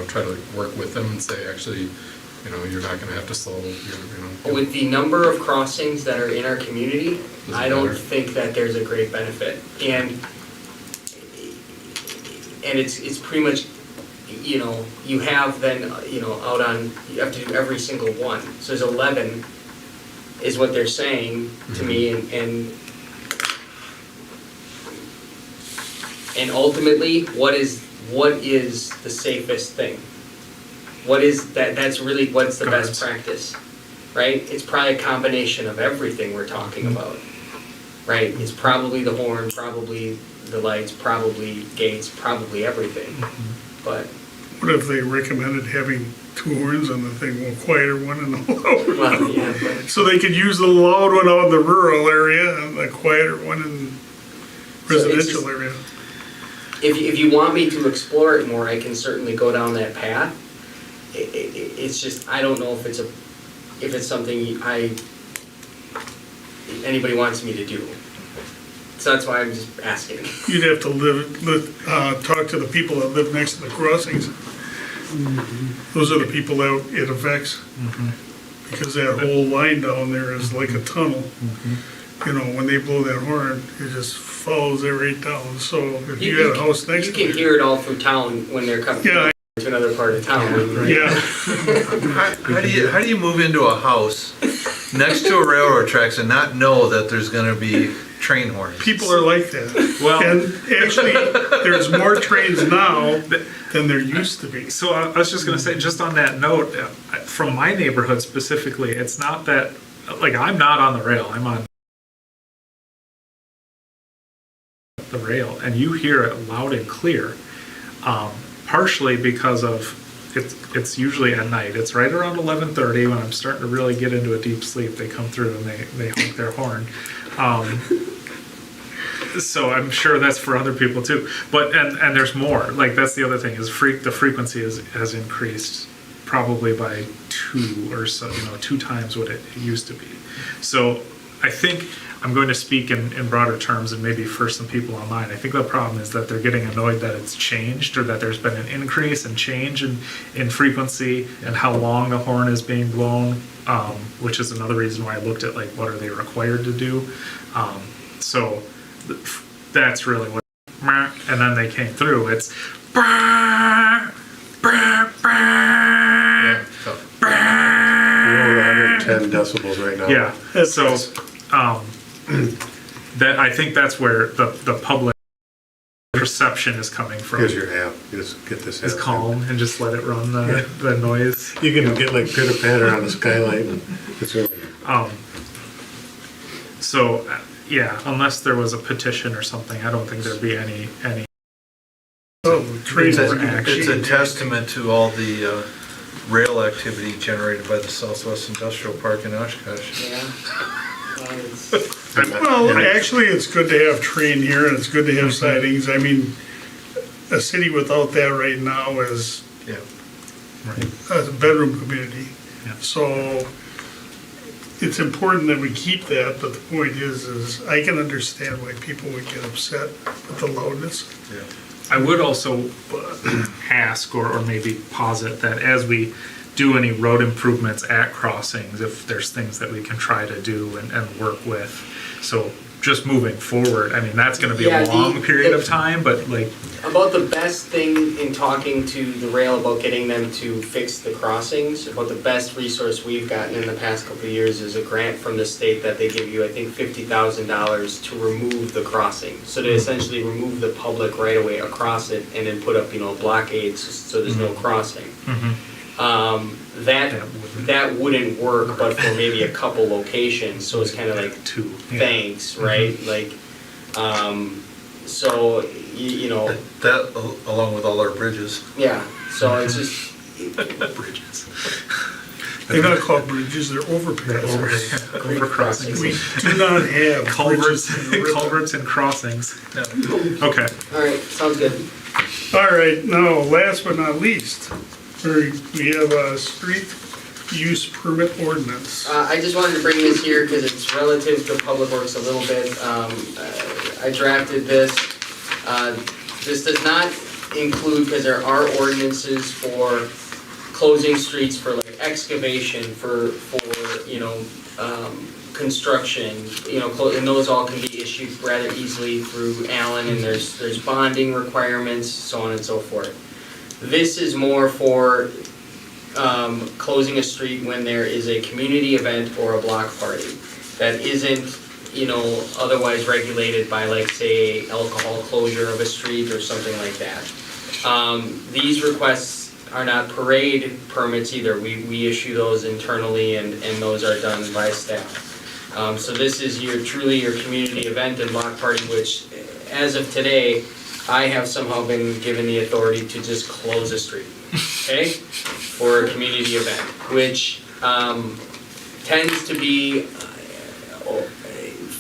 S2: try to work with them and say, actually, you're not gonna have to slow,
S8: With the number of crossings that are in our community, I don't think that there's a great benefit. And it's pretty much, you have then, out on, you have to do every single one. So there's 11 is what they're saying to me, and ultimately, what is the safest thing? What is that's really what's the best practice, right? It's probably a combination of everything we're talking about, right? It's probably the horn, probably the lights, probably gates, probably everything. But
S1: What if they recommended having 2 horns on the thing, one quieter one and a loud one?
S8: well, yeah, but
S1: So they could use the loud one out in the rural area and the quieter one in
S8: So it's
S1: residential
S8: just-
S1: area.
S8: if you want me to explore it more, I can certainly go down that path. It's just, I don't know if it's something anybody wants me to do. So that's why I'm just asking.
S1: You'd have to talk to the people that live next to the crossings. Those are the people that it affects. Because that whole line down there is like a tunnel. When they blow that horn, it just follows it right down. So if you had a house next
S8: You
S1: to
S8: can
S1: it.
S8: hear it all through town when they're coming
S1: Yeah.
S8: to another part of town.
S1: Yeah,
S3: How do you move into a house next to a railroad tracks and not know that there's gonna be train horns?
S1: people are like that.
S7: Well-
S1: And actually, there's more trains now than there used to be.
S7: So I was just gonna say, just on that note, from my neighborhood specifically, it's not that, like, I'm not on the rail, I'm on the rail, and you hear it loud and clear. Partially because of, it's usually at night, it's right around 11:30 when I'm starting to really get into a deep sleep, they come through and they honk their horn. So I'm sure that's for other people too. But and there's more. Like that's the other thing is the frequency has increased probably by 2 or so, 2 times what it used to be. So I think I'm going to speak in broader terms and maybe for some people online. I think the problem is that they're getting annoyed that it's changed or that there's been an increase and change in frequency and how long the horn is being blown, which is another reason why I looked at like what are they required to do. So that's really what, and then they came through. It's
S4: We're over 110 decibels right now.
S7: yeah. So that I think that's where the public perception is coming from.
S4: Here's your app. You just get this app.
S7: Is calm and just let it run the noise.
S4: You can get like pitter patter on the skylight. And it's really
S7: So yeah, unless there was a petition or something, I don't think there'd be any.
S1: Trains
S3: It's
S1: are
S3: a testament to all the rail activity generated by the Southwest Industrial Park in Oshkosh.
S8: Yeah. It's-
S1: Well, actually, it's good to have train here, and it's good to have sidings. I mean, a city without that right now is
S3: Yeah.
S1: a bedroom community.
S7: Yeah.
S1: So it's important that we keep that, but the point is I can understand why people would get upset with the loudness.
S3: Yeah.
S7: I would also ask or maybe posit that as we do any road improvements at crossings, if there's things that we can try to do and work with. So just moving forward, I mean, that's gonna be
S8: Yeah,
S7: a long period
S8: the-
S7: of time, but like,
S8: About the best thing in talking to the rail about getting them to fix the crossings, about the best resource we've gotten in the past couple of years is a grant from the state that they give you, I think, $50,000 to remove the crossing. So to essentially remove the public right of way across it and then put up, blockades so there's no crossing. That wouldn't work, but for maybe a couple locations, so it's kind of like,
S7: two. Yeah.
S8: thanks, right? Like, so,
S3: That, along with all our bridges.
S8: yeah, so it's just,
S7: Bridges.
S1: They're not called bridges, they're overpasses.
S7: Over crossings.
S1: We do not have
S7: Culverts,
S1: bridges in the river.
S7: culverts and crossings. Okay.
S8: all right, sounds good.
S1: All right, now, last but not least, we have a street use permit ordinance.
S8: I just wanted to bring this here because it's relative to Public Works a little bit. I drafted this. This does not include, because there are ordinances for closing streets for like excavation, for construction, and those all can be issued rather easily through Allen, and there's bonding requirements, so on and so forth. This is more for closing a street when there is a community event or a block party that isn't, otherwise regulated by, like, say, alcohol closure of a street or something like that. These requests are not parade permits either. We issue those internally, and those are done by staff. So this is truly your community event and block party, which, as of today, I have somehow been given the authority to just close a street, okay, for a community event, which tends to be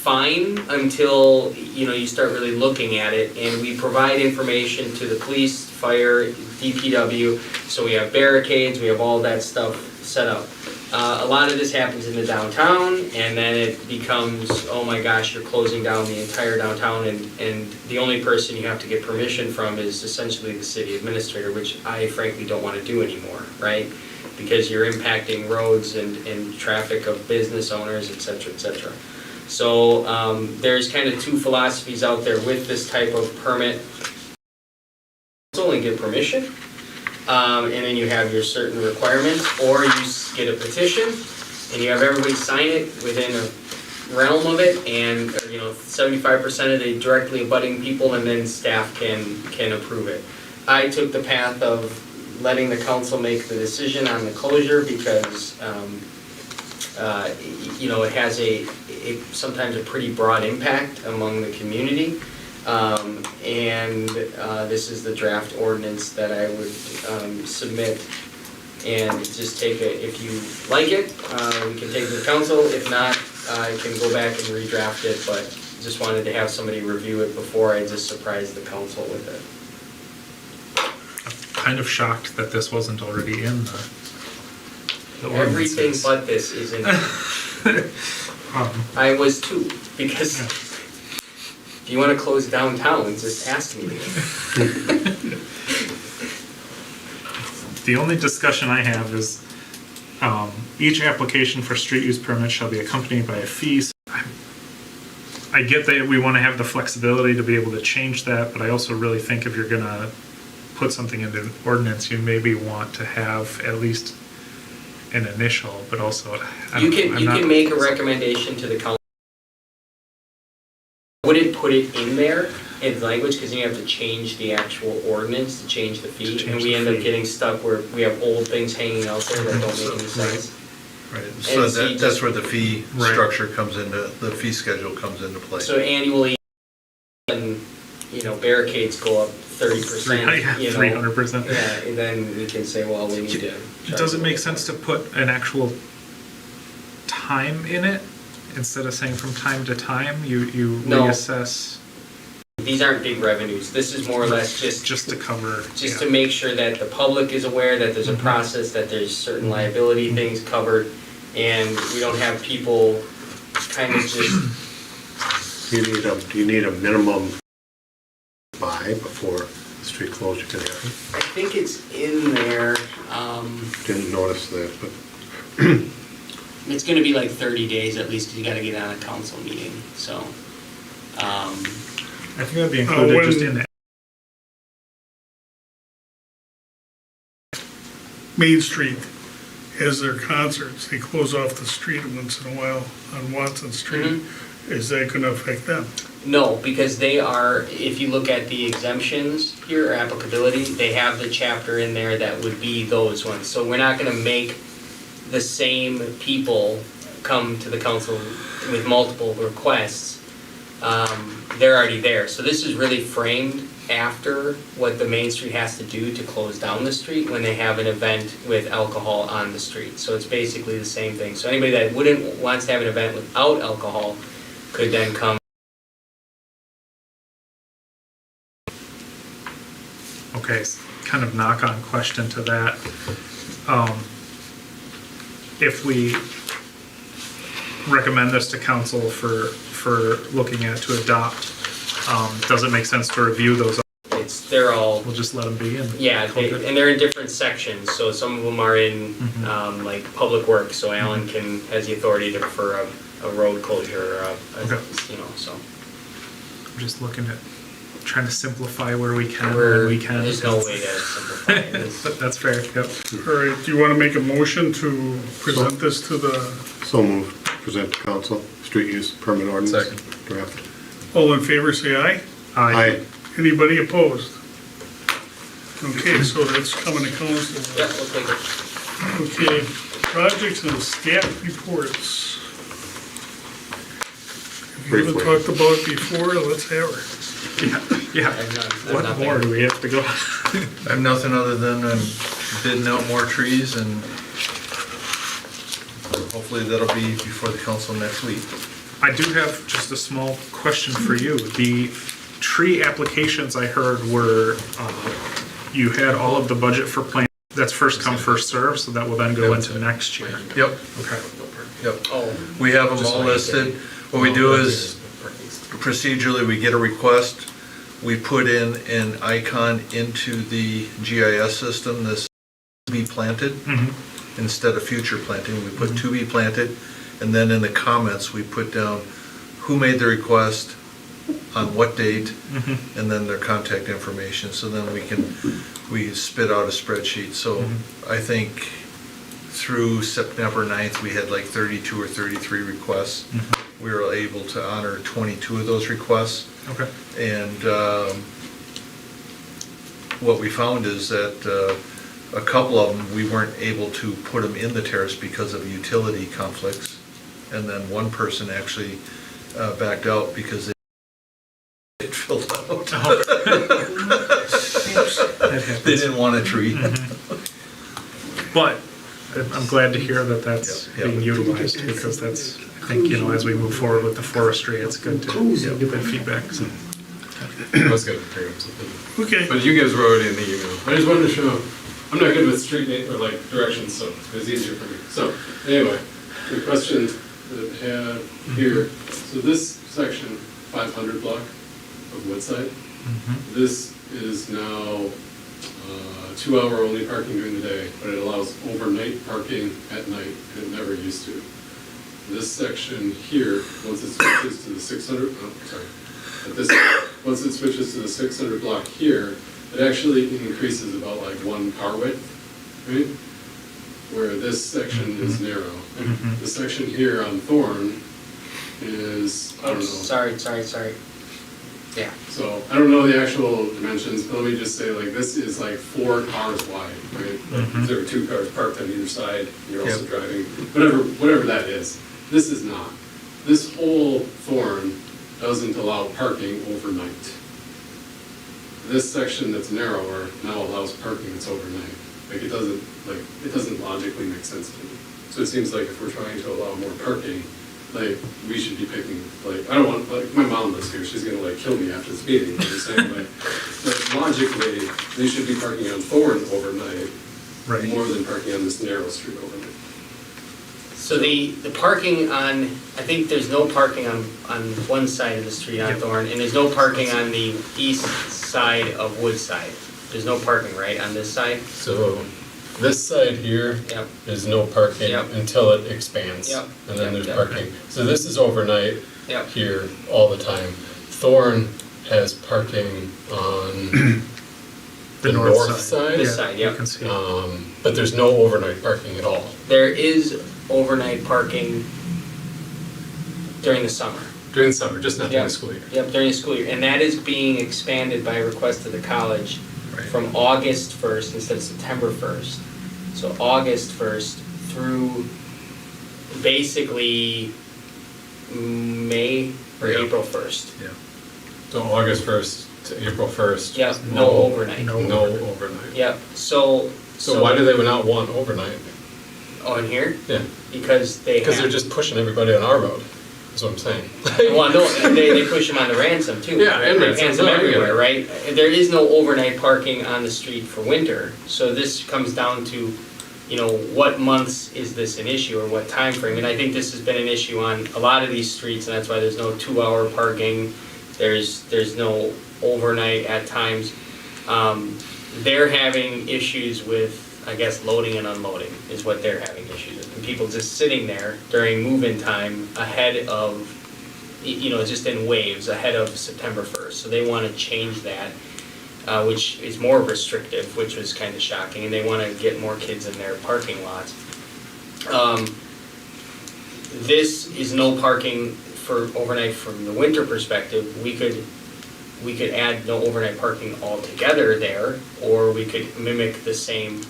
S8: fine until, you start really looking at it, and we provide information to the police, fire, DPW, so we have barricades, we have all that stuff set up. A lot of this happens in the downtown, and then it becomes, oh my gosh, you're closing down the entire downtown, and the only person you have to get permission from is essentially the city administrator, which I frankly don't want to do anymore, right? Because you're impacting roads and traffic of business owners, et cetera, et cetera. So there's kind of two philosophies out there with this type of permit. And get permission, and then you have your certain requirements, or you get a petition and you have everybody sign it within a realm of it, and 75% of the directly abutting people, and then staff can approve it. I took the path of letting the council make the decision on the closure because it has sometimes a pretty broad impact among the community. This is the draft ordinance that I would submit, and just take it, if you like it, we can take it to the council. If not, I can go back and redraft it, but just wanted to have somebody review it before I just surprise the council with it.
S7: Kind of shocked that this wasn't already in the
S8: Everything
S7: ordinances.
S8: but this is in there. I was too, because if you want to close downtown, just ask me.
S7: The only discussion I have is, each application for street use permit shall be accompanied by a fee. So I get that we want to have the flexibility to be able to change that, but I also really think if you're gonna put something into an ordinance, you maybe want to have at least an initial, but also,
S8: You can make a recommendation to the council. I wouldn't put it in there in language, because you have to change the actual ordinance to change the fee, and we end up getting stuck where we have old things hanging out there that don't make any sense.
S3: Right, so
S8: And see,
S3: that's where the fee
S7: Right.
S3: structure comes into, the fee schedule comes into play.
S8: So annually, and, barricades go up 30%,
S7: 300%.
S8: Yeah, and then we can say, well, we need to.
S7: Does it make sense to put an actual time in it instead of saying from time to time you
S8: No.
S7: reassess?
S8: These aren't big revenues. This is more or less just
S7: To cover.
S8: just to make sure that the public is aware that there's a process, that there's certain liability things covered, and we don't have people kind of just,
S4: Do you need a minimum buy before the street closure can happen?
S8: I think it's in there,
S4: Didn't notice that, but
S8: it's gonna be like 30 days at least, 'cause you gotta get on a council meeting, so.
S7: I think that'd be included
S1: when-
S7: just in the
S1: Main Street has their concerts, they close off the street once in a while on Watson Street. Is that gonna affect them?
S8: No, because they are, if you look at the exemptions here, or applicability, they have the chapter in there that would be those ones. So we're not gonna make the same people come to the council with multiple requests. They're already there. So this is really framed after what the Main Street has to do to close down the street when they have an event with alcohol on the street. So it's basically the same thing. So anybody that wants to have an event without alcohol could then come.
S7: Okay, kind of knock-on question to that. If we recommend this to council for looking at to adopt, does it make sense to review those?
S8: They're all,
S7: We'll just let them be and.
S8: yeah, and they're in different sections. So some of them are in like public works. So Alan has the authority to for a road closure,
S7: Okay.
S8: you know, so.
S7: I'm just looking at, trying to simplify where we can, when we can.
S8: There's no way to simplify it. It's-
S7: That's fair, yep.
S1: All right, do you wanna make a motion to present this to the,
S4: So moved, present to council, street use permit ordinance.
S2: Second.
S4: Draft.
S1: all in favor, say aye?
S4: Aye.
S1: Anybody opposed? Okay, so that's coming to council.
S8: Yeah, we'll take it.
S1: Okay, projects and staff reports. If you haven't
S4: Briefly.
S1: talked about it before, let's have her.
S7: Yeah,
S8: I've
S7: what
S8: nothing.
S7: more do we have to go?
S3: I have nothing other than bidding out more trees, and hopefully that'll be before the council next week.
S7: I do have just a small question for you. The tree applications I heard were, you had all of the budget for plant, that's first come, first served, so that will then go into next year.
S3: Yep,
S7: Okay.
S3: yep.
S8: Oh,
S3: We have them
S2: Just
S3: all
S2: like-
S3: listed. What we do is procedurally, we get a request, we put in an icon into the GIS system, this to be planted, instead of future planting, we put to be planted, and then in the comments, we put down who made the request, on what date, and then their contact information, so then we spit out a spreadsheet. So I think through September 9th, we had like 32 or 33 requests. We were able to honor 22 of those requests.
S7: Okay.
S3: And what we found is that a couple of them, we weren't able to put them in the terrace because of utility conflicts. And then one person actually backed out because it filled out.
S7: That happens.
S3: They didn't want a tree.
S7: But I'm glad to hear that that's
S3: Yep, yep.
S7: being utilized, because that's, I think, you know, as we move forward with the forestry, it's good to get that feedback, so.
S2: I was gonna bring up something.
S1: Okay,
S2: But you guys wrote it in the email. I just wanted to show, I'm not good with street name, or like directions, so it's easier for me. So, anyway, the question that I have here, so this section, 500 block of Woodside, this is now 2-hour only parking during the day, but it allows overnight parking at night, and it never used to. This section here, once it switches to the 600, once it switches to the 600 block here, it actually increases about like 1 car width, right? Where this section is narrow. And the section here on Thorn is, I don't know.
S8: sorry. Yeah.
S2: So, I don't know the actual dimensions, but let me just say, like, this is like 4 cars wide, right? Like, there are 2 cars parked on either side, you're also
S3: Yep.
S2: driving, whatever that is. This is not. This whole Thorn doesn't allow parking overnight. This section that's narrower now allows parking that's overnight. Like, it doesn't logically make sense to me. So it seems like if we're trying to allow more parking, like, we should be picking, like, I don't want, like, my mom lives here, she's gonna, like, kill me after this meeting, I'm just saying, like logically, they should be parking on Thorn overnight,
S7: Right.
S2: more than parking on this narrow street overnight.
S8: So the parking on, I think there's no parking on one side of the street on
S7: Yep.
S8: Thorn, and there's no parking on the east side of Woodside. There's no parking, right, on this side?
S2: So, this side here
S8: Yep.
S2: is no parking
S8: Yep.
S2: until it expands.
S8: Yep.
S2: And then
S8: Yep,
S2: there's
S8: yep.
S2: parking. So this is overnight
S8: Yep.
S2: here all the time. Thorn has parking on the north side.
S8: This side, yeah.
S7: You can see.
S2: But there's no overnight parking at all.
S8: There is overnight parking during the summer.
S2: During the summer, just not during
S8: Yep.
S2: the school year.
S8: Yep, during the school year, and that is being expanded by request of the college
S3: Right.
S8: from August 1st instead of September 1st. So August 1st through basically May or
S3: Yeah.
S8: April 1st.
S2: So August 1st to April 1st.
S8: Yep, no overnight.
S7: No.
S2: No overnight.
S8: Yep, so.
S2: So why do they not want overnight?
S8: On here?
S2: Yeah,
S8: Because they
S2: because they're
S8: have.
S2: just pushing everybody on our road, is what I'm saying.
S8: Well, no, they push them on the ransom too.
S2: Yeah, and
S8: They
S2: ransom,
S8: ransom
S2: no, I get it.
S8: everywhere, right? There is no overnight parking on the street for winter, so this comes down to, you know, what months is this an issue or what time frame? And I think this has been an issue on a lot of these streets, and that's why there's no 2-hour parking. There's no overnight at times. They're having issues with, I guess, loading and unloading is what they're having issues with. And people just sitting there during move-in time ahead of, you know, just in waves ahead of September 1st. So they want to change that, which is more restrictive, which was kind of shocking. And they want to get more kids in their parking lots. This is no parking for overnight from the winter perspective. We could add no overnight parking altogether there, or we could mimic the same,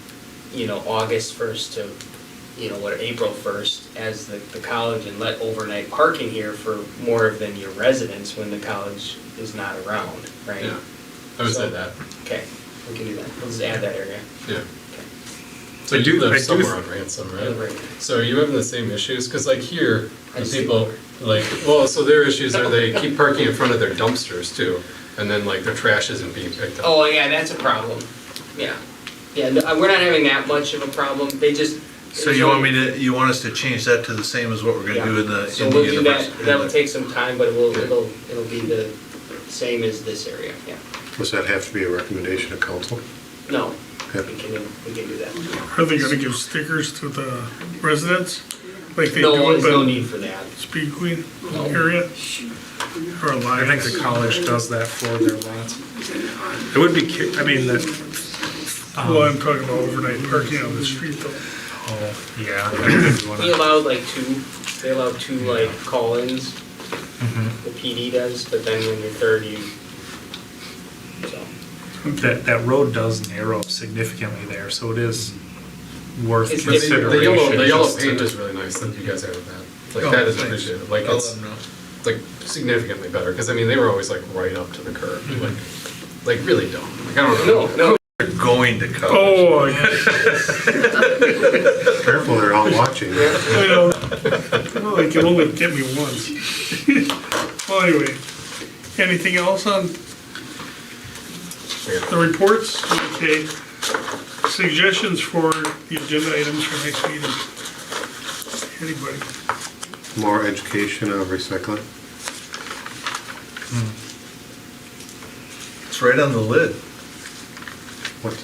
S8: you know, August 1st to, you know, what, April 1st as the college, and let overnight parking here for more than your residents when the college is not around, right?
S2: Yeah, I would say
S8: So-
S2: that,
S8: Okay, we can do that. We'll just add that area.
S2: yeah.
S8: Okay.
S2: So
S7: I
S2: you
S7: do- I
S2: live
S7: do
S2: somewhere
S7: th-
S2: on Ransom,
S8: I live
S2: right?
S8: right-
S2: So are you having the same issues? Because like here,
S8: I
S2: the
S8: see.
S2: people, like, well, so their issues are they keep parking in front of their dumpsters too, and then like their trash isn't being picked up.
S8: Oh, yeah, that's a problem. Yeah. Yeah, no, we're not having that much of a problem. They just.
S3: So you want us to change that to the same as what we're gonna do in the,
S8: So
S3: in the
S8: we'll do that,
S3: university?
S8: that will take some time, but it'll be the same as this area, yeah.
S4: Does that have to be a recommendation of council?
S8: No, we
S4: Okay.
S8: can do that.
S1: Are they gonna give stickers to the residents? Like they do
S8: No,
S1: up
S8: there's no
S1: in
S8: need for that.
S1: Speed Queen
S8: No.
S1: area? Or
S7: I think
S1: Alliance?
S7: the college does that for their lots. It would be, I mean, that,
S1: Well, I'm talking about overnight parking on the street though.
S7: oh, yeah. I think we wanna-
S8: We allowed like they allow two like call-ins, the PD does, but then when you're third, so.
S7: That road does narrow significantly there, so it is worth
S8: It's
S2: But
S8: different.
S2: the
S7: consideration.
S2: yellow
S7: just to-
S2: paint is really nice that you guys have that. Like
S3: Oh,
S2: that is
S3: thanks.
S2: appreciated. Like
S3: I'll
S2: it's
S3: let 'em know.
S2: like significantly better because I mean they were always like right up to the curb, like really dumb. Like I don't know.
S8: No,
S3: They're going to college.
S1: Oh, yeah.
S4: Careful, they're all watching.
S1: I know. Well, they can only get me once. Well, anyway, anything else on the reports? Okay. Suggestions for the agenda items for next meeting? Anybody?
S4: More education of recycling.
S3: It's right on the lid.
S4: What?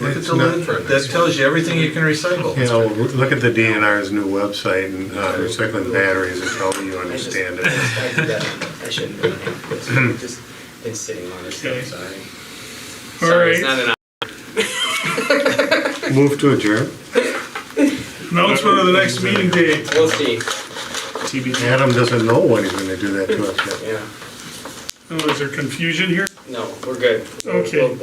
S3: Look at
S4: It's
S3: the
S4: not-
S3: lid, that tells you everything you can recycle.
S4: You know, look at the DNR's new website and recycling batteries and how you
S8: I
S4: understand it.
S8: I did that. I shouldn't have done that. Just been sitting on this
S1: Okay.
S8: stuff, sorry.
S1: All
S8: Sorry,
S1: right.
S8: it's not an
S4: Move to adjourn.
S1: Announcement of the next meeting date.
S8: We'll see,
S7: TBD.
S4: Adam doesn't know when he's gonna do that to us yet.
S8: yeah.
S1: Oh, is there confusion here?
S8: No, we're good.
S1: Okay.
S8: We'll